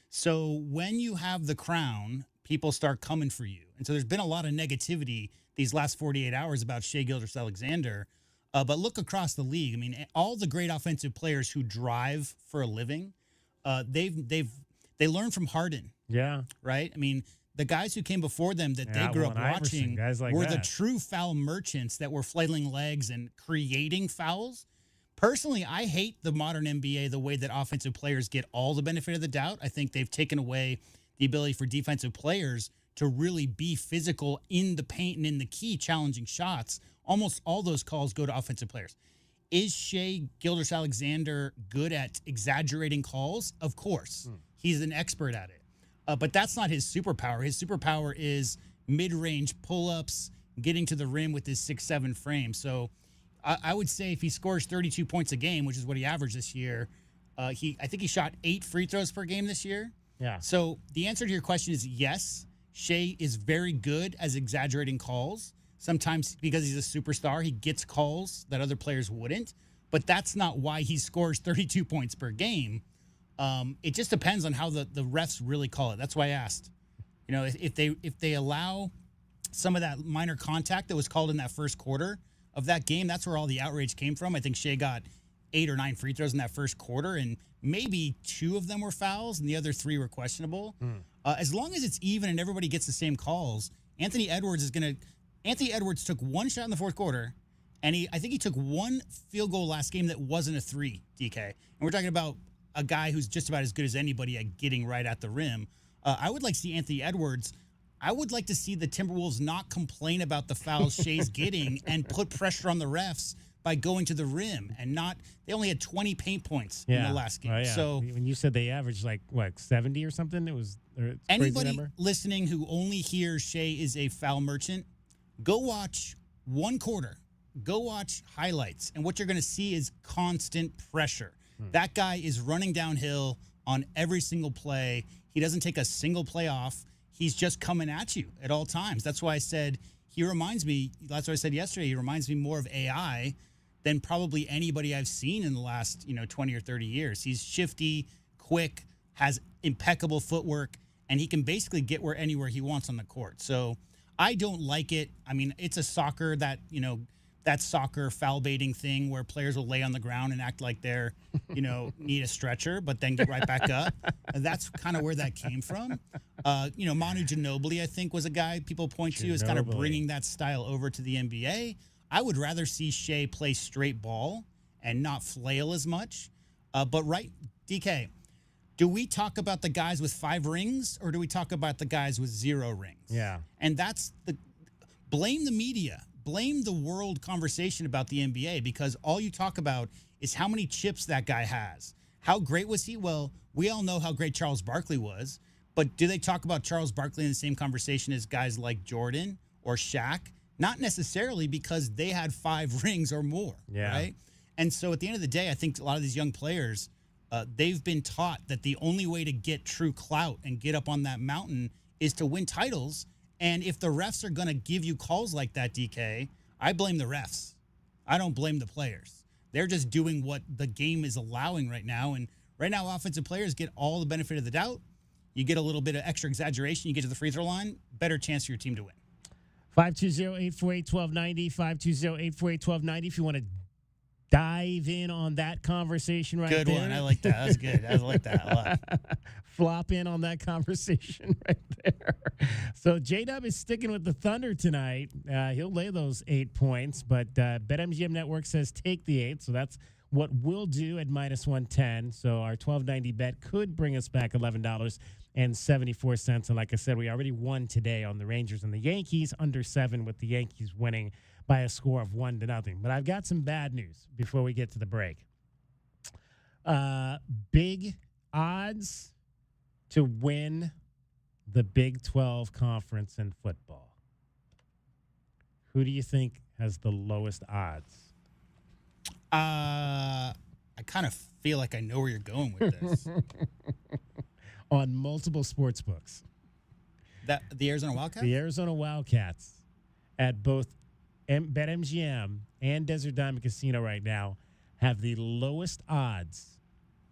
So when you have the crown, people start coming for you. And so there's been a lot of negativity these last 48 hours about Shea Gilgeous-Alexander. But look across the league. I mean, all the great offensive players who drive for a living, they learn from Harden. Yeah. Right? I mean, the guys who came before them that they grew up watching were the true foul merchants that were flailing legs and creating fouls. Personally, I hate the modern NBA, the way that offensive players get all the benefit of the doubt. I think they've taken away the ability for defensive players to really be physical in the paint and in the key, challenging shots. Almost all those calls go to offensive players. Is Shea Gilgeous-Alexander good at exaggerating calls? Of course. He's an expert at it. But that's not his superpower. His superpower is mid-range pull-ups, getting to the rim with his 6'7" frame. So I would say if he scores 32 points a game, which is what he averaged this year, I think he shot 8 free throws per game this year. Yeah. So the answer to your question is yes. Shea is very good as exaggerating calls. Sometimes because he's a superstar, he gets calls that other players wouldn't. But that's not why he scores 32 points per game. It just depends on how the refs really call it. That's why I asked. You know, if they allow some of that minor contact that was called in that first quarter of that game, that's where all the outrage came from. I think Shea got 8 or 9 free throws in that first quarter, and maybe 2 of them were fouls, and the other 3 were questionable. As long as it's even and everybody gets the same calls, Anthony Edwards took 1 shot in the fourth quarter, and I think he took 1 field goal last game that wasn't a 3, DK. And we're talking about a guy who's just about as good as anybody at getting right at the rim. I would like to see Anthony Edwards. I would like to see the Timberwolves not complain about the fouls Shea's getting and put pressure on the refs by going to the rim and not. They only had 20 paint points in the last game. Oh, yeah. So when you said they averaged 70 or something, it was anybody listening who only hears Shea is a foul merchant, go watch 1 quarter. Go watch highlights, and what you're going to see is constant pressure. That guy is running downhill on every single play. He doesn't take a single play off. He's just coming at you at all times. That's why I said that's what I said yesterday. He reminds me more of AI than probably anybody I've seen in the last 20 or 30 years. He's shifty, quick, has impeccable footwork, and he can basically get anywhere he wants on the court. So I don't like it. I mean, it's a soccer that soccer foul baiting thing where players will lay on the ground and act like they're, need a stretcher, but then get right back up. That's kind of where that came from. Manu Ginobili, I think, was a guy people point to as kind of bringing that style over to the NBA. I would rather see Shea play straight ball and not flail as much. But right, DK, do we talk about the guys with 5 rings or do we talk about the guys with 0 rings? Yeah. And that's blame the media, blame the world conversation about the NBA, because all you talk about is how many chips that guy has. How great was he? Well, we all know how great Charles Barkley was, but do they talk about Charles Barkley in the same conversation as guys like Jordan or Shaq? Not necessarily, because they had 5 rings or more, right? And so at the end of the day, I think a lot of these young players, they've been taught that the only way to get true clout and get up on that mountain is to win titles. And if the refs are going to give you calls like that, DK, I blame the refs. I don't blame the players. They're just doing what the game is allowing right now. And right now, offensive players get all the benefit of the doubt. You get a little bit of extra exaggeration. You get to the free throw line, better chance for your team to win. 520-848-1290, 520-848-1290 if you want to dive in on that conversation right there. Good one. I like that. That's good. I like that a lot. Flop in on that conversation right there. So J-Dub is sticking with the Thunder tonight. He'll lay those 8 points, but BetMGM Network says take the 8, so that's what we'll do at -110. So our 1290 bet could bring us back $11.74. And like I said, we already won today on the Rangers and the Yankees, under 7, with the Yankees winning by a score of 1-0. But I've got some bad news before we get to the break. Big odds to win the Big 12 conference in football. Who do you think has the lowest odds? I kind of feel like I know where you're going with this. On multiple sports books. The Arizona Wildcats? The Arizona Wildcats at both BetMGM and Desert Diamond Casino right now have the lowest odds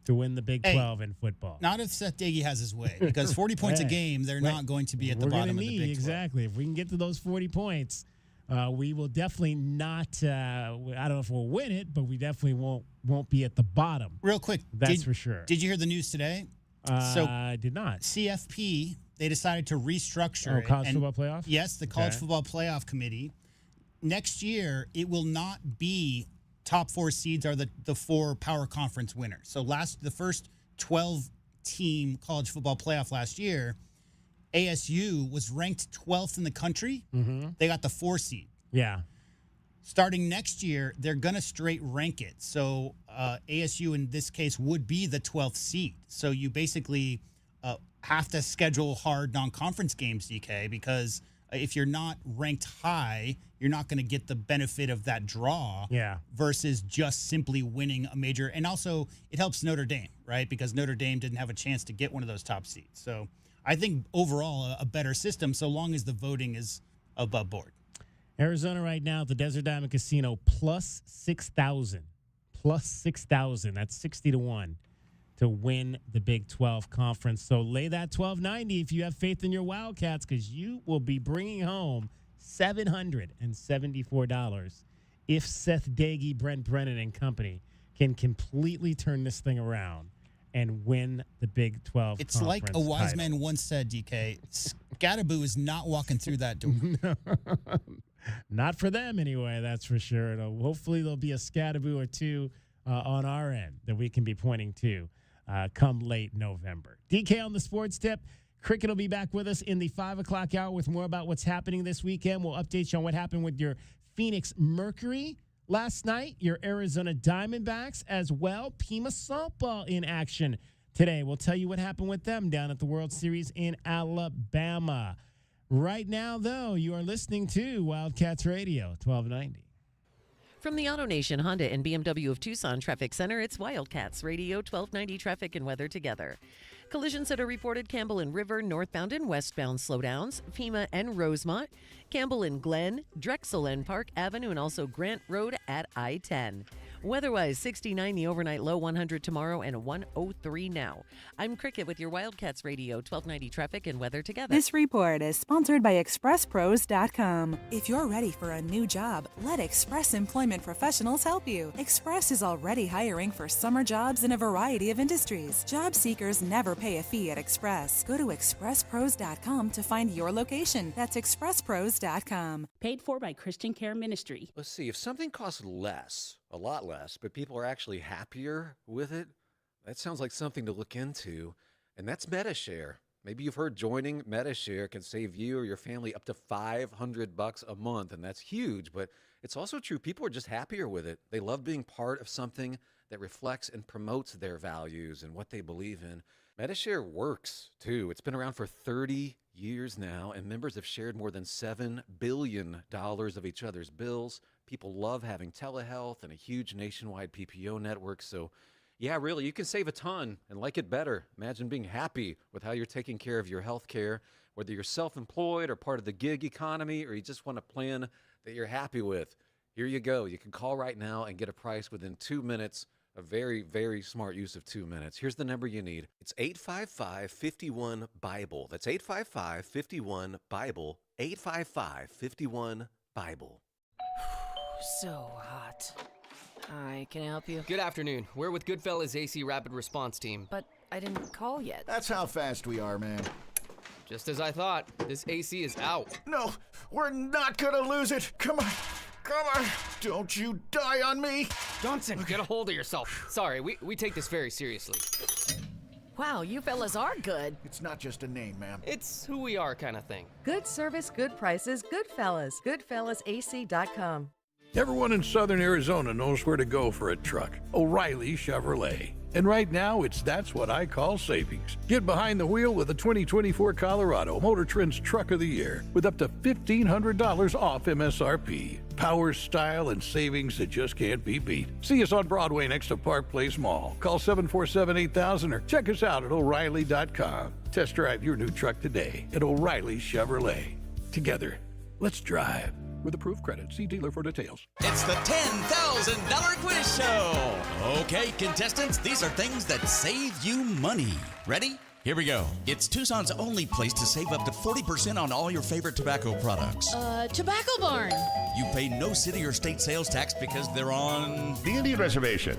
to win the Big 12 in football. Not if Seth Doege has his way, because 40 points a game, they're not going to be at the bottom of the Big 12. Exactly. If we can get to those 40 points, we will definitely not, I don't know if we'll win it, but we definitely won't be at the bottom. Real quick. That's for sure. Did you hear the news today? I did not. CFP, they decided to restructure college football playoff? Yes, the College Football Playoff Committee. Next year, it will not be top 4 seeds are the 4 power conference winners. So the first 12-team college football playoff last year, ASU was ranked 12th in the country. Mm-hmm. They got the 4 seed. Yeah. Starting next year, they're going to straight rank it. So ASU, in this case, would be the 12th seed. So you basically have to schedule hard non-conference games, DK, because if you're not ranked high, you're not going to get the benefit of that draw versus just simply winning a major. And also, it helps Notre Dame, right? Because Notre Dame didn't have a chance to get one of those top seeds. So I think overall a better system, so long as the voting is above board. Arizona right now at the Desert Diamond Casino, plus 6,000. Plus 6,000. That's 60-1 to win the Big 12 conference. So lay that $12.90 if you have faith in your Wildcats, because you will be bringing home $774 if Seth Doege, Brent Brennan, and company can completely turn this thing around and win the Big 12 It's conference like a wise title. man once said, DK, Scatterboo is not walking through that door. Not for them anyway, that's for sure. And hopefully there'll be a Scatterboo or two on our end that we can be pointing to come late November. DK on the sports tip. Cricket will be back with us in the 5 o'clock hour with more about what's happening this weekend. We'll update you on what happened with your Phoenix Mercury last night, your Arizona Diamondbacks as well. Pima softball in action today. We'll tell you what happened with them down at the World Series in Alabama. Right now, though, you are listening to Wildcats Radio, 1290. From the AutoNation Honda and BMW of Tucson Traffic Center, it's Wildcats Radio 1290 traffic and weather together. Collisions that are reported: Campbell and River, northbound and westbound slowdowns, Pima and Rosemont, Campbell and Glen, Drexel and Park Avenue, and also Grant Road at I-10. Weather-wise, 69 the overnight low, 100 tomorrow, and 103 now. I'm Cricket with your Wildcats Radio 1290 traffic and weather together. This report is sponsored by ExpressPros.com. If you're ready for a new job, let Express Employment Professionals help you. Express is already hiring for summer jobs in a variety of industries. Job seekers never pay a fee at Express. Go to ExpressPros.com to find your location. That's ExpressPros.com. Paid for by Christian Care Ministry. Let's see, if something costs less, a lot less, but people are actually happier with it. That sounds like something to look into, and that's Metashare. Maybe you've heard joining Metashare can save you or your family up to $500 a month, and that's huge, but it's also true. People are just happier with it. They love being part of something that reflects and promotes their values and what they believe in. Metashare works, too. It's been around for 30 years now, and members have shared more than $7 billion of each other's bills. People love having telehealth and a huge nationwide PPO network, so yeah, really, you can save a ton and like it better. Imagine being happy with how you're taking care of your health care, whether you're self-employed or part of the gig economy, or you just want a plan that you're happy with. Here you go. You can call right now and get a price within 2 minutes. A very, very smart use of 2 minutes. Here's the number you need. It's 855-51-BIBLE. That's 855-51-BIBLE. 855-51-BIBLE. So hot. Hi, can I help you? Good afternoon. We're with Goodfellas AC Rapid Response Team. But I didn't call yet. That's how fast we are, man. Just as I thought. This AC is out. No, we're not gonna lose it. Come on. Come on. Don't you die on me. Johnson, get a hold of yourself. Sorry, we take this very seriously. Wow, you fellas are good. It's not just a name, ma'am. It's who we are kind of thing. Good service, good prices, Goodfellas. GoodfellasAC.com. Everyone in southern Arizona knows where to go for a truck. O'Reilly Chevrolet. And right now, that's what I call savings. Get behind the wheel with the 2024 Colorado Motor Trend's Truck of the Year with up to $1,500 off MSRP. Power, style, and savings that just can't be beat. See us on Broadway next to Park Place Mall. Call 747-8000 or check us out at O'Reilly.com. Test drive your new truck today at O'Reilly Chevrolet. Together, let's drive. With approved credit. See dealer for details. It's the $10,000 quiz show. Okay, contestants, these are things that save you money. Ready? Here we go. It's Tucson's only place to save up to 40% on all your favorite tobacco products. Tobacco Barn. You pay no city or state sales tax because they're on the Indian Reservation.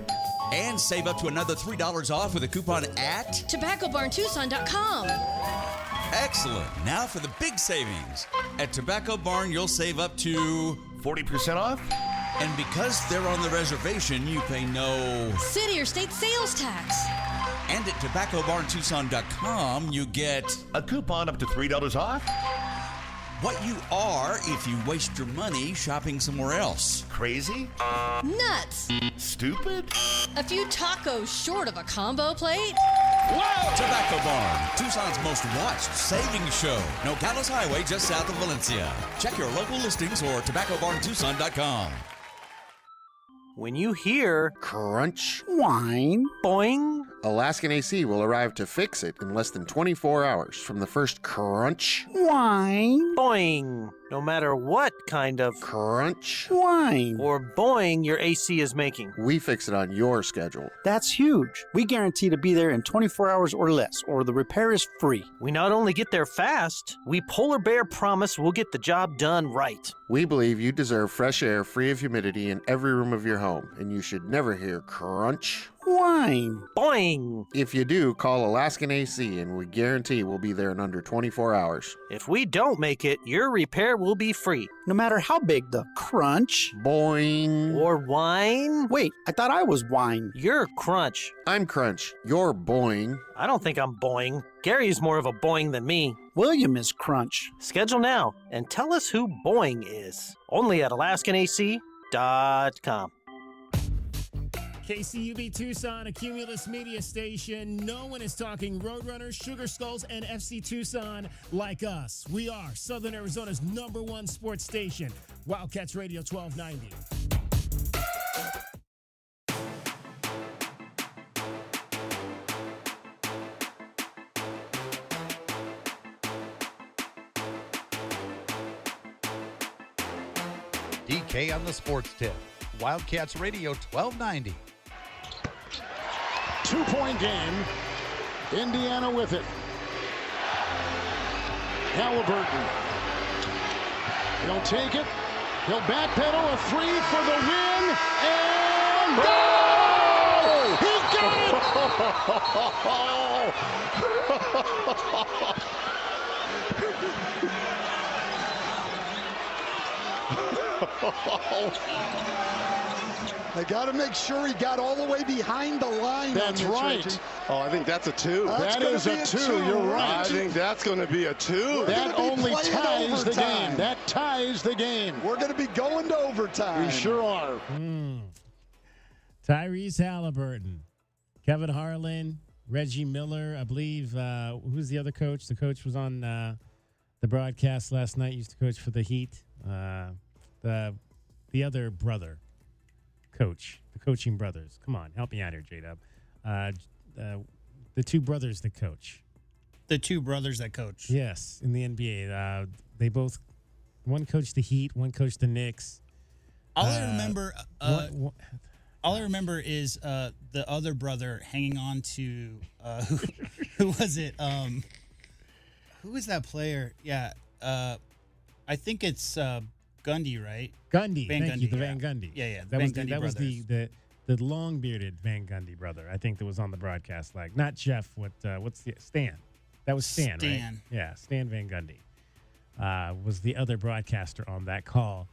And save up to another $3 off with a coupon at TobaccoBarnTucson.com. Excellent. Now for the big savings. At Tobacco Barn, you'll save up to 40% off. And because they're on the reservation, you pay no city or state sales tax. And at TobaccoBarnTucson.com, you get a coupon up to $3 off. What you are if you waste your money shopping somewhere else. Crazy? Nuts. Stupid? A few tacos short of a combo plate? Whoa! Tobacco Barn, Tucson's most watched savings show. Nogales Highway just south of Valencia. Check your local listings or TobaccoBarnTucson.com. When you hear crunch, whine, boing, Alaskan AC will arrive to fix it in less than 24 hours from the first crunch, whine, boing. No matter what kind of crunch, whine, or boing your AC is making, we fix it on your schedule. That's huge. We guarantee to be there in 24 hours or less, or the repair is free. We not only get there fast, we Polar Bear promise we'll get the job done right. We believe you deserve fresh air free of humidity in every room of your home, and you should never hear crunch, whine, boing. If you do, call Alaskan AC, and we guarantee we'll be there in under 24 hours. If we don't make it, your repair will be free, no matter how big the crunch, boing, or whine. Wait, I thought I was whine. You're crunch. I'm crunch. You're boing. I don't think I'm boing. Gary's more of a boing than me. William is crunch. Schedule now and tell us who boing is. Only at AlaskanAC.com. KCUB Tucson, a Cumulus media station. No one is talking Roadrunners, Sugar Skulls, and FC Tucson like us. We are Southern Arizona's #1 sports station, Wildcats Radio 1290. DK on the sports tip. Wildcats Radio 1290. 2-point game. Indiana with it. Halliburton. He'll take it. He'll backpedal a three for the win. And goal! He got it! They got to make sure he got all the way behind the line. That's right. Reggie. Oh, I think that's a 2. That's that is a 2. You're right. I think that's going to be a 2. That only ties the game. That ties the game. We're going to be going to overtime. We sure are. Tyrese Halliburton, Kevin Harlan, Reggie Miller, I believe. Who's the other coach? The coach was on the broadcast last night. Used to coach for the Heat. The other brother coach, the coaching brothers. Come on, help me out here, J-Dub. The two brothers that coach. The two brothers that coach. Yes, in the NBA. They both, one coached the Heat, one coached the Knicks. All I remember is the other brother hanging on to who was it? Who was that player? Yeah, I think it's Gundy, right? Gundy, Van thank Gundy, you, the yeah. Van Gundy. Yeah. That was Gundy was the long bearded Van Gundy brother. I think that was on the broadcast. Like not Jeff. What's the Stan? That was Stan, right? Yeah, Stan Van Gundy was the other broadcaster on that call.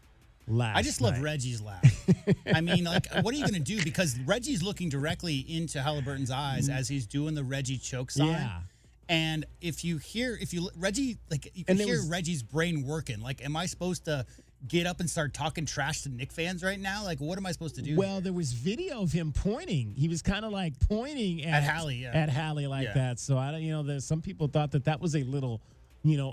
I just love Reggie's laugh. I mean, like, what are you going to do? Because Reggie's looking directly into Halliburton's eyes as he's doing the Reggie choke sign. Yeah. And Reggie, like, you can hear Reggie's brain working. Like, am I supposed to get up and start talking trash to Knick fans right now? Like, what am I supposed to do? Well, there was video of him pointing. He was kind of like pointing at Hallie, at Hallie like that. So I don't, there's some people thought that was a little,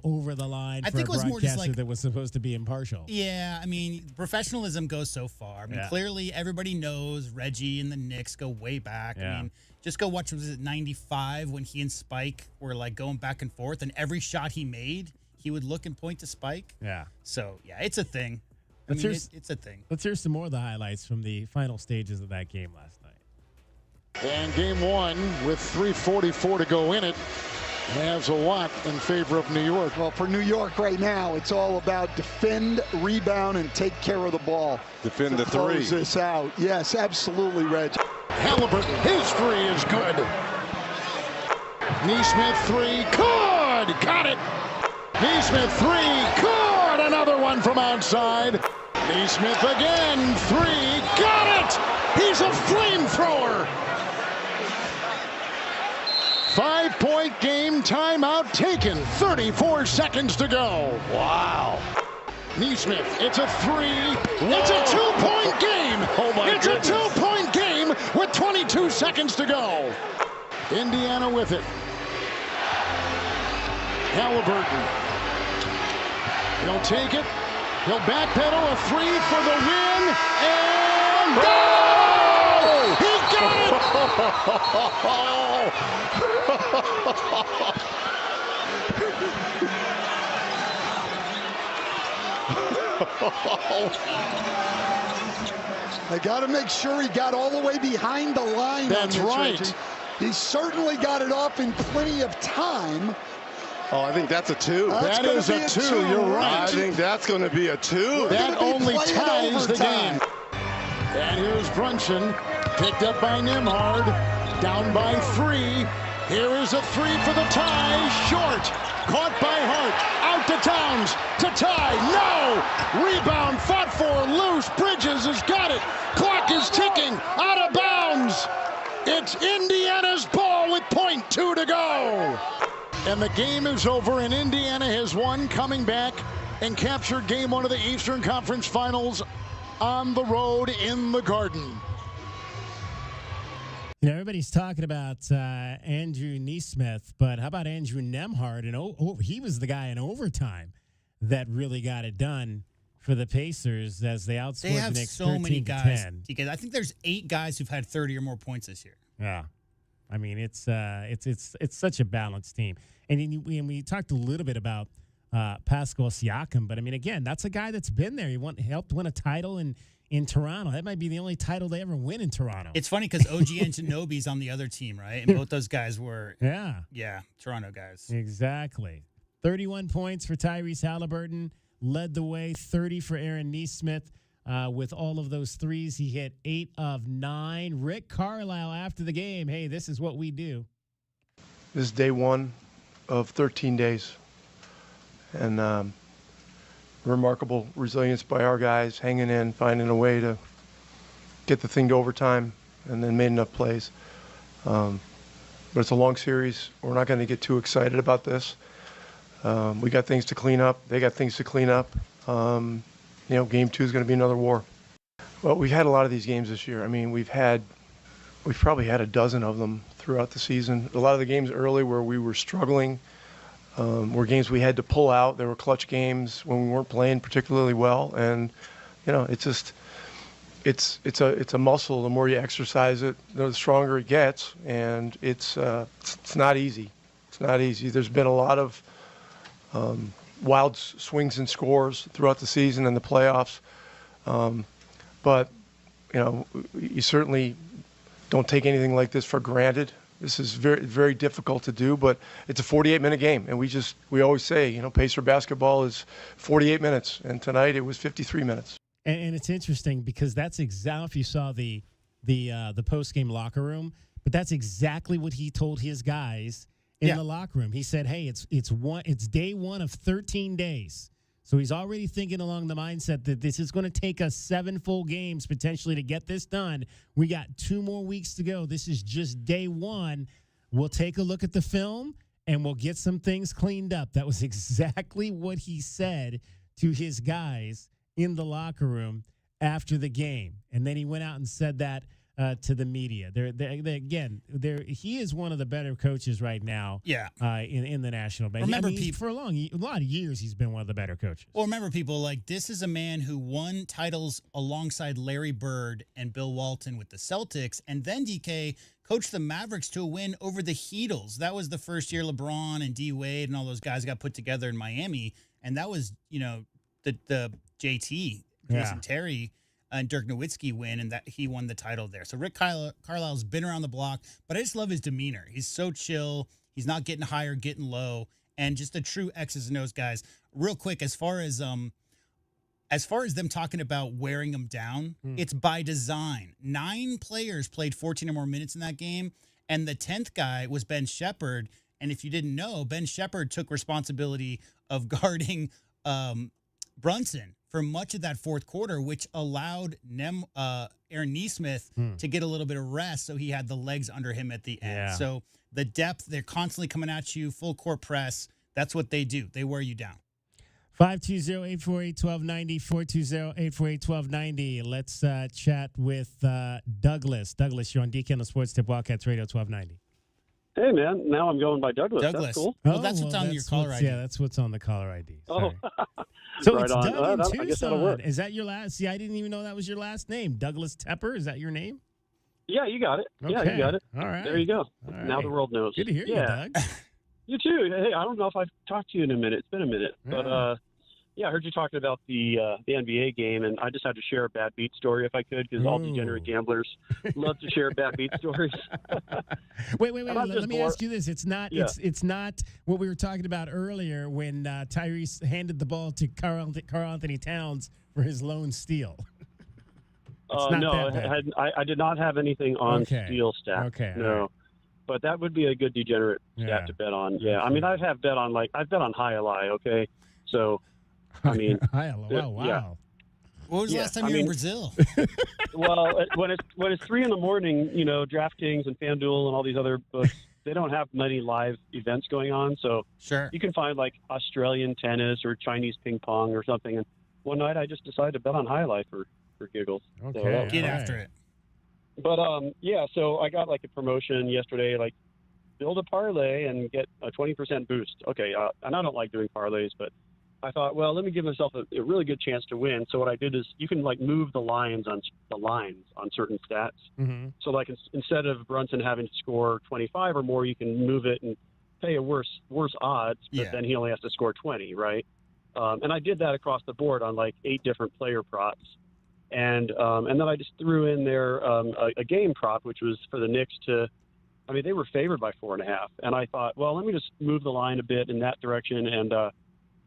over the line for a broadcaster that was supposed to be impartial. Yeah, I mean, professionalism goes so far. I mean, clearly everybody knows Reggie and the Knicks go way back. Yeah. I mean, just go watch, was it 95 when he and Spike were like going back and forth, and every shot he made, he would look and point to Spike. Yeah. So, yeah, it's a thing. It's a thing. Let's hear some more of the highlights from the final stages of that game last night. And game one, with 3:44 to go in it, has a lot in favor of New York. Well, for New York right now, it's all about defend, rebound, and take care of the ball. Defend the close three. This out. Yes, absolutely, Reg. Halliburton, his three is good. Neesmith three, good, got it. Neesmith three, good, another one from outside. Neesmith again, three, got it. He's a flamethrower. 5-point game, timeout taken, 34 seconds to go. Wow. Neesmith, it's a three. Whoa. It's a 2-point game. Oh my It's goodness. a 2-point game with 22 seconds to go. Indiana with it. Halliburton. He'll take it. He'll backpedal, a three for the win. And goal! He got They got to make sure he got all the way behind the line. That's right. Reggie. He certainly got it off in plenty of time. Oh, I think that's a 2. That is a 2. You're right. I think that's going to be a 2. That only ties the game. And here's Brunson, picked up by Nembhard, down by 3. Here is a 3 for the tie, short. Caught by Hart, out to Towns, to tie, no! Rebound, fought for, loose, Bridges has got it. Clock is ticking, out of bounds. It's Indiana's ball with .2 to go. And the game is over, and Indiana has won, coming back and captured game 1 of the Eastern Conference Finals on the road in the Garden. Everybody's talking about Andrew Neesmith, but how about Andrew Nembhard? And he was the guy in overtime that really got it done for the Pacers as they outscored They have the Knicks so many 13-10. guys. DK, I think there's 8 guys who've had 30 or more points this year. Yeah, I mean it's such a balanced team. And we talked a little bit about Pascal Siakam, but I mean again, that's a guy that's been there. He helped win a title in Toronto. That might be the only title they ever win in Toronto. It's funny because OG Anunoby's on the other team, right? And both those guys were Toronto guys. Exactly. 31 points for Tyrese Halliburton, led the way. 30 for Aaron Neesmith. With all of those threes, he hit 8 of 9. Rick Carlisle after the game, hey, this is what we do. This is day 1 of 13 days. And remarkable resilience by our guys, hanging in, finding a way to get the thing to overtime and then made enough plays. But it's a long series. We're not going to get too excited about this. We got things to clean up. They got things to clean up. Game 2 is going to be another war. Well, we've had a lot of these games this year. I mean, we've probably had a dozen of them throughout the season. A lot of the games early where we were struggling were games we had to pull out. There were clutch games when we weren't playing particularly well, and it's just it's a muscle. The more you exercise it, the stronger it gets, and it's not easy. It's not easy. There's been a lot of wild swings and scores throughout the season and the playoffs, but you certainly don't take anything like this for granted. This is very, very difficult to do, but it's a 48-minute game, and we always say, Pacer basketball is 48 minutes, and tonight it was 53 minutes. And it's interesting because that's exactly, if you saw the post-game locker room, but that's exactly what he told his guys in the locker room. He said, "Hey, it's day 1 of 13 days." So he's already thinking along the mindset that this is going to take us 7 full games potentially to get this done. We got 2 more weeks to go. This is just day 1. We'll take a look at the film and we'll get some things cleaned up. That was exactly what he said to his guys in the locker room after the game. And then he went out and said that to the media. He is one of the better coaches right now. Yeah. In the National Bank. Remember, for a lot of years, he's been one of the better coaches. Well, remember, people, this is a man who won titles alongside Larry Bird and Bill Walton with the Celtics, and then DK coached the Mavericks to a win over the Heatles. That was the first year LeBron and D Wade and all those guys got put together in Miami, and that was the JT, Jason Terry, and Dirk Nowitzki win, and that he won the title there. So Rick Carlisle's been around the block, but I just love his demeanor. He's so chill. He's not getting high or getting low, and just a true X's and O's guys. Real quick, as far as them talking about wearing them down, it's by design. 9 players played 14 or more minutes in that game, and the 10th guy was Ben Shepherd. And if you didn't know, Ben Shepherd took responsibility of guarding Brunson for much of that fourth quarter, which allowed Aaron Nesmith to get a little bit of rest, so he had the legs under him at the end. Yeah. So the depth, they're constantly coming at you, full court press. That's what they do. They wear you down. 520-848-1290, 420-848-1290. Let's chat with Douglas. Douglas, you're on DK on the Sports Tip Wildcats Radio 1290. Hey, man. Now I'm going by Douglas. That's cool. Well, that's what's on your caller ID. Yeah, that's what's on the caller ID. Oh. So right it's on. Doug in I guess that'll work. Tucson. Is that your last? See, I didn't even know that was your last name. Douglas Tepper, is that your name? Yeah, you got it. Okay. Yeah, you got it. All right. There you go. All Now right. the world knows. Good to hear you, Doug. You too. Hey, I don't know if I've talked to you in a minute. It's been a minute. Yeah. But, I heard you talking about the NBA game, and I just had to share a bad beat story if I could, because all degenerate gamblers love to share bad beat stories. Wait. Let me ask you this. It's not what we were talking about earlier when Tyrese handed the ball to Karl Anthony Towns for his lone steal. No, I did not have anything on steal stat. Okay. No. Right. But that would be a good degenerate stat to bet on. Yeah. I mean, I've bet on Hialeah, okay? So, I mean. Hialeah, wow. Yeah. What was the last time you were in Brazil? Well, when it's 3 a.m, DraftKings and FanDuel and all these other books, they don't have many live events going on. So sure, you can find like Australian tennis or Chinese ping pong or something. And one night I just decided to bet on Hialeah for giggles. Okay, so get after it. But so I got like a promotion yesterday, like build a parlay and get a 20% boost. Okay, and I don't like doing parlays, but I thought, well, let me give myself a really good chance to win. So what I did is you can like move the lines on certain stats. Mm-hmm. So like instead of Brunson having to score 25 or more, you can move it and pay a worse odds, but then he only has to score 20, right? And I did that across the board on like 8 different player props. And then I just threw in there a game prop, which was for the Knicks they were favored by 4.5. And I thought, well, let me just move the line a bit in that direction. And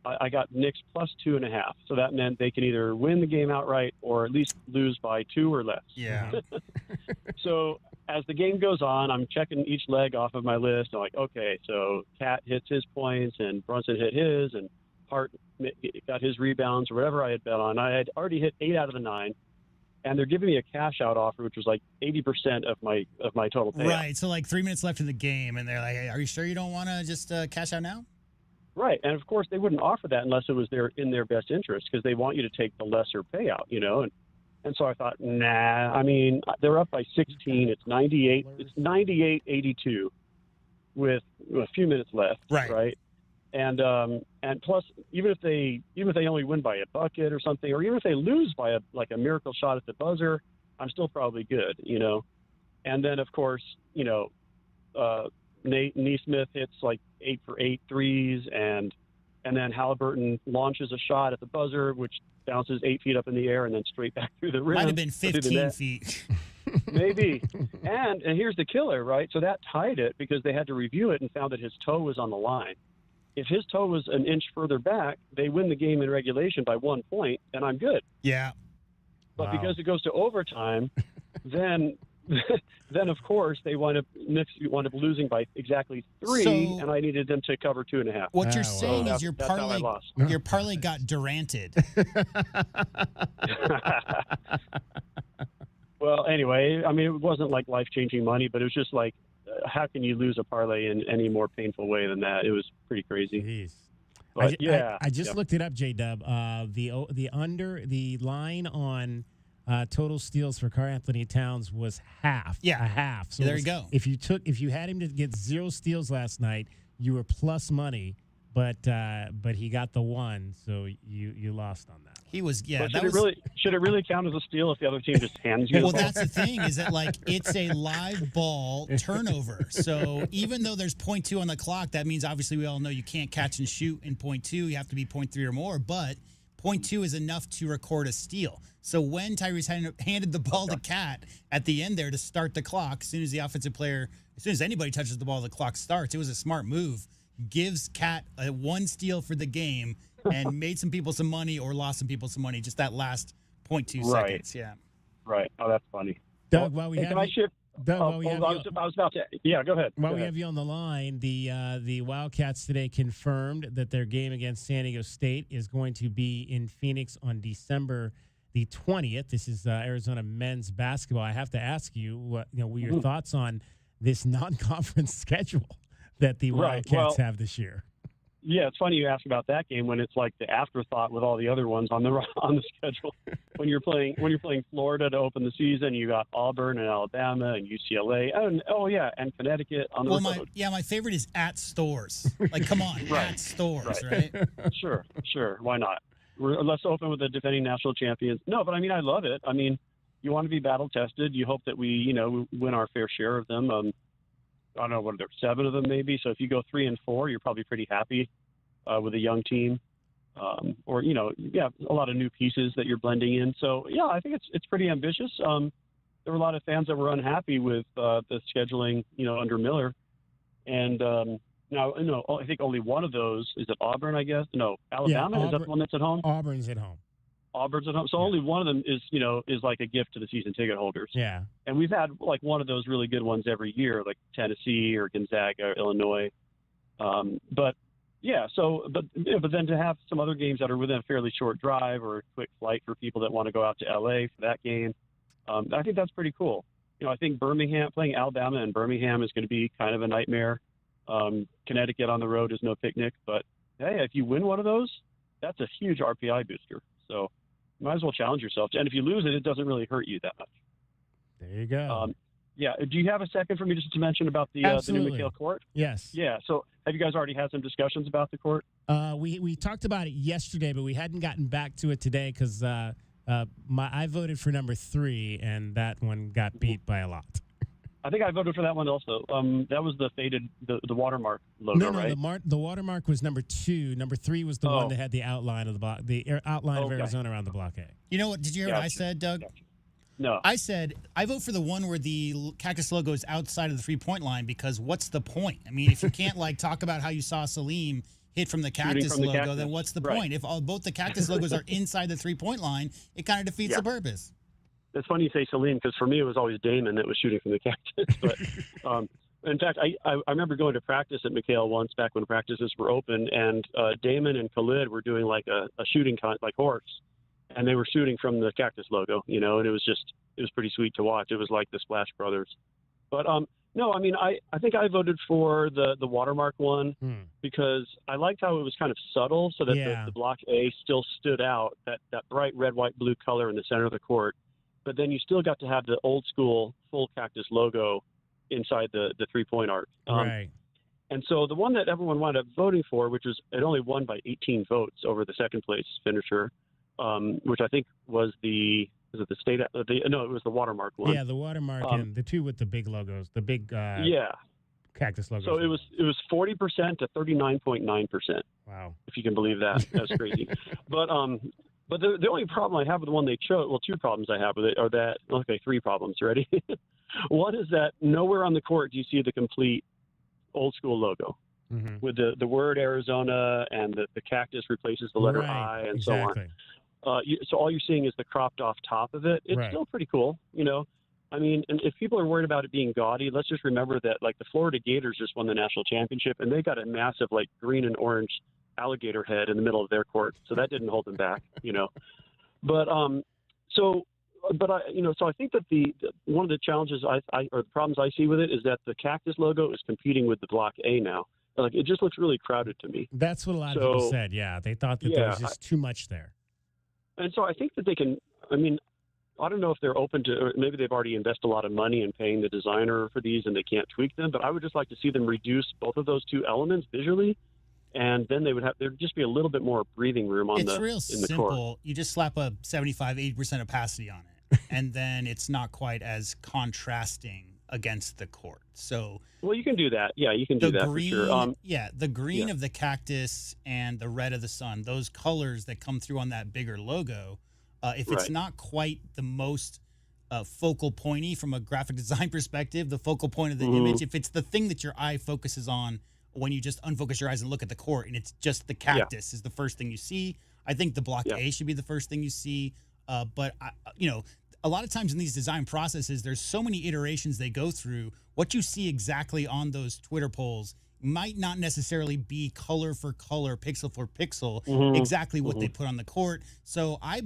I got Knicks plus 2.5. So that meant they can either win the game outright or at least lose by 2 or less. Yeah. So as the game goes on, I'm checking each leg off of my list. I'm like, okay, so Cat hits his points and Brunson hit his and Hart got his rebounds or whatever I had bet on. I had already hit 8 out of the 9. and they're giving me a cash out offer, which was like 80% of my total payout. Right. So like 3 minutes left in the game, and they're like, "Hey, are you sure you don't want to just cash out now?" Right, and of course they wouldn't offer that unless it was in their best interest, because they want you to take the lesser payout, And so I thought, nah. I mean, they're up by 16. It's 98. It's 98-82 with a few minutes left. Right. And plus, even if they only win by a bucket or something, or even if they lose by a miracle shot at the buzzer, I'm still probably good, And then of course, Nate Neesmith hits like 8 for 8 threes, and then Halliburton launches a shot at the buzzer, which bounces 8 feet up in the air and then straight back through the rim. Might have been 15 feet. Maybe. And here's the killer, right? So that tied it because they had to review it and found that his toe was on the line. If his toe was an inch further back, they win the game in regulation by 1 point, and I'm good. Yeah. But because it goes to overtime, then of course they wind up losing by exactly 3, and I needed them to cover 2.5. What you're saying is your parlay got Duranted. Well, anyway, I mean, it wasn't like life-changing money, but it was just like, how can you lose a parlay in any more painful way than that? It was pretty crazy. Jeez. But, I just looked it up, J-Dub. The line on total steals for Karl Anthony Towns was half. Yeah, a half. So there you go. If you had him to get 0 steals last night, you were plus money, but he got the 1, so you lost on that. He was should it really count as a steal if the other team just hands you? Well, that's the thing, is that like it's a live ball turnover. So even though there's 0.2 on the clock, that means obviously we all know you can't catch and shoot in 0.2. You have to be 0.3 or more, but 0.2 is enough to record a steal. So when Tyrese handed the ball to Cat at the end there to start the clock, as soon as anybody touches the ball, the clock starts. It was a smart move. Gives Cat a 1 steal for the game and made some people some money or lost some people some money. Just that last 0.2 seconds. Yeah. Right. Oh, that's funny. Doug, while we have I was about to. Yeah, go ahead. While we have you on the line, the Wildcats today confirmed that their game against San Diego State is going to be in Phoenix on December the 20th. This is Arizona men's basketball. I have to ask you, what were your thoughts on this non-conference schedule that the Wildcats have this year? Yeah, it's funny you ask about that game when it's like the afterthought with all the other ones on the schedule. When you're playing Florida to open the season, you got Auburn and Alabama and UCLA and Connecticut on the road. My favorite is at Stores. Like, come on, at Stores, right? Sure. Why not? Let's open with the defending national champions. No, but I mean, I love it. I mean, you want to be battle tested. You hope that we win our fair share of them. I don't know, what are there, 7 of them maybe? So if you go 3-4, you're probably pretty happy with a young team, a lot of new pieces that you're blending in. So yeah, I think it's pretty ambitious. There were a lot of fans that were unhappy with the scheduling, under Miller, and now I think only one of those is at Auburn, I guess. No, Alabama, is that the one that's at home? Auburn's at home. So only one of them is like a gift to the season ticket holders. Yeah. And we've had like one of those really good ones every year, like Tennessee or Gonzaga or Illinois. But then to have some other games that are within a fairly short drive or a quick flight for people that want to go out to LA for that game, I think that's pretty cool. I think playing Alabama and Birmingham is going to be kind of a nightmare. Connecticut on the road is no picnic, but hey, if you win one of those, that's a huge RPI booster. So might as well challenge yourself. And if you lose it, it doesn't really hurt you that much. There you go. Do you have a second for me just to mention about the new McHale court? Yes. Yeah. So have you guys already had some discussions about the court? We talked about it yesterday, but we hadn't gotten back to it today because I voted for number 3, and that one got beat by a lot. I think I voted for that one also. That was the faded, the watermark logo, right? No, the watermark was number 2. Number 3 was the one that had the outline of the block, of Arizona around the block A. You know what? Did you hear what I said, Doug? Gotcha. No. I said I vote for the one where the Cactus logo is outside of the 3-point line, because what's the point? I mean, if you can't talk about how you saw Salim hit from the Cactus logo, then what's the point? If both the Cactus logos are inside the 3-point line, it kind of defeats the purpose. It's funny you say Salim, because for me it was always Damon that was shooting from the Cactus. But in fact, I remember going to practice at McHale once back when practices were open, and Damon and Khalid were doing like a shooting like horse. and they were shooting from the Cactus logo, and it was pretty sweet to watch. It was like the Splash Brothers. But no, I mean, I think I voted for the watermark one because I liked how it was kind of subtle, so that the block A still stood out, that bright red, white, blue color in the center of the court. But then you still got to have the old school full Cactus logo inside the 3-point arc. Right. And so the one that everyone wound up voting for, which was it only won by 18 votes over the second place finisher, which I think was it was the watermark one. Yeah, the watermark and the two with the big logos, the big Cactus logos. So it was 40% to 39.9%. Wow. If you can believe that. That's crazy. But the only problem I have with the one they chose, well, two problems I have with it are that, okay, three problems. Ready? One is that nowhere on the court do you see the complete old school logo with the word Arizona, and the cactus replaces the letter I and so on. So all you're seeing is the cropped off top of it. It's still pretty cool, I mean, and if people are worried about it being gaudy, let's just remember that, like, the Florida Gators just won the national championship, and they got a massive, like, green and orange alligator head in the middle of their court, so that didn't hold them back, But so I think that the one of the challenges or the problems I see with it is that the Cactus logo is competing with the Block A now. Like, it just looks really crowded to me. That's what a lot of people said. Yeah, they thought that there was just too much there. And so I think that they can. I mean, I don't know if they're open to, or maybe they've already invested a lot of money in paying the designer for these and they can't tweak them. But I would just like to see them reduce both of those two elements visually, and then there'd just be a little bit more breathing room in the simple. court. You just slap a 75-80% opacity on it, and then it's not quite as contrasting against the court. So, well, you can do that. Yeah, you can do that green, for sure. The green of the cactus and the red of the sun, those colors that come through on that bigger logo, if it's not quite the most focal pointy from a graphic design perspective, the focal point of the image, if it's the thing that your eye focuses on when you just unfocus your eyes and look at the court, and it's just the cactus is the first thing you see, I think the Block A should be the first thing you see. But a lot of times in these design processes, there's so many iterations they go through. What you see exactly on those Twitter polls might not necessarily be color for color, pixel for pixel, exactly what they put on the court. So I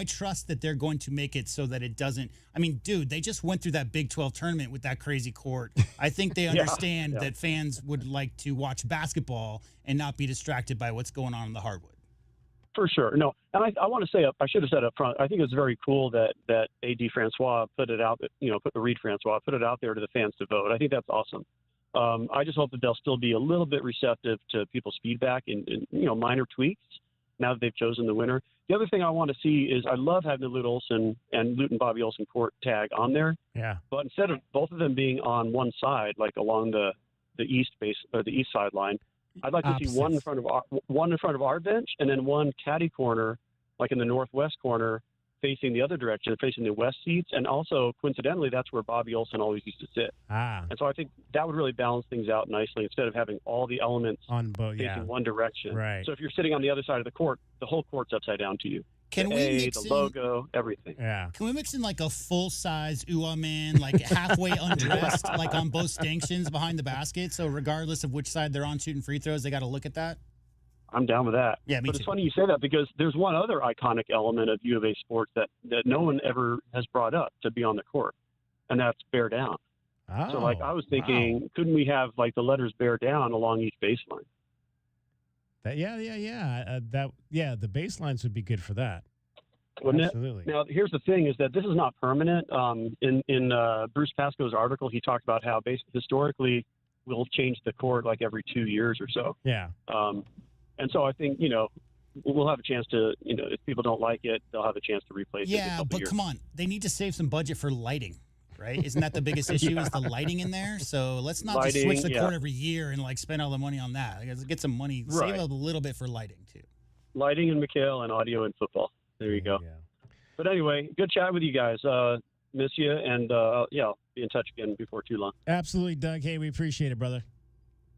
trust that they're going to make it so that it doesn't. I mean, dude, they just went through that Big 12 tournament with that crazy court. I think they understand that fans would like to watch basketball and not be distracted by what's going on in the hardwood. For sure. No, and I want to say, I should have said up front, I think it's very cool that A.D. Francois put it out, Reed Francois put it out there to the fans to vote. I think that's awesome. I just hope that they'll still be a little bit receptive to people's feedback and minor tweaks now that they've chosen the winner. The other thing I want to see is I love having the Lute Olson and Lute and Bobby Olson court tag on there. Yeah. But instead of both of them being on one side, like along the east base or the east sideline, I'd like to see one in front of our bench, and then one caddy corner, like in the northwest corner, facing the other direction, facing the west seats. And also, coincidentally, that's where Bobby Olson always used to sit. And so I think that would really balance things out nicely instead of having all the elements facing one direction. Right. So if you're sitting on the other side of the court, the whole court's upside down to you. Can we mix the logo, everything? Yeah. Can we mix in like a full-size man, like halfway undressed, like on both stanchions behind the basket? So regardless of which side they're on shooting free throws, they got to look at that? I'm down with that. Yeah, me But too. it's funny you say that because there's one other iconic element of U of A sports that no one ever has brought up to be on the court, and that's bear down. So, like, I was thinking, couldn't we have, like, the letters bear down along each baseline? The baselines would be good for that. Wouldn't Absolutely. it? Now, here's the thing: is that this is not permanent. In Bruce Pascoe's article, he talked about how historically we'll change the court like every 2 years or so. Yeah. And so I think we'll have a chance to if people don't like it, they'll have a chance to replace it. Yeah, but come on, they need to save some budget for lighting. Right? Isn't that the biggest issue is the lighting in there? So let's not just switch the court every year and like spend all the money on that. Let's get some money, save a little bit for lighting too. Lighting and McHale and audio and football. There you go. Yeah. But anyway, good chat with you guys. Miss you, and I'll be in touch again before too long. Absolutely, Doug. Hey, we appreciate it, brother.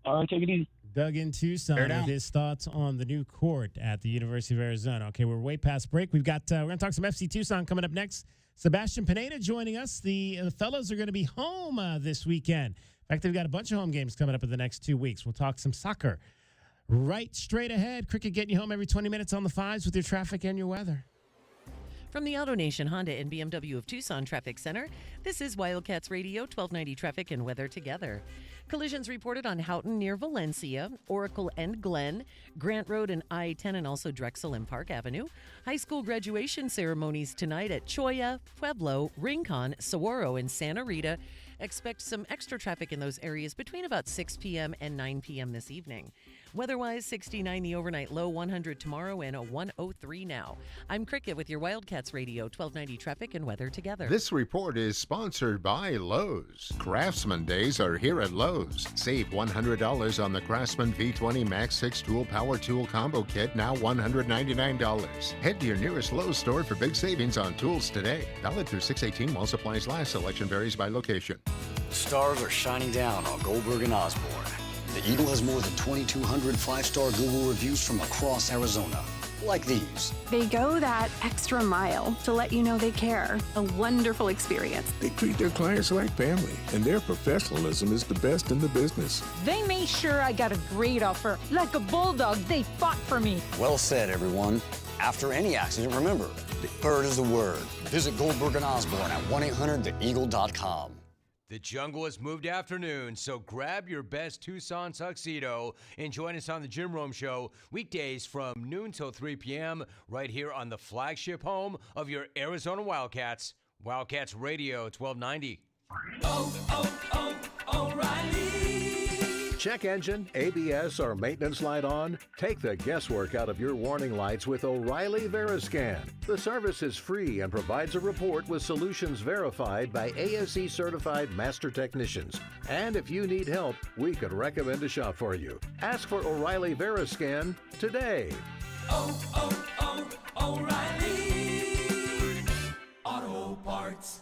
All right, take it easy. Doug in Tucson with his thoughts on the new court at the University of Arizona. Okay, we're way past break. We've got we're going to talk some FC Tucson coming up next. Sebastian Pineda joining us. The fellows are going to be home this weekend. In fact, they've got a bunch of home games coming up in the next 2 weeks. We'll talk some soccer right straight ahead. Cricket getting you home every 20 minutes on the fives with your traffic and your weather. From the AutoNation Honda and BMW of Tucson Traffic Center, this is Wildcats Radio, 1290 Traffic and Weather Together. Collisions reported on Houghton near Valencia, Oracle and Glen, Grant Road and I-10, and also Drexel and Park Avenue. High school graduation ceremonies tonight at Choya, Pueblo, Rincon, Saguaro, and Santa Rita. Expect some extra traffic in those areas between about 6 p.m. and 9 p.m. this evening. Weather-wise, 69 the overnight low, 100 tomorrow, and a 103 now. I'm Cricket with your Wildcats Radio, 1290 Traffic and Weather Together. This report is sponsored by Lowe's. Craftsman Days are here at Lowe's. Save $100 on the Craftsman V20 Max 6 Tool Power Tool Combo Kit, now $199. Head to your nearest Lowe's store for big savings on tools today. Valid through 6/18 while supplies last. Selection varies by location. Stars are shining down on Goldberg and Osborne. The Eagle has more than 2,200 five-star Google reviews from across Arizona, like these. They go that extra mile to let you know they care. A wonderful experience. They treat their clients like family, and their professionalism is the best in the business. They made sure I got a great offer. Like a bulldog, they fought for me. Well said, everyone. After any accident, remember, the bird is the word. Visit Goldberg and Osborne at 1-800-THEEAGLE.com. The jungle has moved afternoon, so grab your best Tucson tuxedo and join us on the Jim Rome Show weekdays from noon till 3 p.m. right here on the flagship home of your Arizona Wildcats, Wildcats Radio 1290. O'Reilly. Check engine, ABS, or maintenance light on? Take the guesswork out of your warning lights with O'Reilly Veriscan. The service is free and provides a report with solutions verified by ASE certified master technicians. And if you need help, we could recommend a shop for you. Ask for O'Reilly Veriscan today. O'Reilly Auto Parts.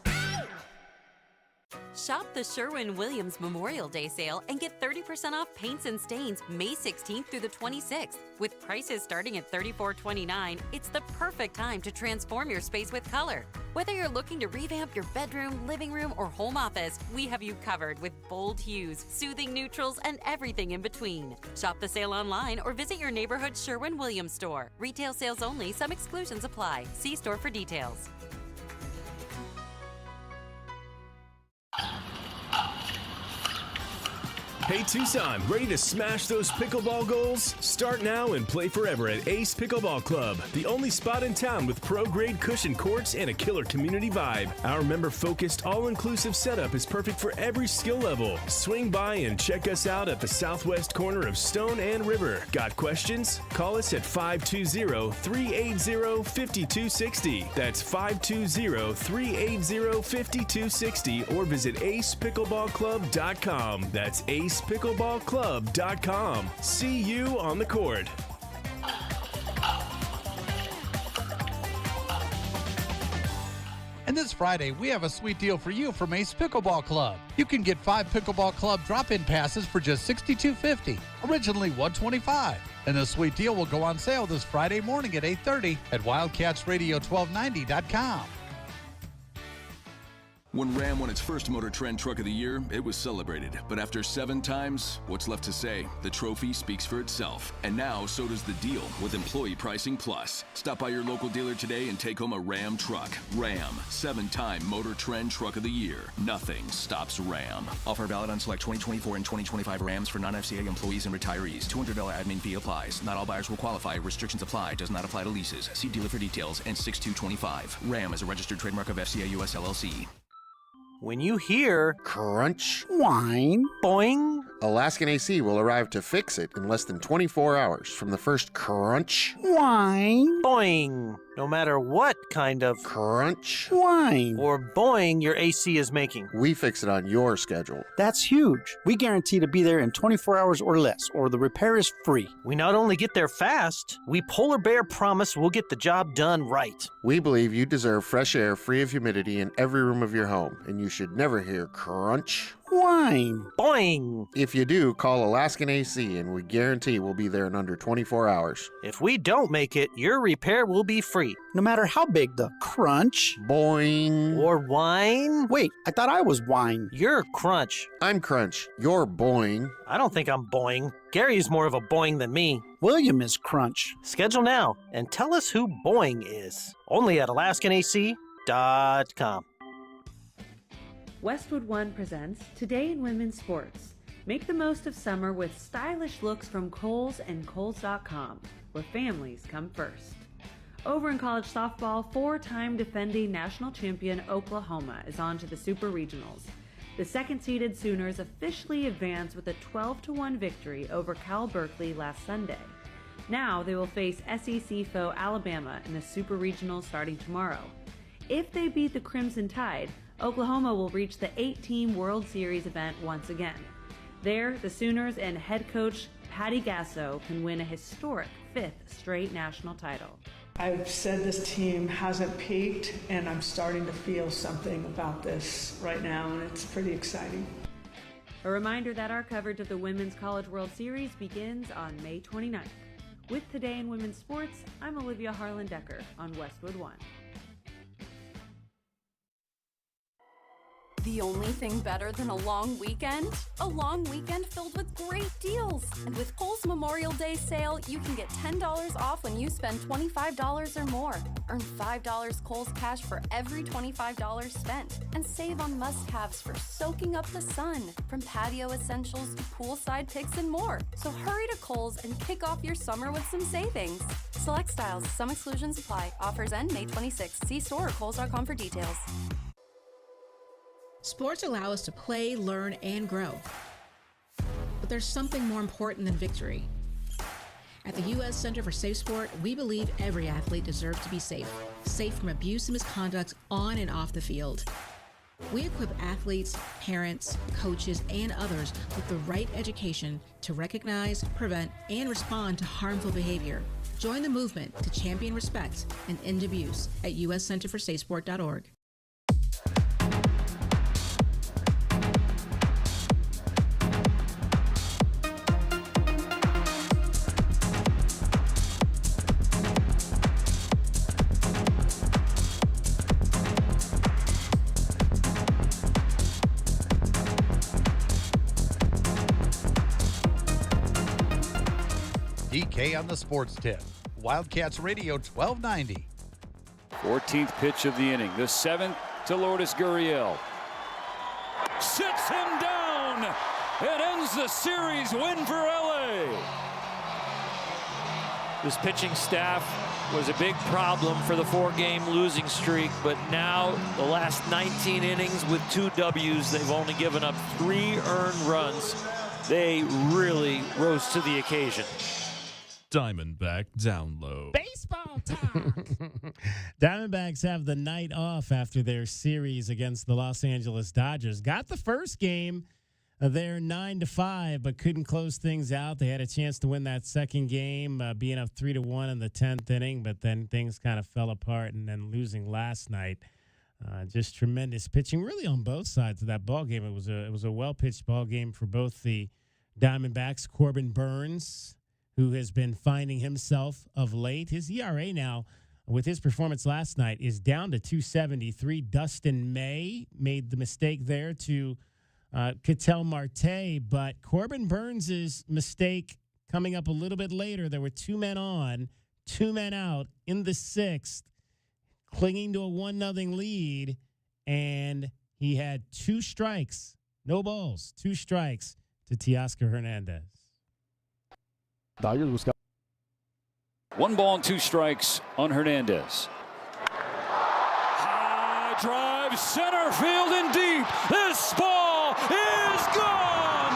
Shop the Sherwin-Williams Memorial Day sale and get 30% off paints and stains May 16th through the 26th. With prices starting at $34.29, it's the perfect time to transform your space with color. Whether you're looking to revamp your bedroom, living room, or home office, we have you covered with bold hues, soothing neutrals, and everything in between. Shop the sale online or visit your neighborhood Sherwin-Williams store. Retail sales only, some exclusions apply. See store for details. Hey Tucson, ready to smash those pickleball goals? Start now and play forever at Ace Pickleball Club, the only spot in town with pro-grade cushion courts and a killer community vibe. Our member-focused, all-inclusive setup is perfect for every skill level. Swing by and check us out at the southwest corner of Stone and River. Got questions? Call us at 520-380-5260. That's 520-380-5260 or visit acepickleballclub.com. That's acepickleballclub.com. See you on the court. And this Friday, we have a sweet deal for you from Ace Pickleball Club. You can get 5 Pickleball Club drop-in passes for just $62.50, originally $125. And the sweet deal will go on sale this Friday morning at 8:30 at WildcatsRadio1290.com. When Ram won its first Motor Trend Truck of the Year, it was celebrated. But after 7 times, what's left to say? The trophy speaks for itself. And now, so does the deal with Employee Pricing Plus. Stop by your local dealer today and take home a Ram truck. Ram, 7-time Motor Trend Truck of the Year. Nothing stops Ram. Offer valid on select 2024 and 2025 Rams for non-FCA employees and retirees. $200 admin fee applies. Not all buyers will qualify. Restrictions apply. Does not apply to leases. See dealer for details. And 6225. Ram is a registered trademark of FCA US LLC. When you hear crunch, whine, boing, Alaskan AC will arrive to fix it in less than 24 hours from the first crunch, whine, boing. No matter what kind of crunch, whine, or boing your AC is making, we fix it on your schedule. That's huge. We guarantee to be there in 24 hours or less, or the repair is free. We not only get there fast, we Polar Bear promise we'll get the job done right. We believe you deserve fresh air free of humidity in every room of your home, and you should never hear crunch, Wine. Boing. If you do, call Alaskan AC and we guarantee we'll be there in under 24 hours. If we don't make it, your repair will be free, no matter how big the crunch. Boing. Or whine. Wait, I thought I was whine. You're crunch. I'm Crunch. You're boing. I don't think I'm boing. Gary's more of a boing than me. William is crunch. Schedule now and tell us who boing is. Only at AlaskanAC.com. Westwood One presents Today in Women's Sports. Make the most of summer with stylish looks from Kohl's and Kohl's.com, where families come first. Over in college softball, 4-time defending national champion Oklahoma is on to the Super Regionals. The second-seeded Sooners officially advanced with a 12-1 victory over Cal Berkeley last Sunday. Now they will face SEC foe Alabama in the Super Regionals starting tomorrow. If they beat the Crimson Tide, Oklahoma will reach the 8-team World Series event once again. There, the Sooners and head coach Patty Gasso can win a historic 5th straight national title. I've said this team hasn't peaked, and I'm starting to feel something about this right now, and it's pretty exciting. A reminder that our coverage of the Women's College World Series begins on May 29th. With Today in Women's Sports, I'm Olivia Harlan-Decker on Westwood One. The only thing better than a long weekend? A long weekend filled with great deals. And with Kohl's Memorial Day sale, you can get $10 off when you spend $25 or more. Earn $5 Kohl's cash for every $25 spent. And save on must-haves for soaking up the sun, from patio essentials to poolside picks and more. So hurry to Kohl's and kick off your summer with some savings. Select styles, some exclusions apply. Offers end May 26th. See store or Kohl's.com for details. Sports allow us to play, learn, and grow. But there's something more important than victory. At the U.S. Center for Safe Sport, we believe every athlete deserves to be safe. Safe from abuse and misconduct on and off the field. We equip athletes, parents, coaches, and others with the right education to recognize, prevent, and respond to harmful behavior. Join the movement to champion respect and end abuse at uscenterforsafesport.org. DK on the sports tip. Wildcats Radio 1290. 14th pitch of the inning. The 7th to Lourdes Gurriel. Sits him down. It ends the series win for LA. This pitching staff was a big problem for the 4-game losing streak, but now the last 19 innings with 2 W's, they've only given up 3 earned runs. They really rose to the occasion. Diamondback Download. Baseball talk. Diamondbacks have the night off after their series against the Los Angeles Dodgers. Got the first game there 9-5, but couldn't close things out. They had a chance to win that second game, being up 3-1 in the 10th inning, but then things kind of fell apart, and then losing last night. Just tremendous pitching, really, on both sides of that ball game. It was a well-pitched ball game for both the Diamondbacks. Corbin Burns, who has been finding himself of late. His ERA now, with his performance last night, is down to 2.73. Dustin May made the mistake there to Ketel Marte, but Corbin Burns' mistake coming up a little bit later. There were 2 men on, 2 men out in the 6th, clinging to a 1-0 lead, and he had 2 strikes, no balls, 2 strikes to Teoscar Hernandez. Dodgers 1 ball and 2 strikes on Hernandez. High drive, center field and deep. This ball is gone.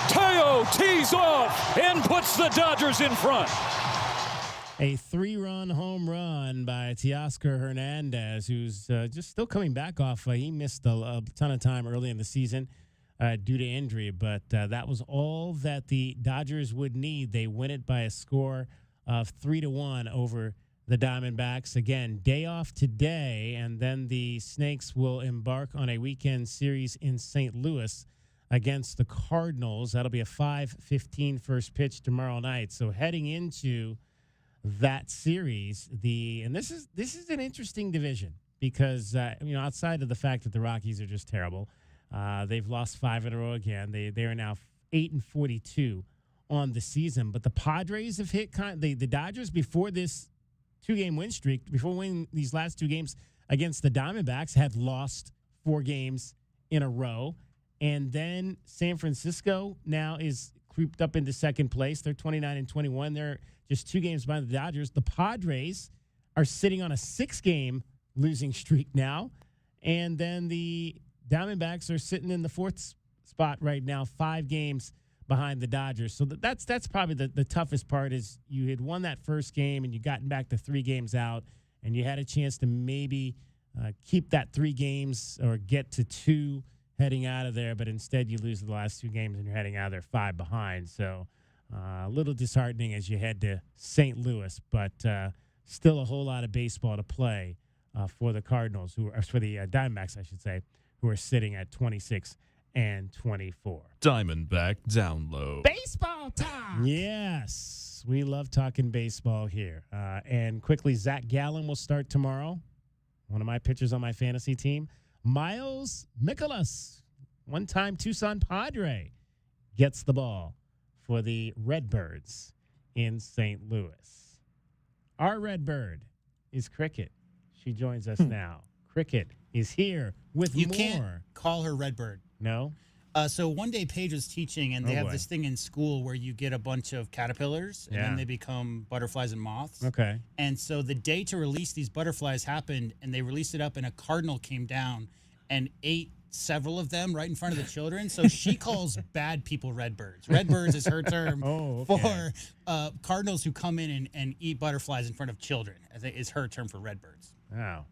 Teo tees off and puts the Dodgers in front. A 3-run home run by Teoscar Hernandez, who's just still coming back off. He missed a ton of time early in the season due to injury, but that was all that the Dodgers would need. They win it by a score of 3-1 over the Diamondbacks. Again, day off today, and then the Snakes will embark on a weekend series in St. Louis against the Cardinals. That'll be a 5:15 first pitch tomorrow night. So heading into that series, and this is an interesting division because outside of the fact that the Rockies are just terrible, they've lost 5 in a row again. They are now 8-42 on the season. But the Padres have hit the Dodgers before this 2-game win streak, before winning these last 2 games against the Diamondbacks, had lost 4 games in a row. And then San Francisco now is creeped up into second place. They're 29-21. They're just 2 games behind the Dodgers. The Padres are sitting on a 6-game losing streak now. And then the Diamondbacks are sitting in the 4th spot right now, 5 games behind the Dodgers. So that's probably the toughest part is you had won that first game and you gotten back to 3 games out and you had a chance to maybe keep that 3 games or get to 2 heading out of there, but instead you lose the last 2 games and you're heading out of there 5 behind. So a little disheartening as you head to St. Louis, but still a whole lot of baseball to play for the Cardinals, for the Diamondbacks, I should say, who are sitting at 26-24. Diamondback Download. Baseball time! Yes, we love talking baseball here. And quickly, Zach Gallen will start tomorrow. One of my pitchers on my fantasy team. Miles Mikolas, one-time Tucson Padre, gets the ball for the Redbirds in St. Louis. Our Redbird is Cricket. She joins us now. Cricket is here with You more. can't call her Redbird. No? So one day Paige was teaching, and they have this thing in school where you get a bunch of caterpillars, and then they become butterflies and moths. Okay. And so the day to release these butterflies happened, and they released it up, and a cardinal came down and ate several of them right in front of the children. So she calls bad people Redbirds. Redbirds is her term for cardinals who come in and eat butterflies in front of children. I think is her term for Redbirds. Wow.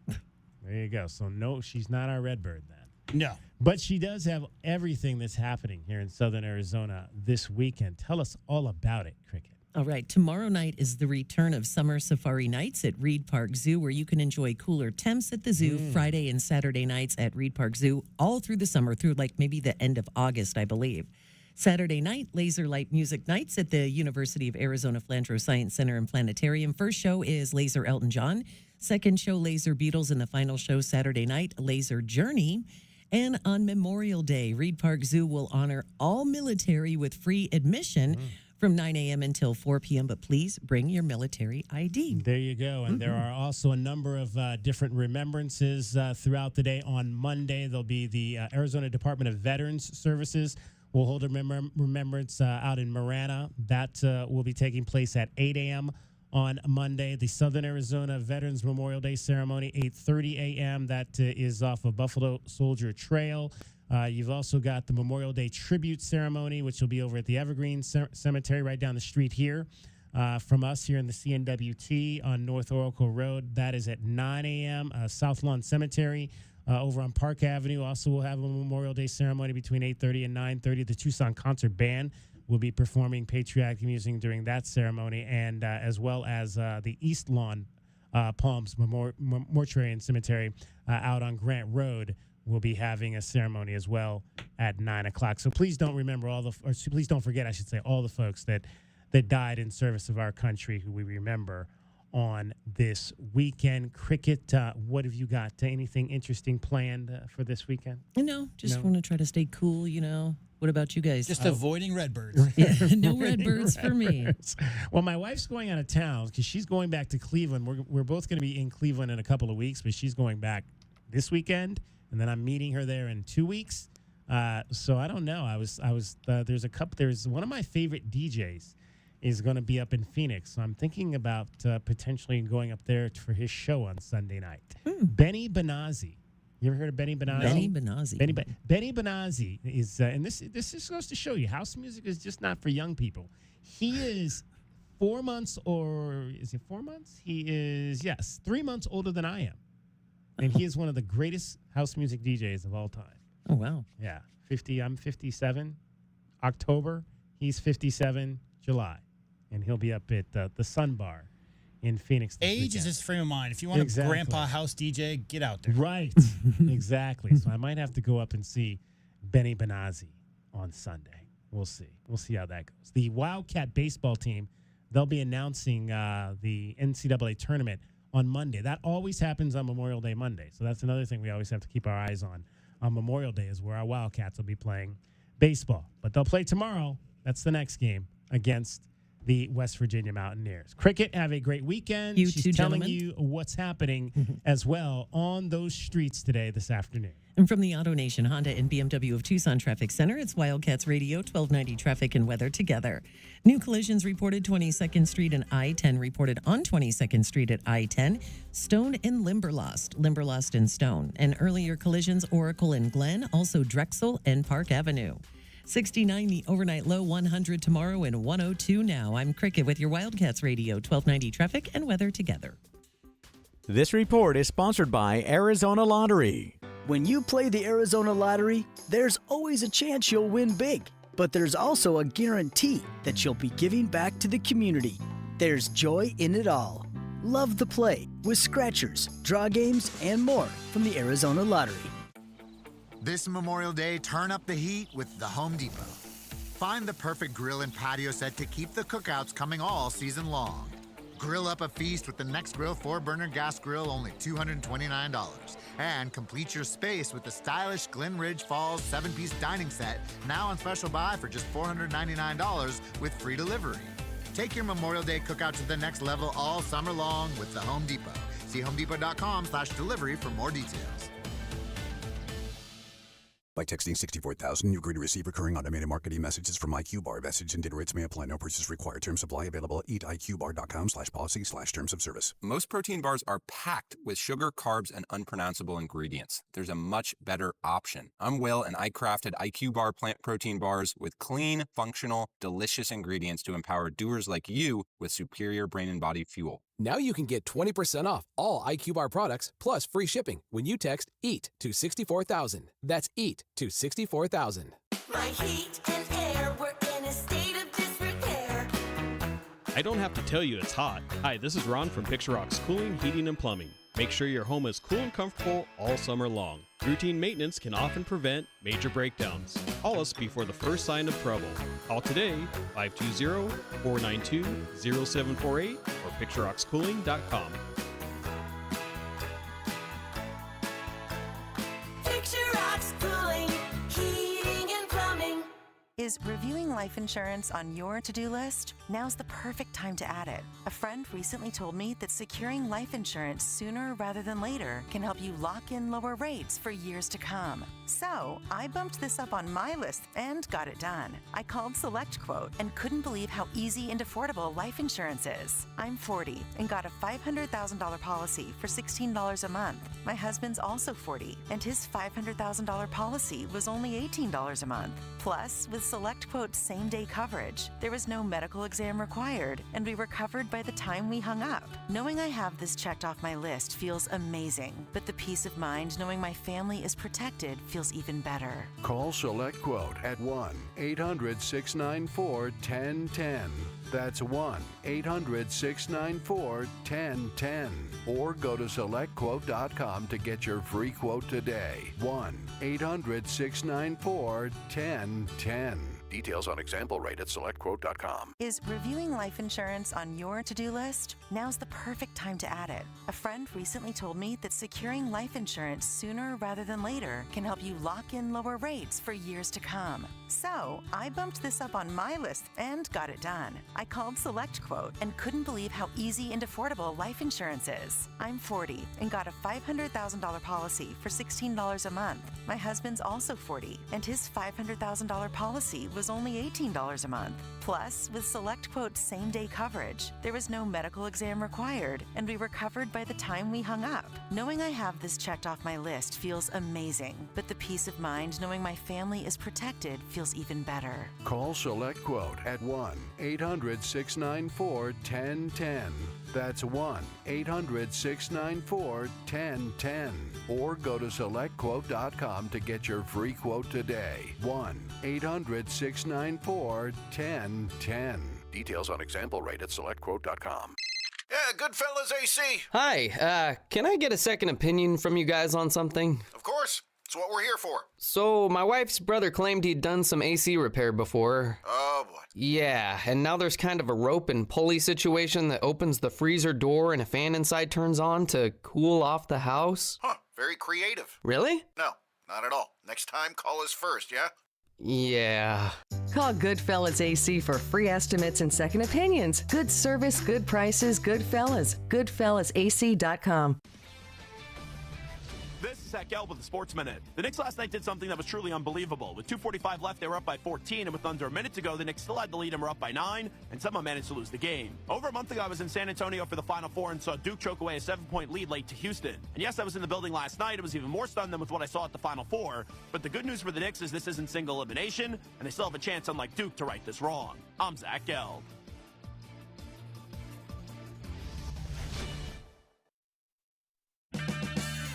There you go. So, no, she's not our Redbird then. No. But she does have everything that's happening here in Southern Arizona this weekend. Tell us all about it, Cricket. All right. Tomorrow night is the return of Summer Safari Nights at Reed Park Zoo, where you can enjoy cooler temps at the zoo Friday and Saturday nights at Reed Park Zoo all through the summer, through like maybe the end of August, I believe. Saturday night, Laser Light Music Nights at the University of Arizona Flantro Science Center and Planetarium. First show is Laser Elton John. Second show, Laser Beatles. And the final show Saturday night, Laser Journey. And on Memorial Day, Reed Park Zoo will honor all military with free admission from 9 a.m. until 4 p.m. But please bring your military ID. There you go. And there are also a number of different remembrances throughout the day. On Monday, there'll be the Arizona Department of Veterans Services will hold a remembrance out in Marana. That will be taking place at 8 a.m. on Monday. The Southern Arizona Veterans Memorial Day Ceremony, 8:30 a.m. That is off of Buffalo Soldier Trail. You've also got the Memorial Day Tribute Ceremony, which will be over at the Evergreen Cemetery right down the street here from us here in the CNWT on North Oracle Road. That is at 9 a.m. South Lawn Cemetery over on Park Avenue. Also, we'll have a Memorial Day ceremony between 8:30 and 9:30. The Tucson Concert Band will be performing patriotic music during that ceremony, and as well as the East Lawn Palms Mortuary and Cemetery out on Grant Road will be having a ceremony as well at 9 o'clock. So please don't please don't forget, I should say, all the folks that died in service of our country who we remember on this weekend. Cricket, what have you got? Anything interesting planned for this weekend? Just want to try to stay cool, What about you guys? Just avoiding Redbirds. Yeah, no Redbirds for me. Well, my wife's going out of town because she's going back to Cleveland. We're both going to be in Cleveland in a couple of weeks, but she's going back this weekend, and then I'm meeting her there in 2 weeks. So I don't know. There's one of my favorite DJs is going to be up in Phoenix. So I'm thinking about potentially going up there for his show on Sunday night. Benny Benazzi. You ever heard of Benny Benazzi? Benny Benazzi. Benny Benazzi is, and this just goes to show you, house music is just not for young people. He is 4 months, or is it 4 months? He is, yes, 3 months older than I am. And he is one of the greatest house music DJs of all time. Oh, wow. Yeah. I'm 57 October. He's 57 July. And he'll be up at the Sun Bar in Phoenix this Age weekend. is just frame of mind. If you want a grandpa house DJ, get out there. Right. Exactly. So I might have to go up and see Benny Benazzi on Sunday. We'll see. We'll see how that goes. The Wildcat baseball team, they'll be announcing the NCAA tournament on Monday. That always happens on Memorial Day Monday. So that's another thing we always have to keep our eyes on Memorial Day, is where our Wildcats will be playing baseball. But they'll play tomorrow. That's the next game against the West Virginia Mountaineers. Cricket, have a great weekend. You She's too, telling gentlemen. you what's happening as well on those streets today, this afternoon. And from the Auto Nation Honda and BMW of Tucson Traffic Center, it's Wildcats Radio, 1290 traffic and weather together. New collisions reported 22nd Street and I-10 reported on 22nd Street at I-10, Stone and Limberlost and Stone. And earlier collisions, Oracle and Glen, also Drexel and Park Avenue. 69 the overnight low, 100 tomorrow, and 102 now. I'm Cricket with your Wildcats Radio, 1290 traffic and weather together. This report is sponsored by Arizona Lottery. When you play the Arizona Lottery, there's always a chance you'll win big, but there's also a guarantee that you'll be giving back to the community. There's joy in it all. Love the play with scratchers, draw games, and more from the Arizona Lottery. This Memorial Day, turn up the heat with the Home Depot. Find the perfect grill and patio set to keep the cookouts coming all season long. Grill up a feast with the Next Grill 4-burner gas grill, only $229. And complete your space with the stylish Glen Ridge Falls 7-piece dining set, now on special buy for just $499 with free delivery. Take your Memorial Day cookout to the next level all summer long with the Home Depot. See homedepot.com/delivery for more details. By texting 64,000, you agree to receive recurring automated marketing messages from IQBar. Message and data rates may apply. No purchase required. Terms apply. Available at eatiqbar.com/policy/terms of service. Most protein bars are packed with sugar, carbs, and unpronounceable ingredients. There's a much better option. I'm Will, and I crafted IQBar plant protein bars with clean, functional, delicious ingredients to empower doers like you with superior brain and body fuel. Now you can get 20% off all IQBar products plus free shipping when you text EAT to 64,000. That's EAT to 64,000. My heat and air were in a state of disrepair. I don't have to tell you it's hot. Hi, this is Ron from Picture Rocks Cooling, Heating, and Plumbing. Make sure your home is cool and comfortable all summer long. Routine maintenance can often prevent major breakdowns. Call us before the first sign of trouble. Call today, 520-492-0748 or picturerockscooling.com. Picture Rocks Cooling, Heating, and Plumbing. Is reviewing life insurance on your to-do list? Now's the perfect time to add it. A friend recently told me that securing life insurance sooner rather than later can help you lock in lower rates for years to come. So I bumped this up on my list and got it done. I called SelectQuote and couldn't believe how easy and affordable life insurance is. I'm 40 and got a $500,000 policy for $16 a month. My husband's also 40 and his $500,000 policy was only $18 a month. Plus, with SelectQuote's same-day coverage, there was no medical exam required, and we were covered by the time we hung up. Knowing I have this checked off my list feels amazing, but the peace of mind knowing my family is protected feels even better. Call SelectQuote at 1-800-694-1010. That's 1-800-694-1010. Or go to SelectQuote.com to get your free quote today. 1-800-694-1010. Details on example rate at SelectQuote.com. Is reviewing life insurance on your to-do list? Now's the perfect time to add it. A friend recently told me that securing life insurance sooner rather than later can help you lock in lower rates for years to come. So I bumped this up on my list and got it done. I called SelectQuote and couldn't believe how easy and affordable life insurance is. I'm 40 and got a $500,000 policy for $16 a month. My husband's also 40 and his $500,000 policy was only $18 a month. Plus, with SelectQuote's same-day coverage, there was no medical exam required, and we were covered by the time we hung up. Knowing I have this checked off my list feels amazing, but the peace of mind knowing my family is protected feels even better. Call SelectQuote at 1-800-694-1010. That's 1-800-694-1010. Or go to SelectQuote.com to get your free quote today. 1-800-694-1010. Details on example rate at SelectQuote.com. Goodfellas AC. Hi, can I get a second opinion from you guys on something? Of course. It's what we're here for. So, my wife's brother claimed he'd done some AC repair before. Oh, boy. Yeah, and now there's kind of a rope and pulley situation that opens the freezer door and a fan inside turns on to cool off the house. Huh, very creative. Really? No, not at all. Next time, call us first, yeah? Yeah. Call Goodfellas AC for free estimates and second opinions. Good service, good prices, Goodfellas. GoodfellasAC.com. This is Zach Gelb with the Sports Minute. The Knicks last night did something that was truly unbelievable. With 2:45 left, they were up by 14, and with under a minute to go, the Knicks still had the lead and were up by 9, and somehow managed to lose the game. Over a month ago, I was in San Antonio for the Final Four and saw Duke choke away a 7-point lead late to Houston. And yes, I was in the building last night. It was even more stunned than with what I saw at the Final Four. But the good news for the Knicks is this isn't single elimination, and they still have a chance, unlike Duke, to right this wrong. I'm Zach Gelb.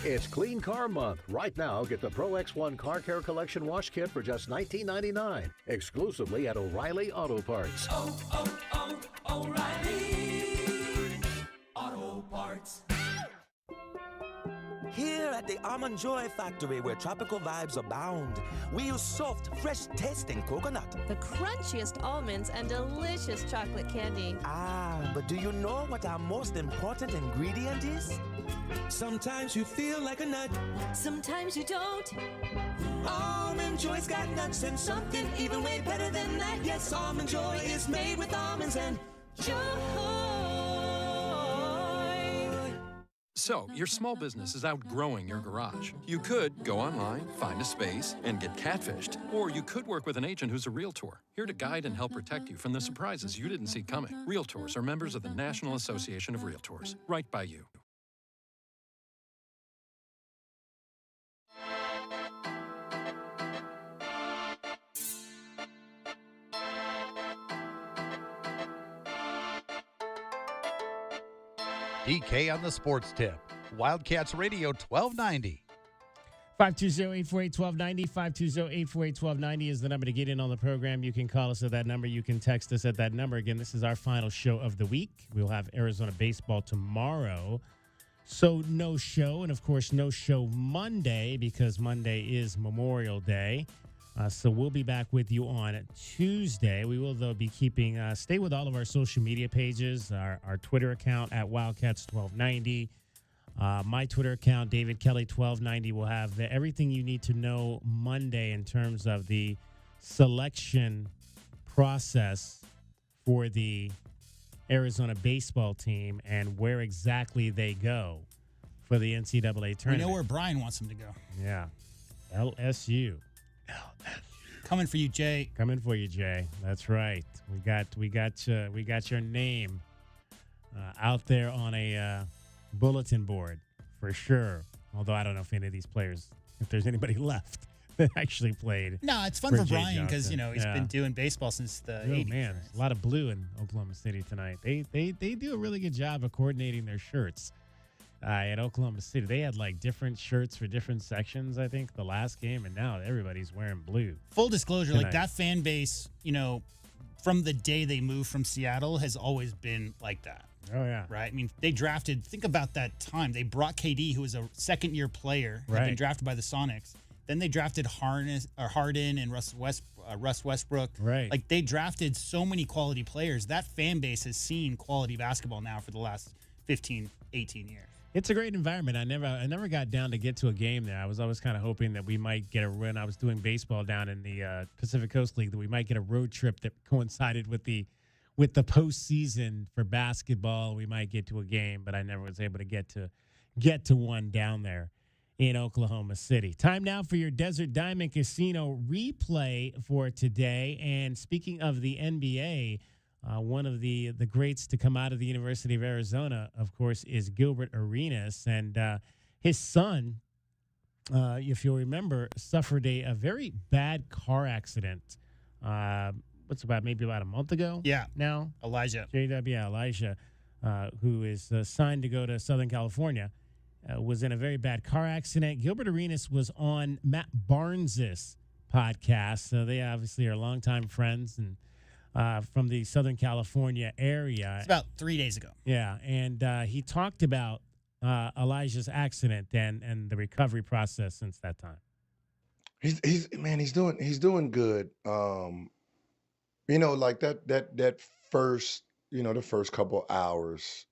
It's Clean Car Month. Right now, get the Pro X1 Car Care Collection Wash Kit for just $19.99, exclusively at O'Reilly Auto Parts. O'Reilly Auto Parts. Here at the Almond Joy Factory, where tropical vibes abound, we use soft, fresh-tasting coconut. The crunchiest almonds and delicious chocolate candy. Ah, but do you know what our most important ingredient is? Sometimes you feel like a nut. Sometimes you don't. Almond Joy's got nuts and something even way better than that. Yes, Almond Joy is made with almonds and joy. So, your small business is outgrowing your garage. You could go online, find a space, and get catfished. Or you could work with an agent who's a realtor, here to guide and help protect you from the surprises you didn't see coming. Realtors are members of the National Association of Realtors. Right by you. DK on the Sports Tip. Wildcats Radio 1290. 520-848-1290. 520-848-1290 is the number to get in on the program. You can call us at that number. You can text us at that number. Again, this is our final show of the week. We'll have Arizona baseball tomorrow. So no show, and of course no show Monday because Monday is Memorial Day. So we'll be back with you on Tuesday. We will, though, be keeping, stay with all of our social media pages, our Twitter account at Wildcats1290. My Twitter account, David Kelly1290, will have everything you need to know Monday in terms of the selection process for the Arizona baseball team and where exactly they go for the NCAA tournament. We know where Brian wants them to go. Yeah. LSU. Coming for you, Jay. Coming for you, Jay. That's right. We got your name out there on a bulletin board for sure. Although I don't know if any of these players, if there's anybody left that actually played. No, it's fun for Brian because he's been doing baseball since the 80s. Man, right? A lot of blue in Oklahoma City tonight. They do a really good job of coordinating their shirts. At Oklahoma City, they had like different shirts for different sections, I think, the last game, and now everybody's wearing blue. Full disclosure, like that fan base, from the day they moved from Seattle has always been like that. Oh, yeah. Right? I mean, they drafted, think about that time. They brought KD, who was a second-year player, had been drafted by the Sonics. Then they drafted Harden and Russ Westbrook. Right. Like, they drafted so many quality players. That fan base has seen quality basketball now for the last 15, 18 years. It's a great environment. I never got down to get to a game there. I was always kind of hoping that we might get when I was doing baseball down in the Pacific Coast League, that we might get a road trip that coincided with the postseason for basketball. We might get to a game, but I never was able to get to one down there in Oklahoma City. Time now for your Desert Diamond Casino replay for today. And speaking of the NBA, one of the greats to come out of the University of Arizona, of course, is Gilbert Arenas. And his son, if you'll remember, suffered a very bad car accident. Maybe about a month ago? Yeah. Now? Elijah. Elijah, who is signed to go to Southern California, was in a very bad car accident. Gilbert Arenas was on Matt Barnes' podcast. So they obviously are longtime friends and from the Southern California area. It's about 3 days ago. Yeah, and he talked about Elijah's accident and the recovery process since that time. He's doing good. Like that first, the first couple hours,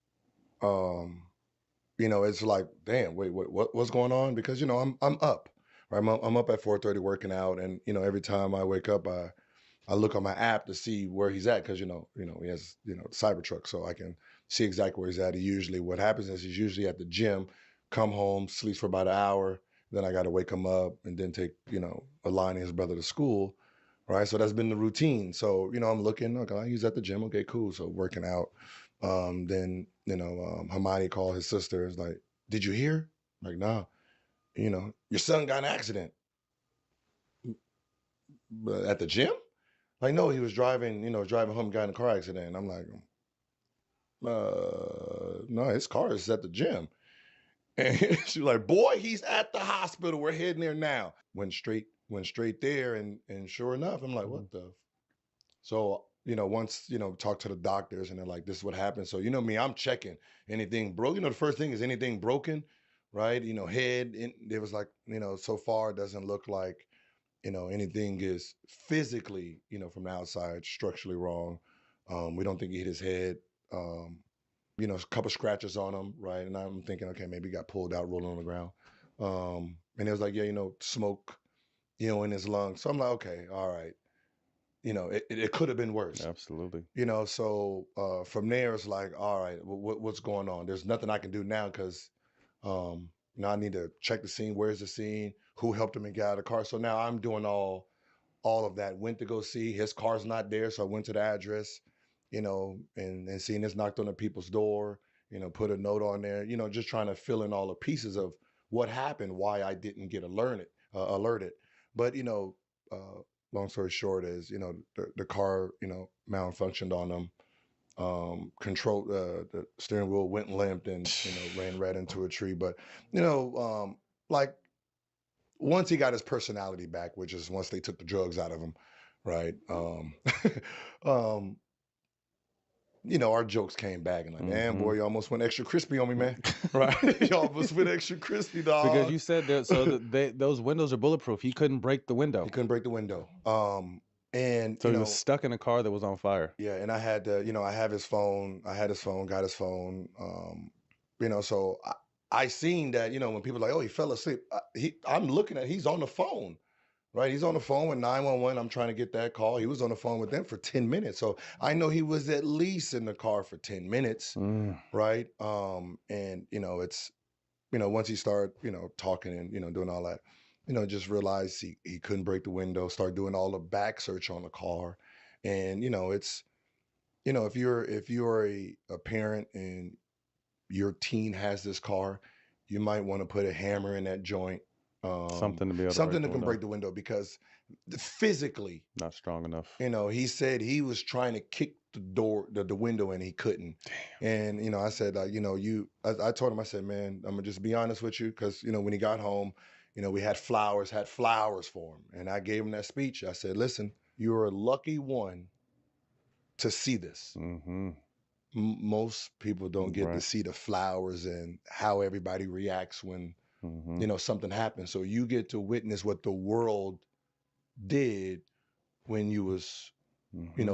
it's like, damn, wait, what's going on? Because I'm up, right? I'm up at 4:30 working out, and every time I wake up, I look on my app to see where he's at, because he has the Cybertruck, so I can see exactly where he's at. What happens is he's usually at the gym, come home, sleeps for about an hour, then I got to wake him up and then take Alani, his brother, to school, right? So that's been the routine. So I'm looking, okay, he's at the gym, okay, cool. So working out. Then Hermione called his sister. Is like, did you hear? Like, nah. Your son got in an accident. But at the gym? Like, no, he was driving home, got in a car accident. And I'm like, no, his car is at the gym. And she was like, boy, he's at the hospital. We're heading there now. Went straight there, and sure enough, I'm like, what the? So, once, talk to the doctors, and they're like, this is what happened. So, me, I'm checking anything broken. The first thing is anything broken, right? Head. It was like, so far it doesn't look like, anything is physically, from the outside, structurally wrong. We don't think he hit his head. A couple scratches on him, right? And I'm thinking, okay, maybe he got pulled out, rolling on the ground. And it was like, yeah, smoke, in his lungs. So I'm like, okay, all right. It could have been worse. Absolutely. So from there, it's like, all right, what's going on? There's nothing I can do now, because now I need to check the scene. Where's the scene? Who helped him and get out of the car? So now I'm doing all of that. Went to go see. His car's not there, so I went to the address, and seeing this, knocked on the people's door, put a note on there, just trying to fill in all the pieces of what happened, why I didn't get alerted. But, long story short is, the car, malfunctioned on him. The steering wheel went limp and, ran right into a tree. But, like, once he got his personality back, which is once they took the drugs out of him, right? Our jokes came back, and like, man, boy, you almost went extra crispy on me, man. Right? You almost went extra crispy, dog. Because you said that, so those windows are bulletproof. He couldn't break the window. He couldn't break the window. And so he was stuck in a car that was on fire. Yeah, and I had to, I have his phone. I had his phone, got his phone. So I seen that, when people are like, oh, he fell asleep. I'm looking at, he's on the phone. Right, he's on the phone with 911. I'm trying to get that call. He was on the phone with them for 10 minutes. So I know he was at least in the car for 10 minutes, right? And, it's, once he started, talking and, doing all that, just realized he couldn't break the window, start doing all the back search on the car. And, it's, if you're a parent and your teen has this car, you might want to put a hammer in that joint. Something to be able to break the window, because physically not strong enough. He said he was trying to kick the door, the window, and he couldn't. Damn. And I said, I told him, I said, man, I'm gonna just be honest with you, because when he got home, we had flowers for him, and I gave him that speech. I said, listen, you're a lucky one to see this. Mm-hmm. Most people don't get to see the flowers and how everybody reacts when something happens. So you get to witness what the world did when you was,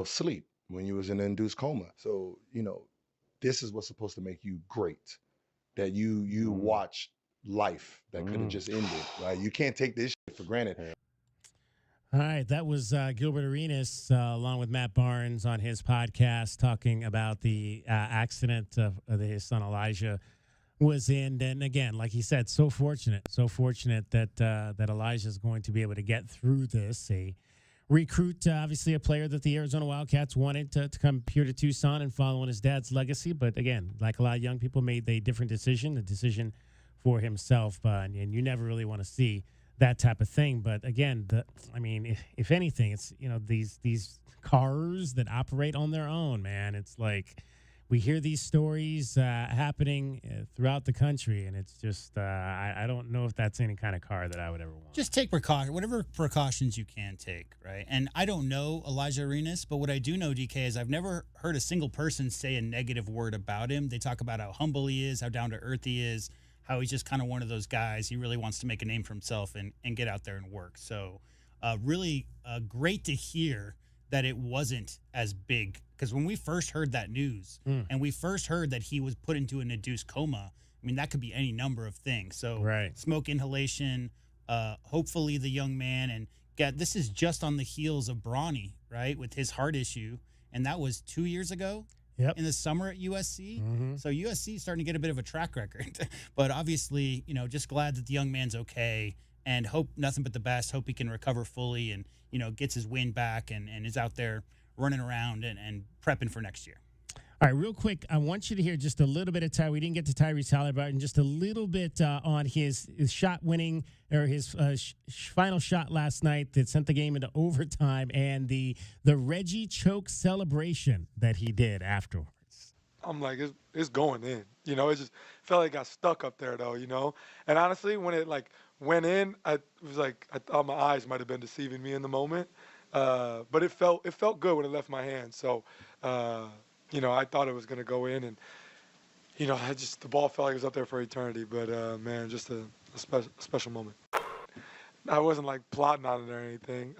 sleep, when you was in an induced coma. So, this is what's supposed to make you great, that you watched life that could have just ended, right? You can't take this shit for granted. All right, that was Gilbert Arenas along with Matt Barnes on his podcast talking about the accident of his son Elijah was in. And again, like he said, so fortunate that Elijah is going to be able to get through this. A recruit, obviously a player that the Arizona Wildcats wanted to come here to Tucson and follow in his dad's legacy. But again, like a lot of young people, made a different decision, a decision for himself. And you never really want to see that type of thing. But again, if anything, it's, these cars that operate on their own, man, it's like, we hear these stories happening throughout the country, and it's just I don't know if that's any kind of car that I would ever want. Just take whatever precautions you can take, right? And I don't know Elijah Arenas, but what I do know, DK, is I've never heard a single person say a negative word about him. They talk about how humble he is, how down to earth he is, how he's just kind of one of those guys. He really wants to make a name for himself and get out there and work. So really great to hear that it wasn't as big. Because when we first heard that news and we first heard that he was put into an induced coma, I mean, that could be any number of things. So smoke inhalation, hopefully the young man, and this is just on the heels of Bronny, right, with his heart issue. And that was 2 years ago in the summer at USC. So USC is starting to get a bit of a track record. But obviously, just glad that the young man's okay and hope nothing but the best. Hope he can recover fully and, gets his wind back and is out there running around and prepping for next year. All right, real quick, I want you to hear just a little bit of Ty. We didn't get to Tyrese Halliburton, just a little bit on his shot winning or his final shot last night that sent the game into overtime and the Reggie choke celebration that he did afterwards. I'm like, it's going in. It just felt like it got stuck up there, though, And honestly, when it, went in, I thought my eyes might have been deceiving me in the moment. But it felt good when it left my hand. So, I thought it was going to go in. And, the ball felt like it was up there for eternity. But, man, just a special moment. I wasn't, plotting on it or anything.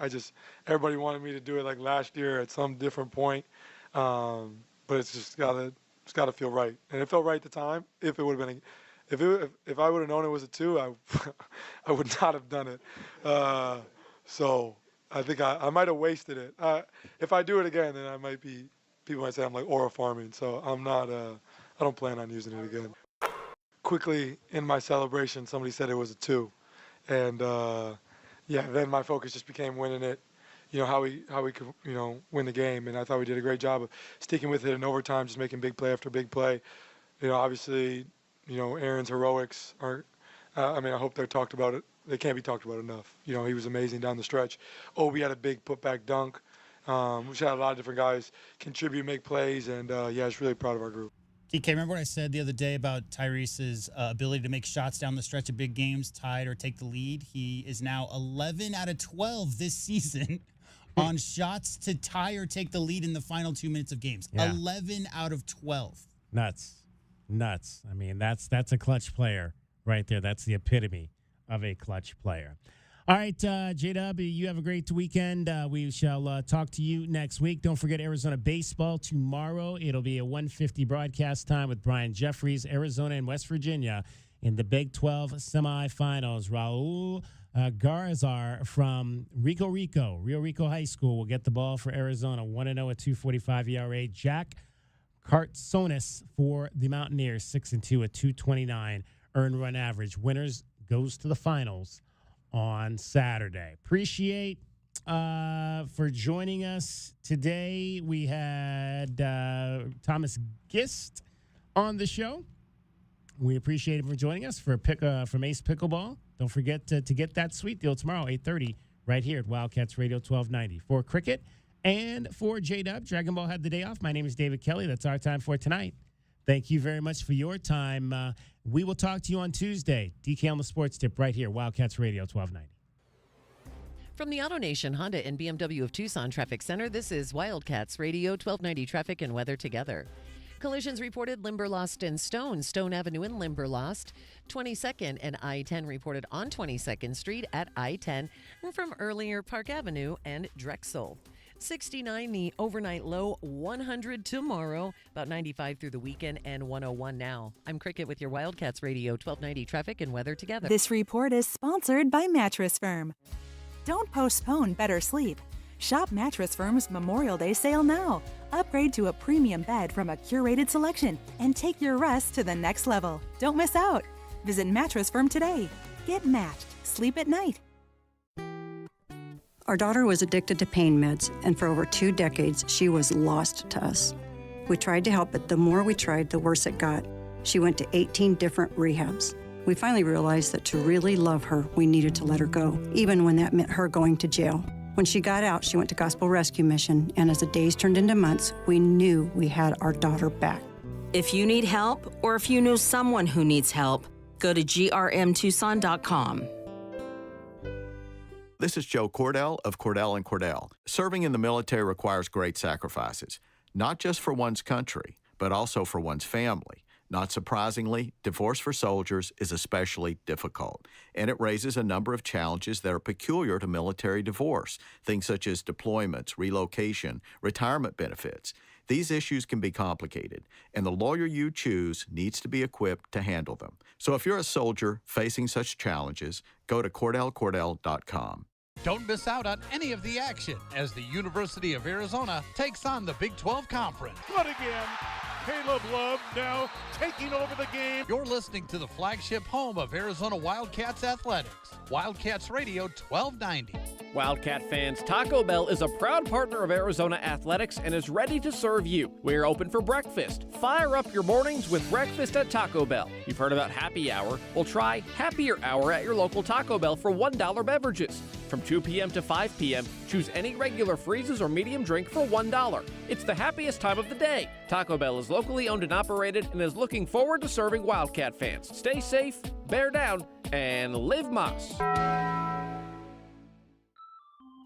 Everybody wanted me to do it, last year at some different point. But it's just got to feel right. And it felt right at the time. If it would have been if I would have known it was a 2, I would not have done it. So I think I might have wasted it. If I do it again, then people might say I'm like aura farming. So I'm not. I don't plan on using it again. Quickly in my celebration, somebody said it was a 2, and then my focus just became winning it. How we could win the game, and I thought we did a great job of sticking with it in overtime, just making big play after big play. Obviously. Aaron's heroics aren't, I hope they're talked about it. They can't be talked about enough. He was amazing down the stretch. Obi had a big putback dunk. We had a lot of different guys contribute, make plays, and I was really proud of our group. DK, remember what I said the other day about Tyrese's ability to make shots down the stretch of big games, tied or take the lead? He is now 11 out of 12 this season on shots to tie or take the lead in the final 2 minutes of games. Yeah. 11 out of 12. Nuts. I mean, that's a clutch player right there. That's the epitome of a clutch player. All right, J-Dub, you have a great weekend. We shall talk to you next week. Don't forget Arizona baseball tomorrow. It'll be a 1:50 broadcast time with Brian Jeffries, Arizona and West Virginia in the Big 12 semifinals. Raul Garzar from Rio Rico High School will get the ball for Arizona, 1-0 at 2.45 ERA. Jack Cartsonis for the Mountaineers, 6-2 at 2.29 earned run average. Winners goes to the finals on Saturday. Appreciate for joining us today. We had Thomas Gist on the show. We appreciate him for joining us from Ace Pickleball. Don't forget to get that sweet deal tomorrow, 8:30, right here at Wildcats Radio 1290. For Cricket and for J-Dub, Dragon Ball had the day off. My name is David Kelly. That's our time for tonight. Thank you very much for your time. We will talk to you on Tuesday. DK on the Sports Tip right here, Wildcats Radio 1290. From the AutoNation Honda and BMW of Tucson Traffic Center, this is Wildcats Radio 1290 Traffic and Weather Together. Collisions reported Limberlost and Stone Avenue in Limberlost. 22nd and I-10 reported on 22nd Street at I-10 from earlier Park Avenue and Drexel. 69 the overnight low, 100 tomorrow, about 95 through the weekend, and 101 now. I'm Cricket with your Wildcats Radio 1290 Traffic and Weather Together. This report is sponsored by Mattress Firm. Don't postpone better sleep. Shop Mattress Firm's Memorial Day sale now. Upgrade to a premium bed from a curated selection and take your rest to the next level. Don't miss out. Visit Mattress Firm today. Get matched. Sleep at night. Our daughter was addicted to pain meds, and for over 2 decades, she was lost to us. We tried to help, but the more we tried, the worse it got. She went to 18 different rehabs. We finally realized that to really love her, we needed to let her go, even when that meant her going to jail. When she got out, she went to Gospel Rescue Mission, and as the days turned into months, we knew we had our daughter back. If you need help or if you know someone who needs help, go to grmtucson.com. This is Joe Cordell of Cordell & Cordell. Serving in the military requires great sacrifices, not just for one's country, but also for one's family. Not surprisingly, divorce for soldiers is especially difficult, and it raises a number of challenges that are peculiar to military divorce, things such as deployments, relocation, retirement benefits. These issues can be complicated, and the lawyer you choose needs to be equipped to handle them. So if you're a soldier facing such challenges, go to CordellCordell.com. Don't miss out on any of the action as the University of Arizona takes on the Big 12 Conference. But again, Caleb Love now taking over the game. You're listening to the flagship home of Arizona Wildcats athletics, Wildcats Radio 1290. Wildcat fans, Taco Bell is a proud partner of Arizona Athletics and is ready to serve you. We're open for breakfast. Fire up your mornings with breakfast at Taco Bell. You've heard about Happy Hour? Well, try Happier Hour at your local Taco Bell for $1 beverages. From 2 p.m. to 5 p.m., choose any regular freezes or medium drink for $1. It's the happiest time of the day. Taco Bell is locally owned and operated and is looking forward to serving Wildcat fans. Stay safe, bear down, and live Moss.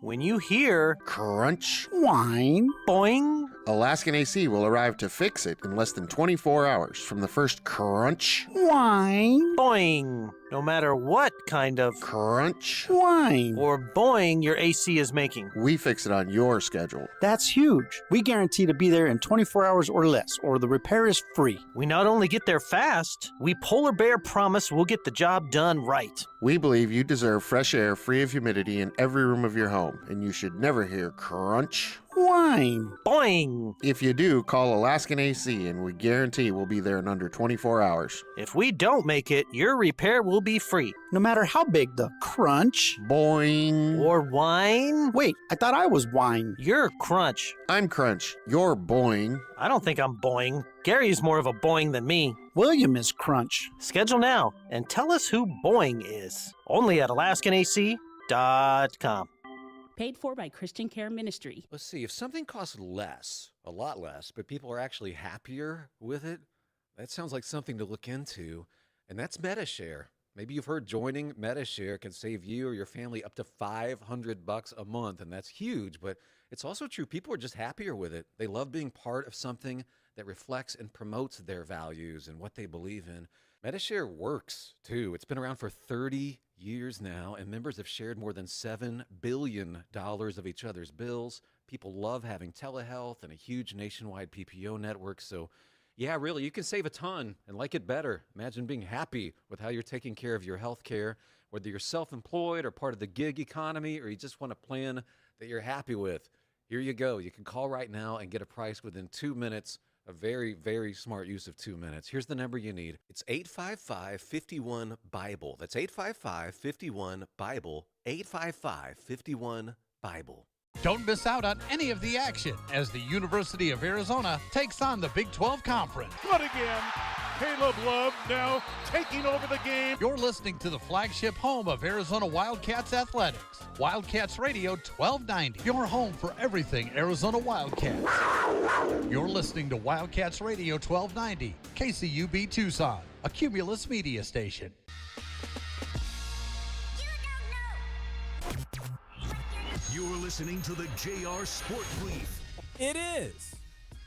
When you hear crunch, whine, boing, Alaskan AC will arrive to fix it in less than 24 hours from the first crunch, whine, boing. No matter what kind of crunch, whine, or boing your AC is making, we fix it on your schedule. That's huge. We guarantee to be there in 24 hours or less, or the repair is free. We not only get there fast, we Polar Bear promise we'll get the job done right. We believe you deserve fresh air free of humidity in every room of your home, and you should never hear crunch, whine, boing. If you do, call Alaskan AC, and we guarantee we'll be there in under 24 hours. If we don't make it, your repair will be free. No matter how big the crunch, boing, or whine. Wait, I thought I was whine. You're crunch. I'm crunch. You're boing. I don't think I'm boing. Gary's more of a boing than me. William is crunch. Schedule now and tell us who boing is. Only at AlaskanAC.com. Paid for by Christian Care Ministry. Let's see, if something costs less, a lot less, but people are actually happier with it, that sounds like something to look into, and that's MediShare. Maybe you've heard joining MediShare can save you or your family up to $500 a month, and that's huge, but it's also true. People are just happier with it. They love being part of something that reflects and promotes their values and what they believe in. MediShare works, too. It's been around for 30 years now, and members have shared more than $7 billion of each other's bills. People love having telehealth and a huge nationwide PPO network. So, yeah, really, you can save a ton and like it better. Imagine being happy with how you're taking care of your health care, whether you're self-employed or part of the gig economy, or you just want a plan that you're happy with. Here you go. You can call right now and get a price within 2 minutes. A very, very smart use of 2 minutes. Here's the number you need. It's 855-51-BIBLE. That's 855-51-BIBLE. 855-51-BIBLE. Don't miss out on any of the action as the University of Arizona takes on the Big 12 Conference. But again, Caleb Love now taking over the game. You're listening to the flagship home of Arizona Wildcats athletics, Wildcats Radio 1290. Your home for everything Arizona Wildcats. You're listening to Wildcats Radio 1290, KCUB Tucson, a Cumulus media station. You're listening to the JR Sport Brief. It is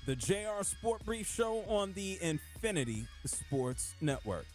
the JR Sport Brief show on the Infinity Sports Network.